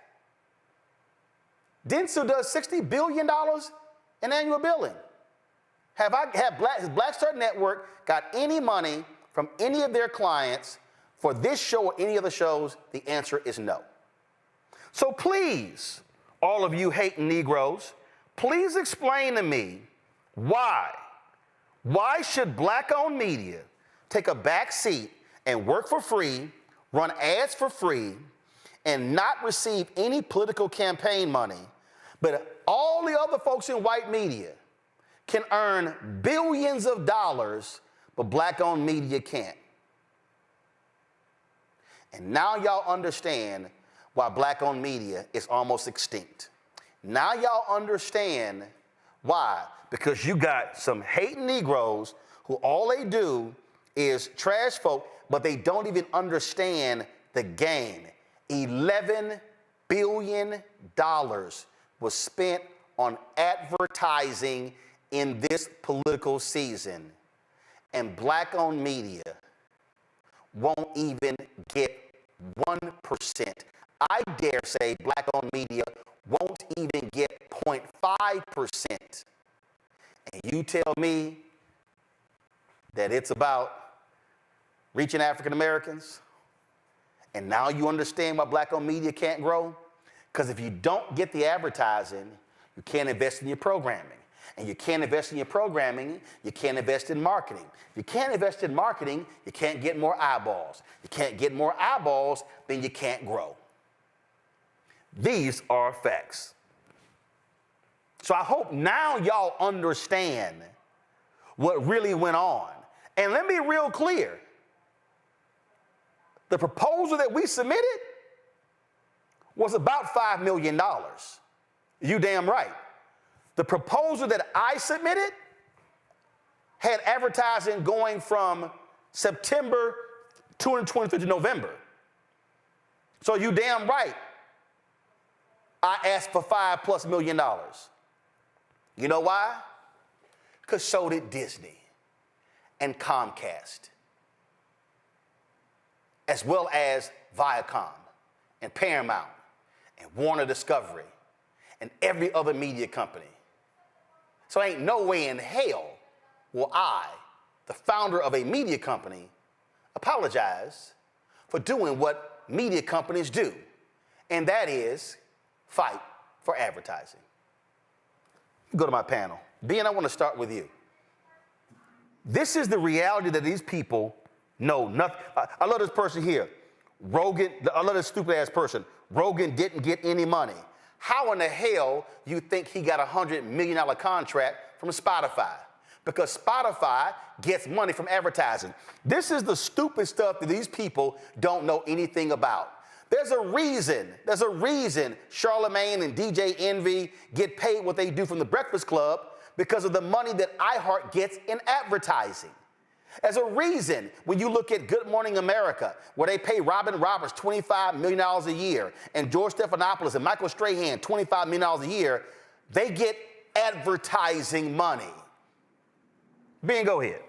Dentsu does $60 billion in annual billing. Has Black Star Network got any money from any of their clients for this show or any other shows? The answer is no. So please, all of you hating Negroes, please explain to me why should black-owned media take a back seat and work for free run ads for free, and not receive any political campaign money, but all the other folks in white media can earn billions of dollars, but black-owned media can't. And now y'all understand why black-owned media is almost extinct. Now y'all understand why. Because you got some hating Negroes who all they do is trash folk, but they don't even understand the game. $11 billion was spent on advertising in this political season, and black-owned media won't even get 1%. I dare say black-owned media won't even get 0.5%. And you tell me that it's about reaching African Americans, and now you understand why black-owned media can't grow? Because if you don't get the advertising, you can't invest in your programming. And you can't invest in your programming, you can't invest in marketing. If you can't invest in marketing, you can't get more eyeballs. You can't get more eyeballs, then you can't grow. These are facts. So I hope now y'all understand what really went on. And let me be real clear. The proposal that we submitted was about $5 million. You damn right. The proposal that I submitted had advertising going from September 2023 to November. So you damn right. I asked for $5+ million. You know why? Because so did Disney and Comcast, as well as Viacom and Paramount and Warner Discovery and every other media company. So ain't no way in hell will I, the founder of a media company, apologize for doing what media companies do, and that is fight for advertising. Go to my panel. Deanne, I want to start with you. This is the reality that these people know nothing. I love this person here. Rogan, I love this stupid ass person. Rogan didn't get any money. How in the hell you think he got a $100 million contract from Spotify? Because Spotify gets money from advertising. This is the stupid stuff that these people don't know anything about. There's a reason Charlemagne and DJ Envy get paid what they do from the Breakfast Club, because of the money that iHeart gets in advertising. There's a reason when you look at Good Morning America, where they pay Robin Roberts $25 million a year, and George Stephanopoulos and Michael Strahan $25 million a year, they get advertising money. Ben, go ahead.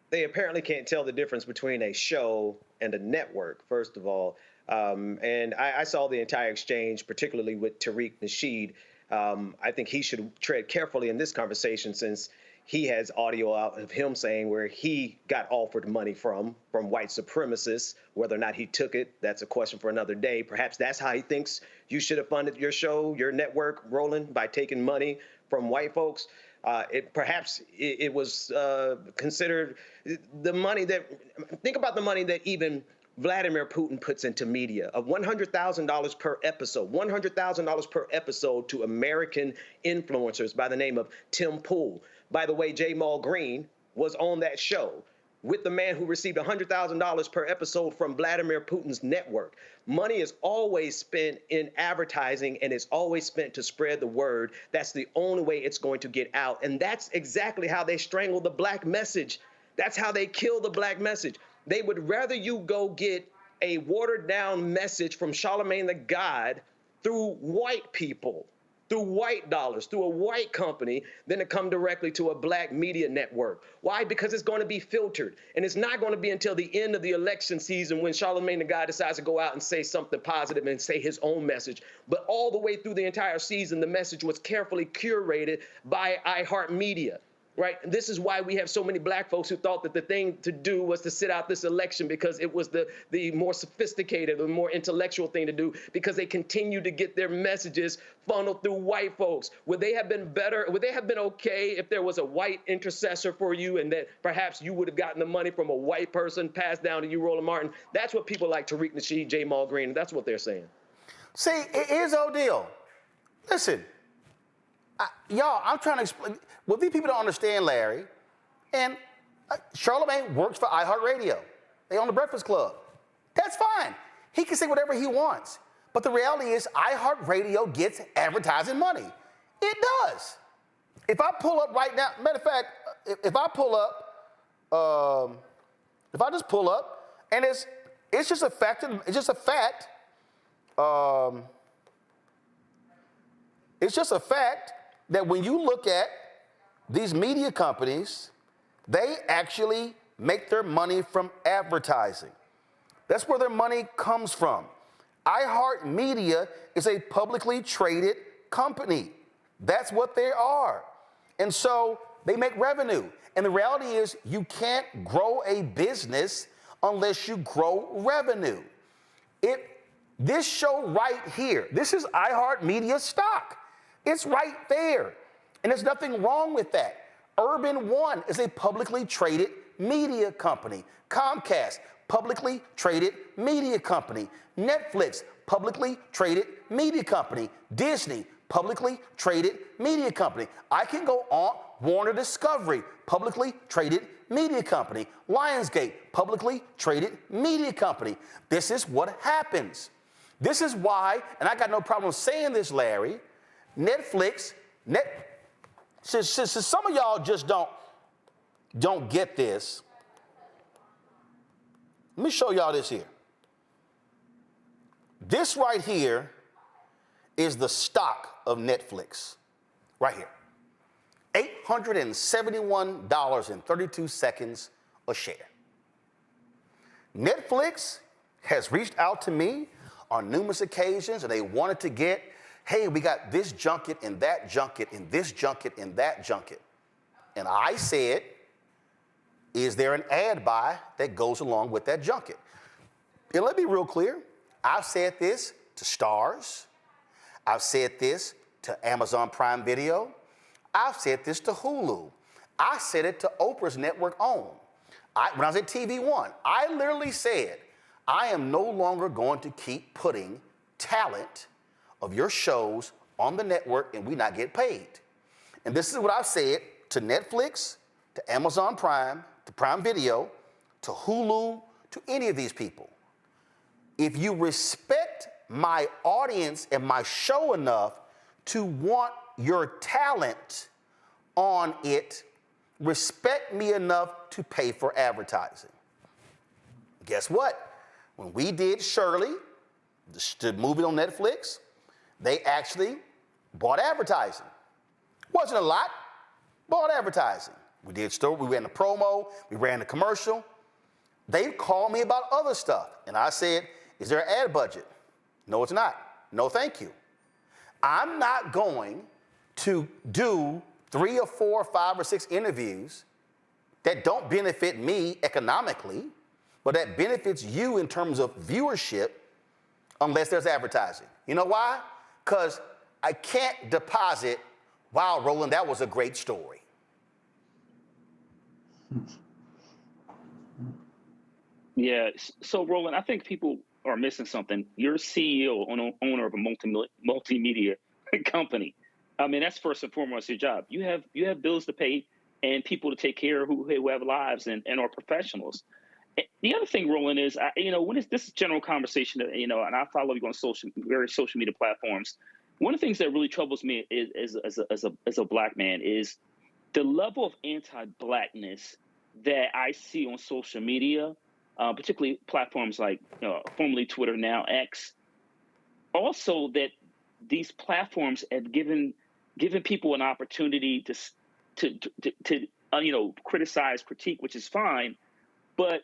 They apparently can't tell the difference between a show and a network, first of all. And I saw the entire exchange, particularly with Tariq Nasheed. I think he should tread carefully in this conversation, since he has audio out of him saying where he got offered money from white supremacists. Whether or not he took it, that's a question for another day. Perhaps that's how he thinks you should have funded your show, your network, Roland, by taking money from white folks. Perhaps it was considered the money that, think about the money that even Vladimir Putin puts into media, of $100,000 per episode, $100,000 per episode to American influencers by the name of Tim Pool. By the way, J. Maul Green was on that show with the man who received $100,000 per episode from Vladimir Putin's network. Money is always spent in advertising, and it's always spent to spread the word. That's the only way it's going to get out. And that's exactly how they strangle the black message. That's how they kill the black message. They would rather you go get a watered down message from Charlemagne the God through white people, through white dollars, through a white company, than to come directly to a black media network. Why? Because it's going to be filtered. And it's not going to be until the end of the election season when Charlemagne the God decides to go out and say something positive and say his own message. But all the way through the entire season, the message was carefully curated by iHeartMedia. right? And this is why we have so many black folks who thought that the thing to do was to sit out this election because it was the more sophisticated, the more intellectual thing to do, because they continue to get their messages funneled through white folks. Would they have been better? Would they have been okay if there was a white intercessor for you and that perhaps you would have gotten the money from a white person passed down to you, Roland Martin? That's what people like Tariq Nasheed, Jamal Green, that's what they're saying. See, here's the whole deal. Listen, y'all, I'm trying to explain. What these people don't understand, Larry, and Charlamagne works for iHeartRadio. They own the Breakfast Club. That's fine. He can say whatever he wants. But the reality is iHeartRadio gets advertising money. It does. If I pull up right now, matter of fact, if I pull up, if I just pull up, and it's just a fact, it's just a fact, it's just a fact that when you look at these media companies, they actually make their money from advertising. That's where their money comes from. iHeartMedia is a publicly traded company. That's what they are. And so they make revenue. And the reality is you can't grow a business unless you grow revenue. This show right here, this is iHeartMedia stock. It's right there. And there's nothing wrong with that. Urban One is a publicly traded media company. Comcast, publicly traded media company. Netflix, publicly traded media company. Disney, publicly traded media company. I can go on. Warner Discovery, publicly traded media company. Lionsgate, publicly traded media company. This is what happens. This is why, and I got no problem saying this, Larry, since some of y'all just don't get this, let me show y'all this here. This right here is the stock of Netflix, right here. $871.32 a share. Netflix has reached out to me on numerous occasions, and they wanted to get, hey, we got this junket and that junket and this junket and that junket. And I said, is there an ad buy that goes along with that junket? And let me be real clear. I've said this to Starz. I've said this to Amazon Prime Video. I've said this to Hulu. I said it to Oprah's network OWN. When I was at TV One, I literally said, I am no longer going to keep putting talent of your shows on the network and we not get paid. And this is what I've said to Netflix, to Amazon Prime, to Prime Video, to Hulu, to any of these people. If you respect my audience and my show enough to want your talent on it, respect me enough to pay for advertising. Guess what? When we did Shirley, the movie on Netflix, they actually bought advertising. Wasn't a lot, bought advertising. We ran the promo, we ran the commercial. They called me about other stuff. And I said, is there an ad budget? No, it's not. No, thank you. I'm not going to do 3 or 4 or 5 or 6 interviews that don't benefit me economically, but that benefits you in terms of viewership unless there's advertising. You know why? Because I can't deposit, wow, Roland, that was a great story. Yeah, so Roland, I think people are missing something. You're CEO and owner of a multimedia company. I mean, that's first and foremost your job. You have bills to pay and people to take care of who have lives and are professionals. The other thing, Roland, is when this is general conversation, and I follow you on various social media platforms. One of the things that really troubles me is as a black man is the level of anti-blackness that I see on social media, particularly platforms like formerly Twitter, now X. Also, that these platforms have given people an opportunity to criticize, critique, which is fine, but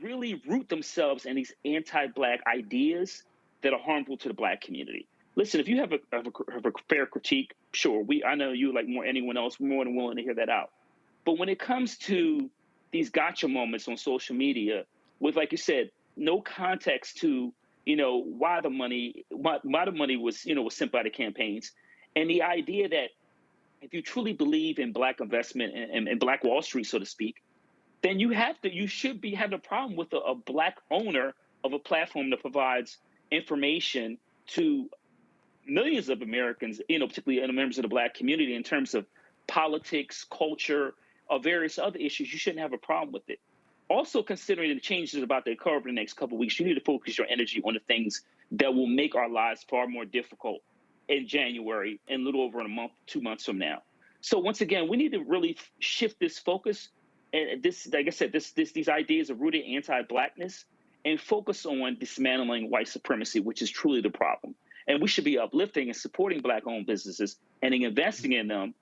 really root themselves in these anti-black ideas that are harmful to the black community. Listen, if you have a fair critique sure, I know you like more anyone else, we're more than willing to hear that out. But when it comes to these gotcha moments on social media, with, like you said, no context to, why the money was, was sent by the campaigns, and the idea that if you truly believe in Black investment and Black Wall Street, so to speak, then you should be having a problem with a Black owner of a platform that provides information to millions of Americans, particularly members of the Black community, in terms of politics, culture, or various other issues. You shouldn't have a problem with it. Also, considering the changes about to occur over the next couple of weeks, you need to focus your energy on the things that will make our lives far more difficult in January, in a little over a month, 2 months from now. So once again, we need to really shift this focus. And this, like I said, these ideas are rooted in anti-Blackness, and focus on dismantling white supremacy, which is truly the problem. And we should be uplifting and supporting Black-owned businesses and investing in them,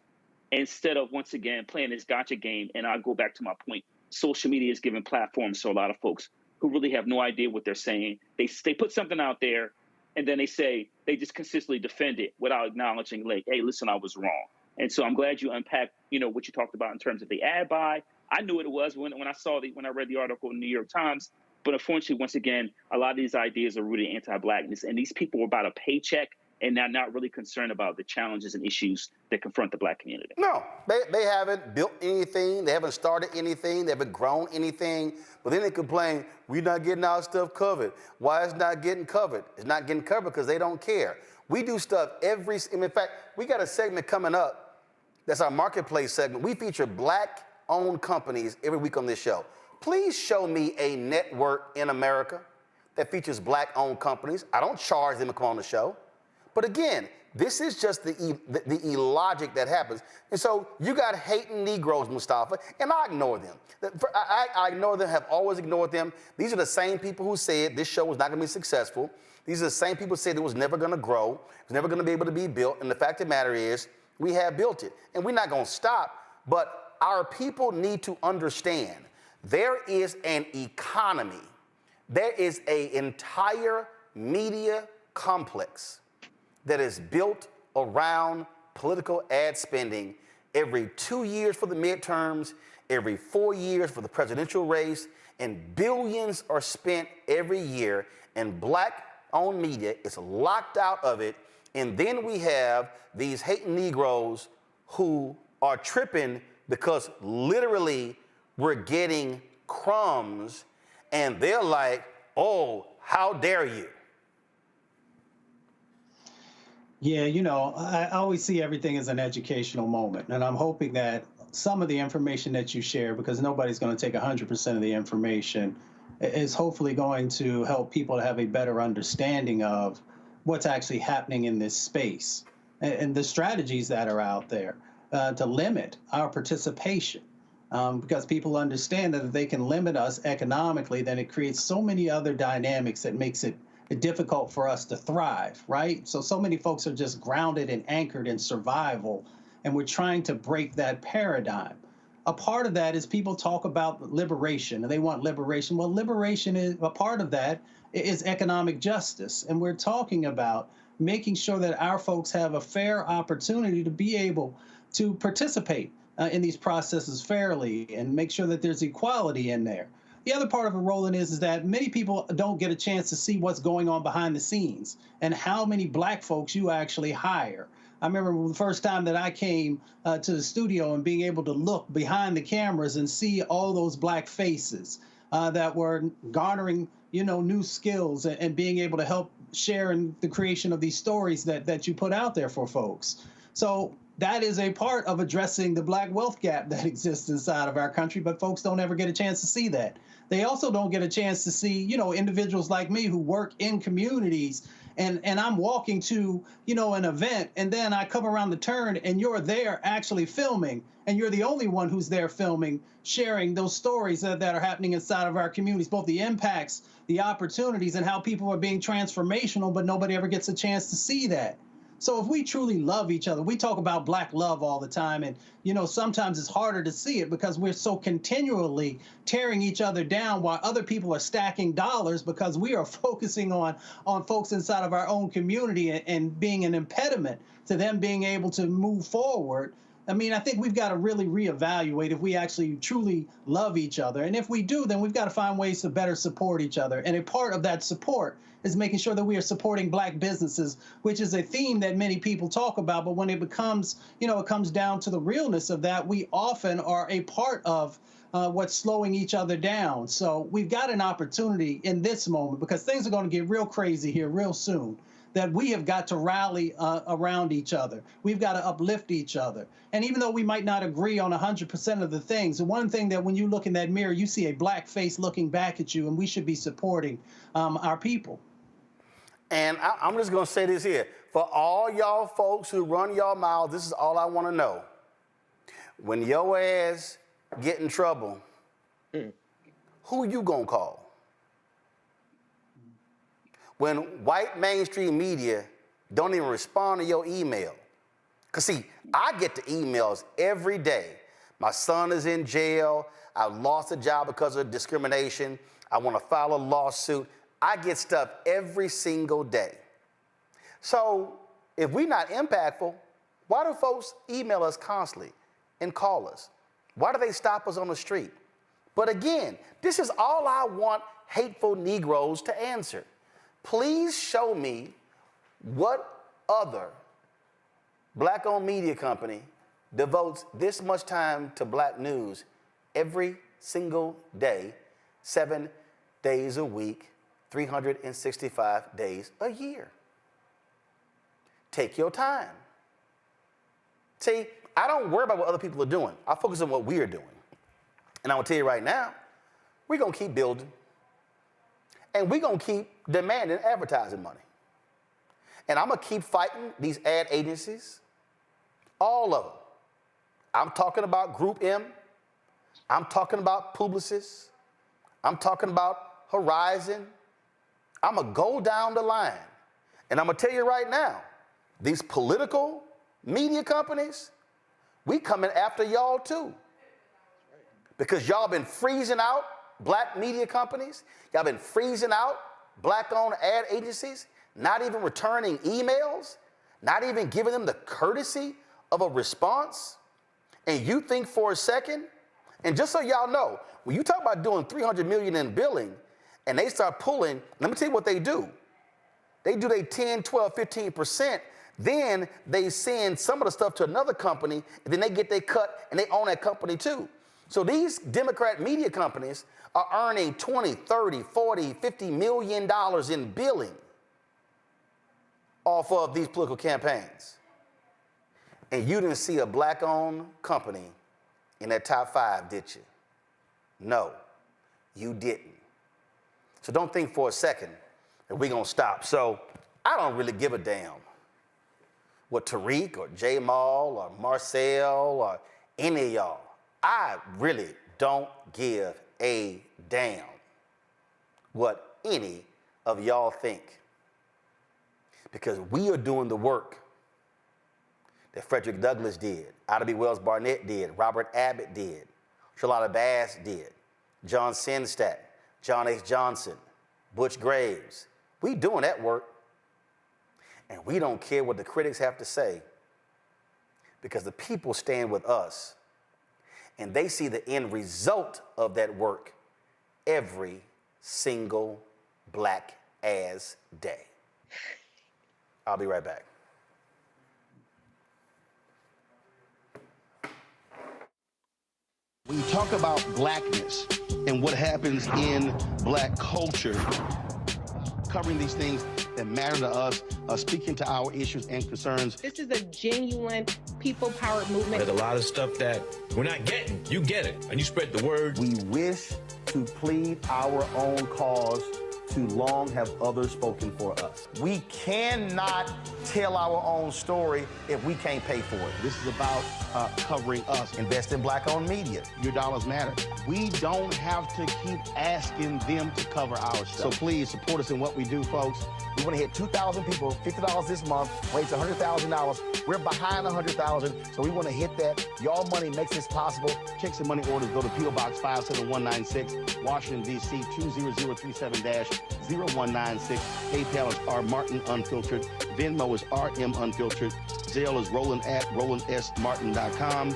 instead of, once again, playing this gotcha game. And I'll go back to my point. Social media is giving platforms to a lot of folks who really have no idea what they're saying. They put something out there, and then they just consistently defend it without acknowledging, like, hey, listen, I was wrong. And so I'm glad you unpacked, what you talked about in terms of the ad buy. I knew what it was when I read the article in the New York Times. But unfortunately, once again, a lot of these ideas are rooted in anti-Blackness, and these people are about a paycheck, and they're not really concerned about the challenges and issues that confront the Black community. No, they haven't built anything. They haven't started anything. They haven't grown anything. But then they complain, we're not getting our stuff covered. Why is it not getting covered? It's not getting covered because they don't care. We do stuff in fact, we got a segment coming up. That's our marketplace segment. We feature Black-owned companies every week on this show. Please show me a network in America that features Black-owned companies. I don't charge them to come on the show. But again, this is just the illogic that happens. And so you got hating Negroes, Mustafa, and I ignore them. I ignore them, have always ignored them. These are the same people who said this show was not going to be successful. These are the same people who said it was never going to grow, it was never going to be able to be built. And the fact of the matter is, we have built it. And we're not going to stop, but our people need to understand there is an economy. There is an entire media complex that is built around political ad spending every 2 years for the midterms, every 4 years for the presidential race, and billions are spent every year, and Black-owned media is locked out of it. And then we have these hating Negroes who are tripping because literally we're getting crumbs, and they're like, oh, how dare you? Yeah, I always see everything as an educational moment, and I'm hoping that some of the information that you share, because nobody's going to take 100% of the information, is hopefully going to help people to have a better understanding of what's actually happening in this space and the strategies that are out there to limit our participation. Because people understand that if they can limit us economically, then it creates so many other dynamics that makes it difficult for us to thrive, right? So many folks are just grounded and anchored in survival, and we're trying to break that paradigm. A part of that is people talk about liberation, and they want liberation. Well, liberation is a part of that is economic justice, and we're talking about making sure that our folks have a fair opportunity to be able to participate in these processes fairly and make sure that there's equality in there. The other part of it, Roland, is that many people don't get a chance to see what's going on behind the scenes and how many Black folks you actually hire. I remember the first time that I came to the studio and being able to look behind the cameras and see all those Black faces that were garnering, new skills and being able to help share in the creation of these stories that you put out there for folks. So that is a part of addressing the Black wealth gap that exists inside of our country, but folks don't ever get a chance to see that. They also don't get a chance to see, individuals like me who work in communities, and I'm walking to, an event, and then I come around the turn and you're there actually filming, and you're the only one who's there filming, sharing those stories that are happening inside of our communities, both the impacts, the opportunities, and how people are being transformational, but nobody ever gets a chance to see that. So if we truly love each other, we talk about Black love all the time, and sometimes it's harder to see it because we're so continually tearing each other down while other people are stacking dollars because we are focusing on folks inside of our own community and being an impediment to them being able to move forward. I mean, I think we've got to really reevaluate if we actually truly love each other. And if we do, then we've got to find ways to better support each other. And a part of that support is making sure that we are supporting Black businesses, which is a theme that many people talk about. But when it becomes, it comes down to the realness of that, we often are a part of what's slowing each other down. So we've got an opportunity in this moment, because things are going to get real crazy here real soon, that we have got to rally around each other. We've got to uplift each other. And even though we might not agree on 100% of the things, the one thing that when you look in that mirror, you see a Black face looking back at you, and we should be supporting our people. And I'm just going to say this here. For all y'all folks who run y'all mouths, this is all I want to know. When your ass get in trouble, who you going to call? When white mainstream media don't even respond to your email. Because, see, I get the emails every day. My son is in jail. I lost a job because of discrimination. I want to file a lawsuit. I get stuff every single day. So if we're not impactful, why do folks email us constantly and call us? Why do they stop us on the street? But again, this is all I want hateful Negroes to answer. Please show me what other Black-owned media company devotes this much time to Black news every single day, 7 days a week, 365 days a year. Take your time. See, I don't worry about what other people are doing. I focus on what we are doing. And I'm gonna tell you right now, we're gonna keep building. And we're gonna keep demanding advertising money. And I'm gonna keep fighting these ad agencies, all of them. I'm talking about Group M. I'm talking about Publicis. I'm talking about Horizon. I'm gonna go down the line. And I'm gonna tell you right now, these political media companies, we coming after y'all too. Because y'all been freezing out Black media companies. Y'all been freezing out Black-owned ad agencies, not even returning emails, not even giving them the courtesy of a response. And you think for a second, and just so y'all know, when you talk about doing $300 million in billing, and they start pulling, let me tell you what they do. They do their 10, 12, 15%, then they send some of the stuff to another company, and then they get their cut, and they own that company too. So these Democrat media companies are earning $20, $30, $40, $50 million in billing off of these political campaigns. And you didn't see a Black-owned company in that top 5, did you? No, you didn't. So don't think for a second that we're gonna stop. So I don't really give a damn what Tariq or Jamal or Marcel or any of y'all. I really don't give a damn what any of y'all think. Because we are doing the work that Frederick Douglass did, Ida B. Wells Barnett did, Robert Abbott did, Charlotta Bass did, John Sinstack, John H. Johnson, Butch Graves. We doing that work. And we don't care what the critics have to say, because the people stand with us and they see the end result of that work every single Black ass day. I'll be right back. When you talk about Blackness and what happens in Black culture, covering these things that matter to us, speaking to our issues and concerns. This is a genuine people-powered movement. There's a lot of stuff that we're not getting. You get it, and you spread the word. We wish to plead our own cause. Too long have others spoken for us. We cannot tell our own story if we can't pay for it. This is about covering us. Invest in black-owned media. Your dollars matter. We don't have to keep asking them to cover our stuff. So please support us in what we do, folks. We want to hit 2,000 people, $50 this month, raise $100,000. We're behind 100,000, so we want to hit that. Y'all money makes this possible. Checks and money orders go to P.O. Box 57196, Washington, D.C. 20037-0196. PayPal is R Martin Unfiltered. Venmo is RM Unfiltered. Zelle is Roland at RolandSMartin.com.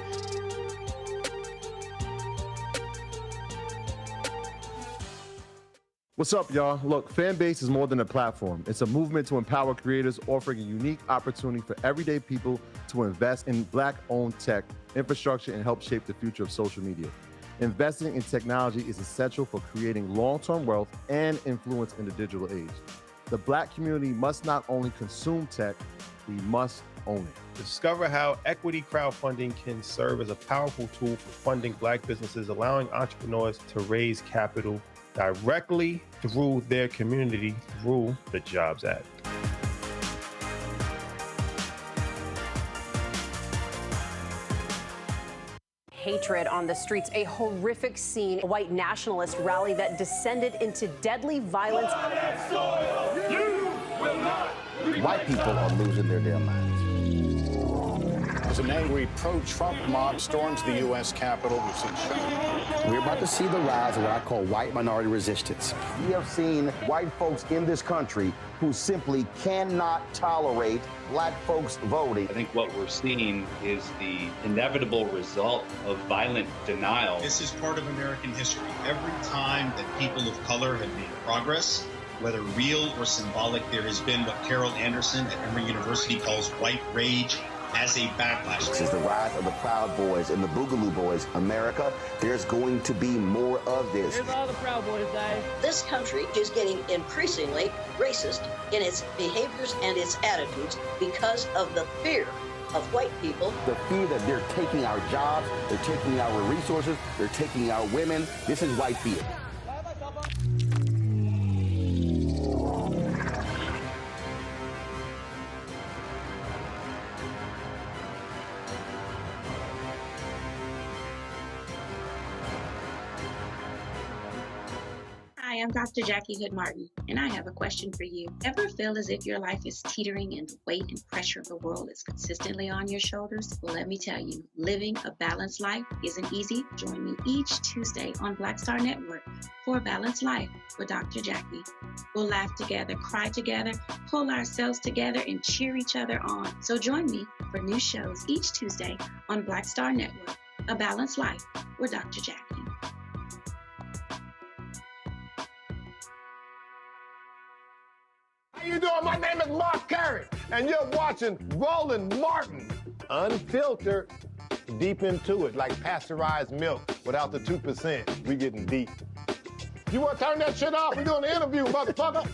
What's up, y'all? Look, Fanbase is more than a platform. It's a movement to empower creators, offering a unique opportunity for everyday people to invest in Black-owned tech, infrastructure, and help shape the future of social media. Investing in technology is essential for creating long-term wealth and influence in the digital age. The Black community must not only consume tech, we must own it. Discover how equity crowdfunding can serve as a powerful tool for funding Black businesses, allowing entrepreneurs to raise capital directly through their community through the Jobs Act. Hatred on the streets, a horrific scene, a white nationalist rally that descended into deadly violence. White people are losing their damn minds. As an angry pro-Trump mob storms the U.S. Capitol, we've seen shootings. We're about to see the rise of what I call white minority resistance. We have seen white folks in this country who simply cannot tolerate Black folks voting. I think what we're seeing is the inevitable result of violent denial. This is part of American history. Every time that people of color have made progress, whether real or symbolic, there has been what Carol Anderson at Emory University calls white rage as a backlash. This is the rise of the Proud Boys and the Boogaloo Boys. America, there's going to be more of this. Here's all the Proud Boys, guys. This country is getting increasingly racist in its behaviors and its attitudes because of the fear of white people. The fear that they're taking our jobs, they're taking our resources, they're taking our women. This is white fear. Hi, I'm Dr. Jackie Hood Martin, and I have a question for you. Ever feel as if your life is teetering and the weight and pressure of the world is consistently on your shoulders? Well, let me tell you, living a balanced life isn't easy. Join me each Tuesday on Black Star Network for A Balanced Life with Dr. Jackie. We'll laugh together, cry together, pull ourselves together, and cheer each other on. So join me for new shows each Tuesday on Black Star Network, A Balanced Life with Dr. Jackie. How you doing? My name is Mark Carey, and you're watching Roland Martin Unfiltered. Deep into it, like pasteurized milk without the 2%. We getting deep. You want to turn that shit off? We're doing an interview, motherfucker.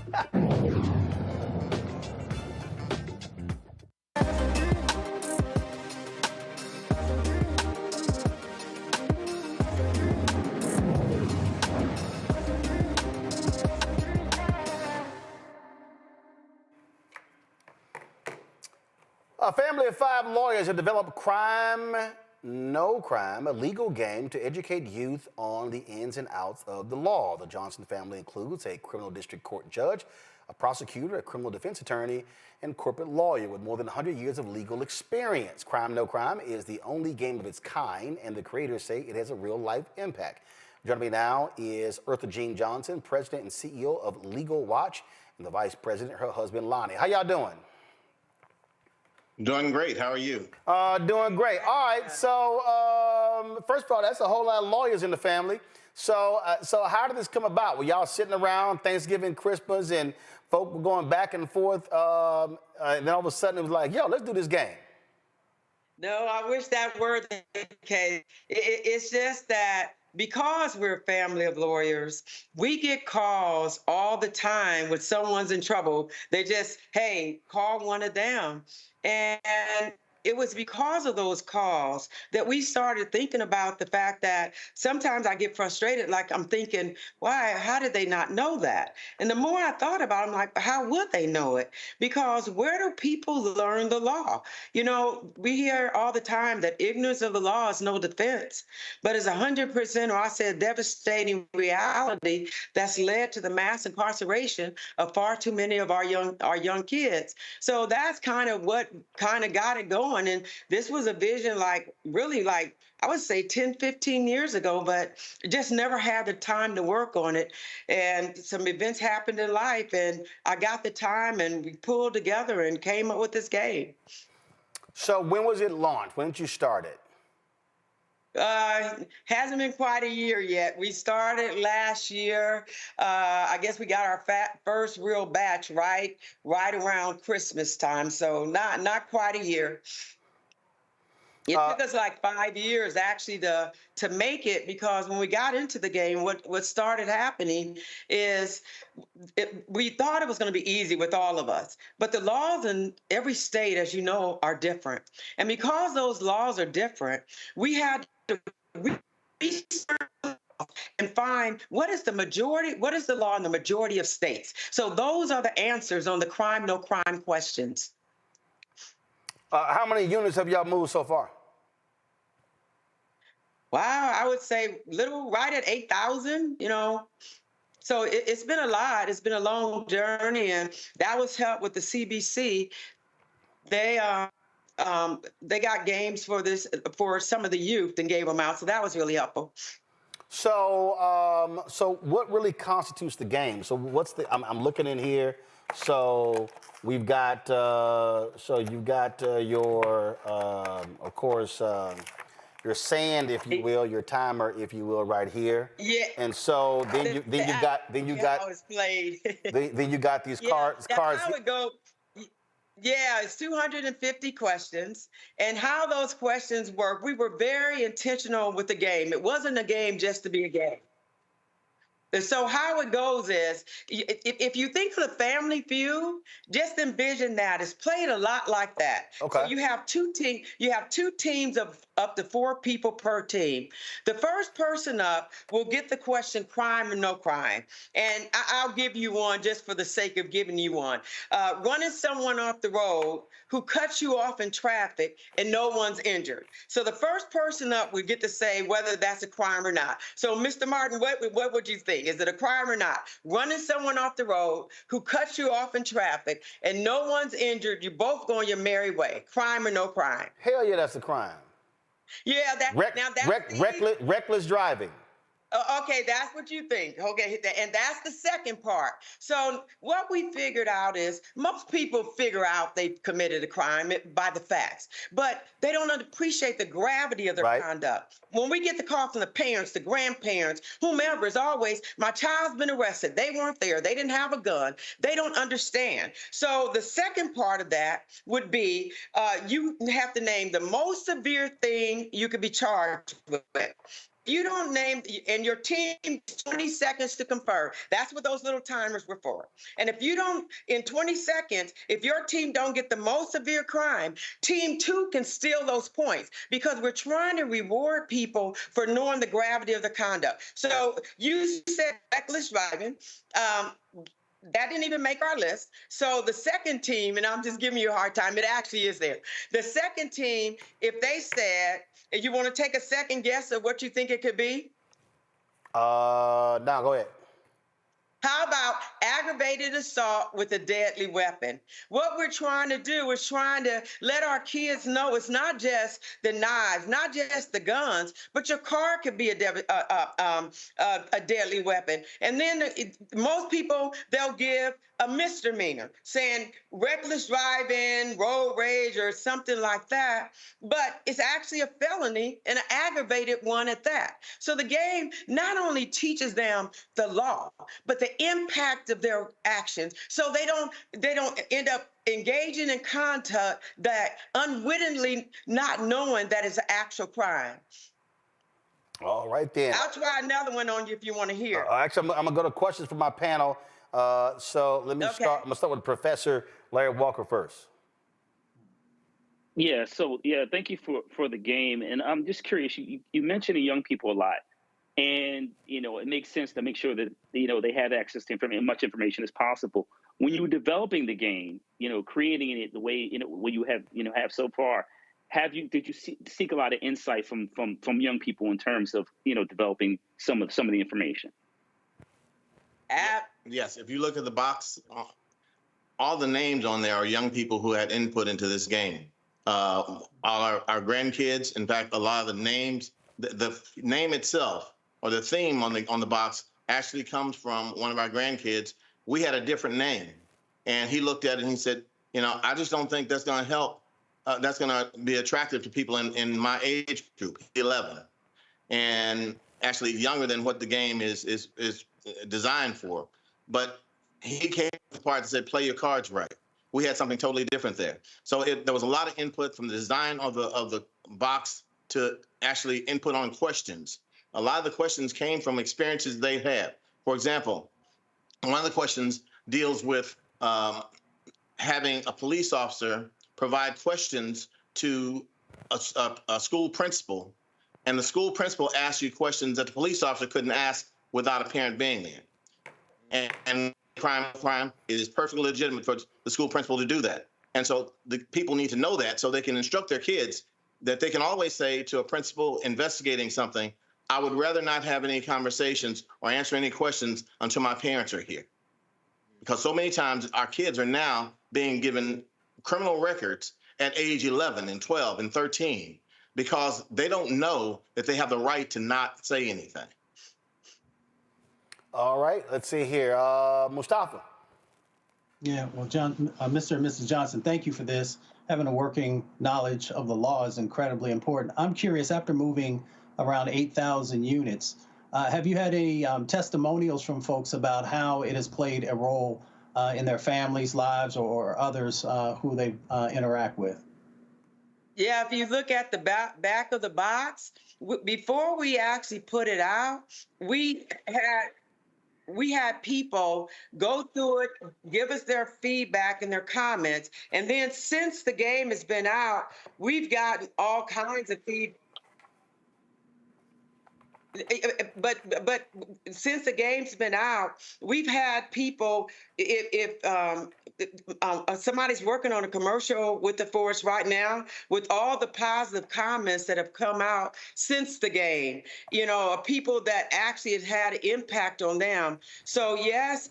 A family of 5 lawyers have developed Crime, No Crime, a legal game to educate youth on the ins and outs of the law. The Johnson family includes a criminal district court judge, a prosecutor, a criminal defense attorney, and corporate lawyer with more than 100 years of legal experience. Crime, No Crime is the only game of its kind, and the creators say it has a real-life impact. Joining me now is Eartha Jean Johnson, president and CEO of Legal Watch, and the vice president, her husband, Lonnie. How y'all doing? Doing great. How are you? Doing great. All right. So, first of all, that's a whole lot of lawyers in the family. So how did this come about? Were y'all sitting around Thanksgiving, Christmas, and folk were going back and forth, and then all of a sudden it was like, yo, let's do this game? No, I wish that were the case. It's just that because we're a family of lawyers, we get calls all the time when someone's in trouble. They just, hey, call one of them. And it was because of those calls that we started thinking about the fact that sometimes I get frustrated, like I'm thinking, why, how did they not know that? And the more I thought about it, I'm like, how would they know it? Because where do people learn the law? You know, we hear all the time that ignorance of the law is no defense, but it's 100%, or I said devastating reality that's led to the mass incarceration of far too many of our young kids. So that's kind of what kind of got it going. And this was a vision like really like, I would say 10, 15 years ago, but just never had the time to work on it. And some events happened in life and I got the time and we pulled together and came up with this game. So when was it launched? When did you start it? Hasn't been quite a year yet. We started last year. I guess we got our first real batch right around Christmas time. So not quite a year. It took us like 5 years actually to make it, because when we got into the game, what started happening is we thought it was going to be easy with all of us, but the laws in every state, as you know, are different. And because those laws are different, we had to research and find what is the law in the majority of states. So those are the answers on the crime, no crime questions. How many units have y'all moved so far? Wow, I would say right at 8,000, you know. So it's been a lot. It's been a long journey, and that was helped with the CBC. They got games for some of the youth and gave them out, so that was really helpful. So so what really constitutes the game? So what's I'm looking in here. So we've got so you've got your of course your sand, if you will, your timer, if you will, right here. Yeah. And so then you got how it's played. then you got these cards. How it go? Yeah, it's 250 questions. And how those questions work, we were very intentional with the game. It wasn't a game just to be a game. And so how it goes is, if you think of the Family Feud, just envision that. It's played a lot like that. Okay. So you have two teams of up to 4 people per team. The first person up will get the question, crime or no crime. And I'll give you one just for the sake of giving you one. Running someone off the road who cuts you off in traffic and no one's injured. So the first person up would get to say whether that's a crime or not. So Mr. Martin, what would you think? Is it a crime or not? Running someone off the road who cuts you off in traffic and no one's injured, you both go on your merry way. Crime or no crime? Hell yeah, that's a crime. Yeah, reckless driving. Okay, that's what you think. Okay, and that's the second part. So what we figured out is most people figure out they've committed a crime by the facts, but they don't appreciate the gravity of their conduct. When we get the call from the parents, the grandparents, whomever, is always, my child's been arrested. They weren't there. They didn't have a gun. They don't understand. So the second part of that would be you have to name the most severe thing you could be charged with. You don't name, and your team 20 seconds to confer. That's what those little timers were for. And if you don't, in 20 seconds, if your team don't get the most severe crime, team 2 can steal those points, because we're trying to reward people for knowing the gravity of the conduct. So you said reckless driving. That didn't even make our list. So the second team, and I'm just giving you a hard time, it actually is there. The second team, if they said, you want to take a second guess of what you think it could be? No, go ahead. How about aggravated assault with a deadly weapon? What we're trying to do is trying to let our kids know it's not just the knives, not just the guns, but your car could be a deadly weapon. And then most people, they'll give a misdemeanor, saying reckless driving, road rage, or something like that. But it's actually a felony, and an aggravated one at that. So the game not only teaches them the law, but the impact of their actions, so they don't end up engaging in conduct that unwittingly not knowing that it's an actual crime. All right, then. I'll try another one on you if you want to hear. Actually, I'm going to go to questions from my panel. So let me start. I'm going to start with Professor Larry Walker first. Yeah. So yeah, thank you for the game, and I'm just curious. You mentioned the young people a lot, and it makes sense to make sure that they have access to much information as possible. When you were developing the game, creating it the way what you have so far, did you seek a lot of insight from young people in terms of developing some of the information? Yes, if you look at the box, all the names on there are young people who had input into this game. All our grandkids, in fact, a lot of the names, the name itself or the theme on the box actually comes from one of our grandkids. We had a different name, and he looked at it and he said, I just don't think that's going to help. That's going to be attractive to people in my age group, 11, and actually younger than what the game is designed for. But he came to the part that said, play your cards right. We had something totally different there. So there was a lot of input from the design of the box to actually input on questions. A lot of the questions came from experiences they had. For example, one of the questions deals with having a police officer provide questions to a school principal, and the school principal asks you questions that the police officer couldn't ask without a parent being there. And crime is perfectly legitimate for the school principal to do that. And so the people need to know that so they can instruct their kids that they can always say to a principal investigating something, I would rather not have any conversations or answer any questions until my parents are here. Because so many times our kids are now being given criminal records at age 11 and 12 and 13 because they don't know that they have the right to not say anything. All right, let's see here. Mustafa. Yeah, well, Mr. and Mrs. Johnson, thank you for this. Having a working knowledge of the law is incredibly important. I'm curious, after moving around 8,000 units, have you had any testimonials from folks about how it has played a role in their families' lives or others who they interact with? Yeah, if you look at the back of the box, before we actually put it out, we had people go through it, give us their feedback and their comments. And then since the game has been out, we've gotten all kinds of feedback. But since the game's been out, we've had people, if somebody's working on a commercial with the force right now, with all the positive comments that have come out since the game, people that actually has had an impact on them. So yes,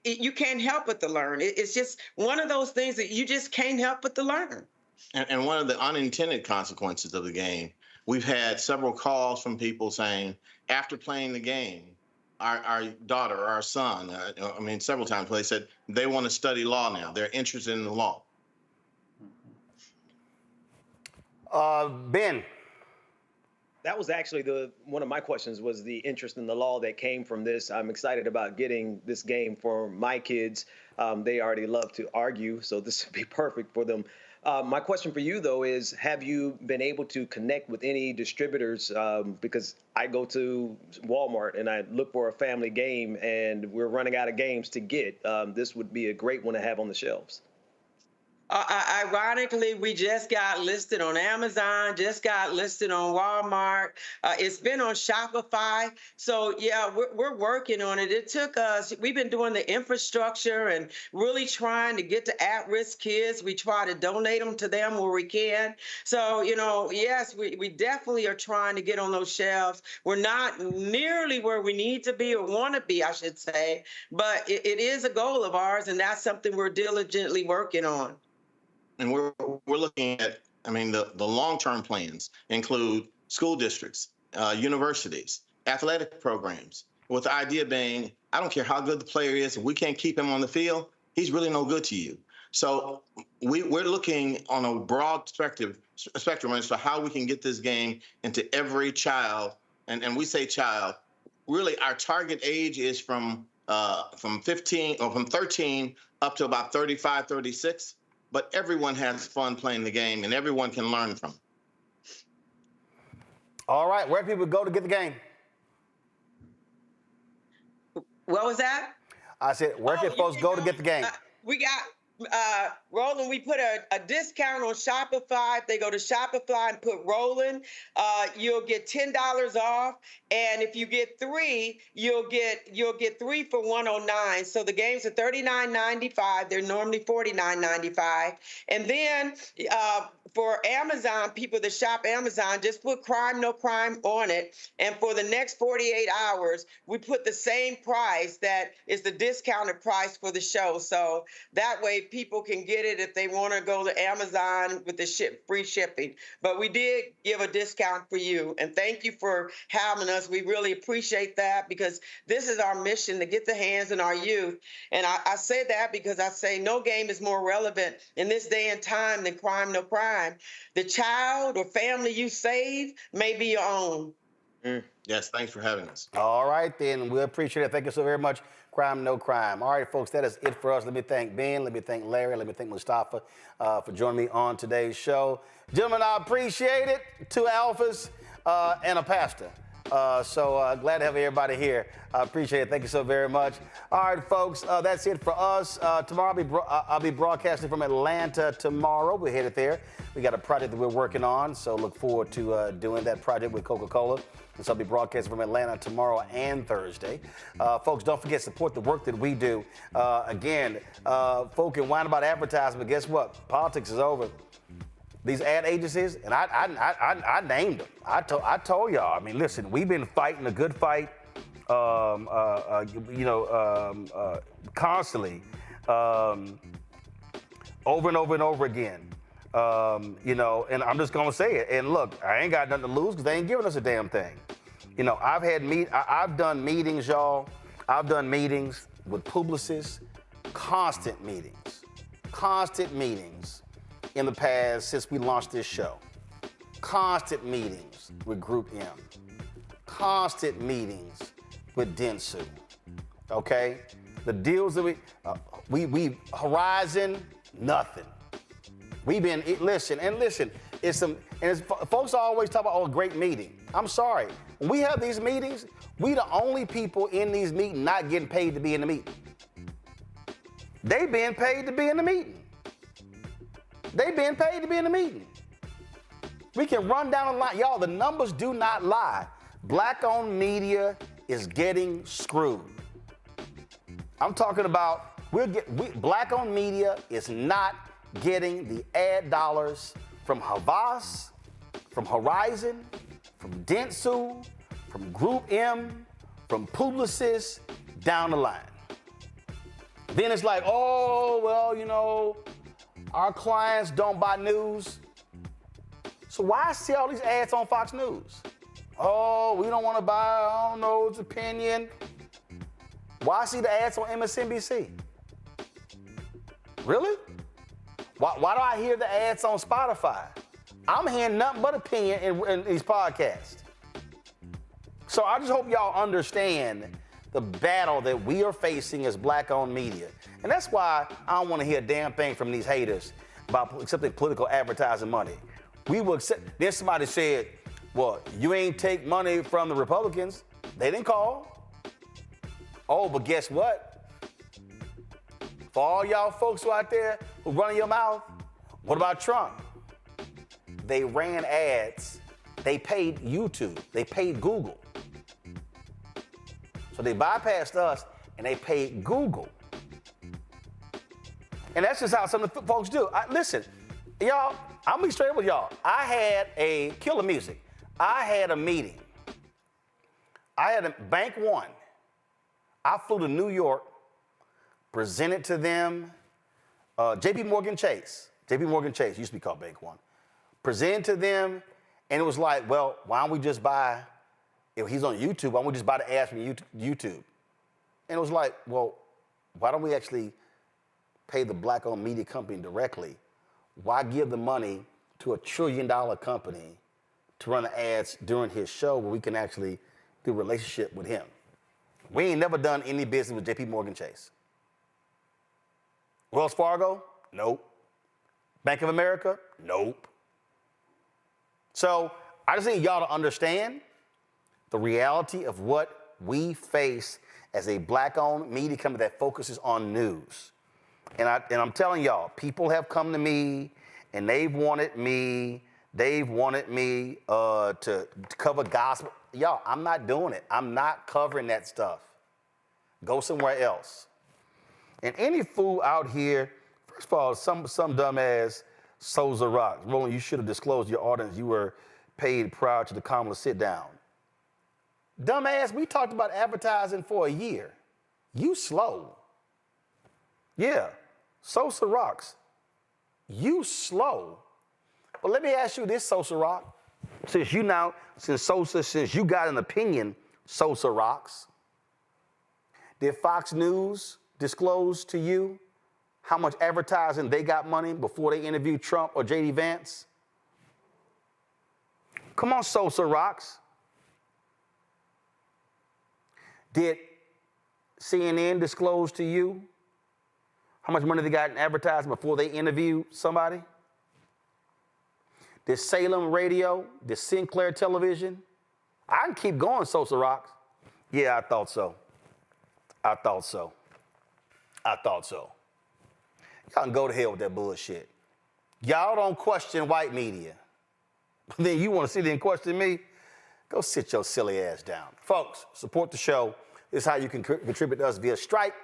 you can't help but to learn. It's just one of those things that you just can't help but to learn. And one of the unintended consequences of the game, we've had several calls from people saying, after playing the game, our daughter or our son, several times they said they want to study law now. They're interested in the law. Ben. That was actually one of my questions, was the interest in the law that came from this. I'm excited about getting this game for my kids. They already love to argue, so this would be perfect for them. My question for you, though, is have you been able to connect with any distributors? Because I go to Walmart and I look for a family game and we're running out of games to get. This would be a great one to have on the shelves. Ironically, we just got listed on Amazon, just got listed on Walmart. It's been on Shopify. So, yeah, we're working on it. It took us, we've been doing the infrastructure and really trying to get to at-risk kids. We try to donate them to them where we can. So, yes, we definitely are trying to get on those shelves. We're not nearly where we need to be or want to be, I should say. But it is a goal of ours, and that's something we're diligently working on. And we're looking at, the long-term plans include school districts, universities, athletic programs, with the idea being, I don't care how good the player is, if we can't keep him on the field, he's really no good to you. So we're looking on a broad spectrum as to how we can get this game into every child. And we say child, really our target age is from 13 up to about 35, 36. But everyone has fun playing the game, and everyone can learn from it. All right, where do people go to get the game? What was that? I said, where can folks go to get the game? Roland, we put a discount on Shopify. If they go to Shopify and put Roland, you'll get $10 off. And if you get 3, you'll get 3 for $109. So the games are $39.95. They're normally $49.95. And then for Amazon, people that shop Amazon, just put Crime No Crime on it. And for the next 48 hours, we put the same price that is the discounted price for the show. So that way people can get it if they want to go to Amazon with the free shipping. But we did give a discount for you. And thank you for having us. We really appreciate that, because this is our mission, to get the hands in our youth. And I say that because I say no game is more relevant in this day and time than Crime No Crime. The child or family you save may be your own. Yes, thanks for having us. All right, then. We appreciate it. Thank you so very much. Crime No Crime. All right, folks, that is it for us. Let me thank Ben. Let me thank Larry. Let me thank Mustafa for joining me on today's show. Gentlemen, I appreciate it. 2 alphas and a pastor. So glad to have everybody here. I appreciate it. Thank you so very much. All right, folks, that's it for us. Tomorrow I'll be broadcasting from Atlanta tomorrow. We're headed there. We got a project that we're working on, so look forward to doing that project with Coca-Cola. And so I'll be broadcasting from Atlanta tomorrow and Thursday. Folks, don't forget, support the work that we do. Again, folk can whine about advertising, but guess what? Politics is over. These ad agencies, and I named them. I told y'all. I mean, listen, we've been fighting a good fight, constantly, over and over and over again. And I'm just gonna say it. And look, I ain't got nothing to lose because they ain't giving us a damn thing. I've done meetings, y'all. I've done meetings with publicists, constant meetings in the past since we launched this show. Constant meetings with Group M. Constant meetings with Dentsu. Okay? The deals that we Horizon, nothing. We've been, listen, folks always talk about, oh, a great meeting. I'm sorry. When we have these meetings, we the only people in these meetings not getting paid to be in the meeting. They being paid to be in the meeting. They being paid to be in the meeting. We can run down the line. Y'all, the numbers do not lie. Black-owned media is getting screwed. I'm talking about, black-owned media is not getting the ad dollars from Havas, from Horizon, from Dentsu, from Group M, from Publicis, down the line. Then it's like, oh, well, our clients don't buy news. So why I see all these ads on Fox News? Oh, we don't want to buy, I don't know, it's opinion. Why I see the ads on MSNBC? Really? Why do I hear the ads on Spotify? I'm hearing nothing but opinion in these podcasts. So I just hope y'all understand the battle that we are facing as black-owned media. And that's why I don't want to hear a damn thing from these haters about accepting political advertising money. We will accept. Then somebody said, well, you ain't take money from the Republicans. They didn't call. Oh, but guess what? For all y'all folks who out there who running your mouth, what about Trump? They ran ads. They paid YouTube. They paid Google. So they bypassed us and they paid Google. And that's just how some of the folks do. Listen, y'all, I'm gonna be straight with y'all. I had a Killer Music. I had a meeting. I had a Bank One. I flew to New York, presented to them, JP Morgan Chase used to be called Bank One. Presented to them, and it was like, well, why don't we just buy, if he's on YouTube, why don't we just buy the ads from YouTube? And it was like, well, why don't we actually pay the black-owned media company directly? Why give the money to $1 trillion company to run the ads during his show where we can actually do a relationship with him? We ain't never done any business with JP Morgan Chase. Wells Fargo? Nope. Bank of America? Nope. So I just need y'all to understand the reality of what we face as a black-owned media company that focuses on news. And I'm telling y'all, people have come to me and they've wanted me to cover gospel. Y'all, I'm not doing it. I'm not covering that stuff. Go somewhere else. And any fool out here, first of all, some dumbass sows a rock. Roland, you should have disclosed your audience. You were paid prior to the Kamala sit down. Dumbass, we talked about advertising for a year. You slow. Yeah, Sosa rocks. You slow. But let me ask you this, Sosa Rock. Since you got an opinion, Sosa rocks. Did Fox News disclose to you how much advertising they got money before they interviewed Trump or J.D. Vance? Come on, Sosa rocks. Did CNN disclose to you how much money they got in advertising before they interviewed somebody? Did Salem Radio, did Sinclair Television? I can keep going, Sosa rocks. Yeah, I thought so. I thought so. Y'all can go to hell with that bullshit. Y'all don't question white media. Then you want to sit there and question me? Go sit your silly ass down. Folks, support the show. This is how you can contribute to us via Stripe.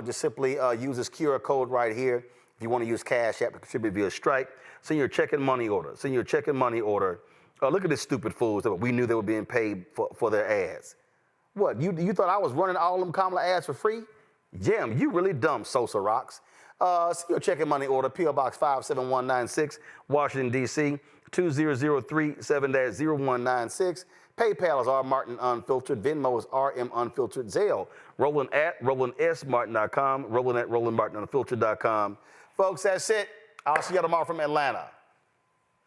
Just simply use this QR code right here. If you want to use Cash App to contribute via Stripe, send your check and money order. Look at this stupid fools that we knew they were being paid for their ads. What, you thought I was running all them Kamala ads for free? Jim, you really dumb, Sosa rocks. Send your check and money order, P.O. Box 57196, Washington, D.C., 20037-0196. PayPal is R Martin Unfiltered. Venmo is RM Unfiltered. Zelle, Roland at RolandSMartin.com, Roland at RolandMartinUnfiltered.com. Folks, that's it. I'll see you tomorrow from Atlanta.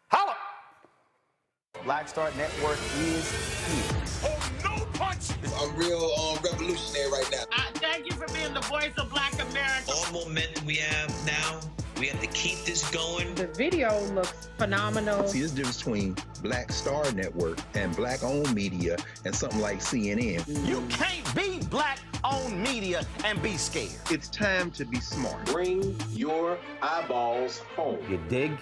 Holla! Black Star Network is here. Oh, no punch! I'm real revolutionary right now. Thank you for being the voice of Black America. All momentum we have now, we have to keep this going. The video looks phenomenal. See, there's a difference between Black Star Network and black-owned media and something like CNN. You can't be black-owned media and be scared. It's time to be smart. Bring your eyeballs home. You dig?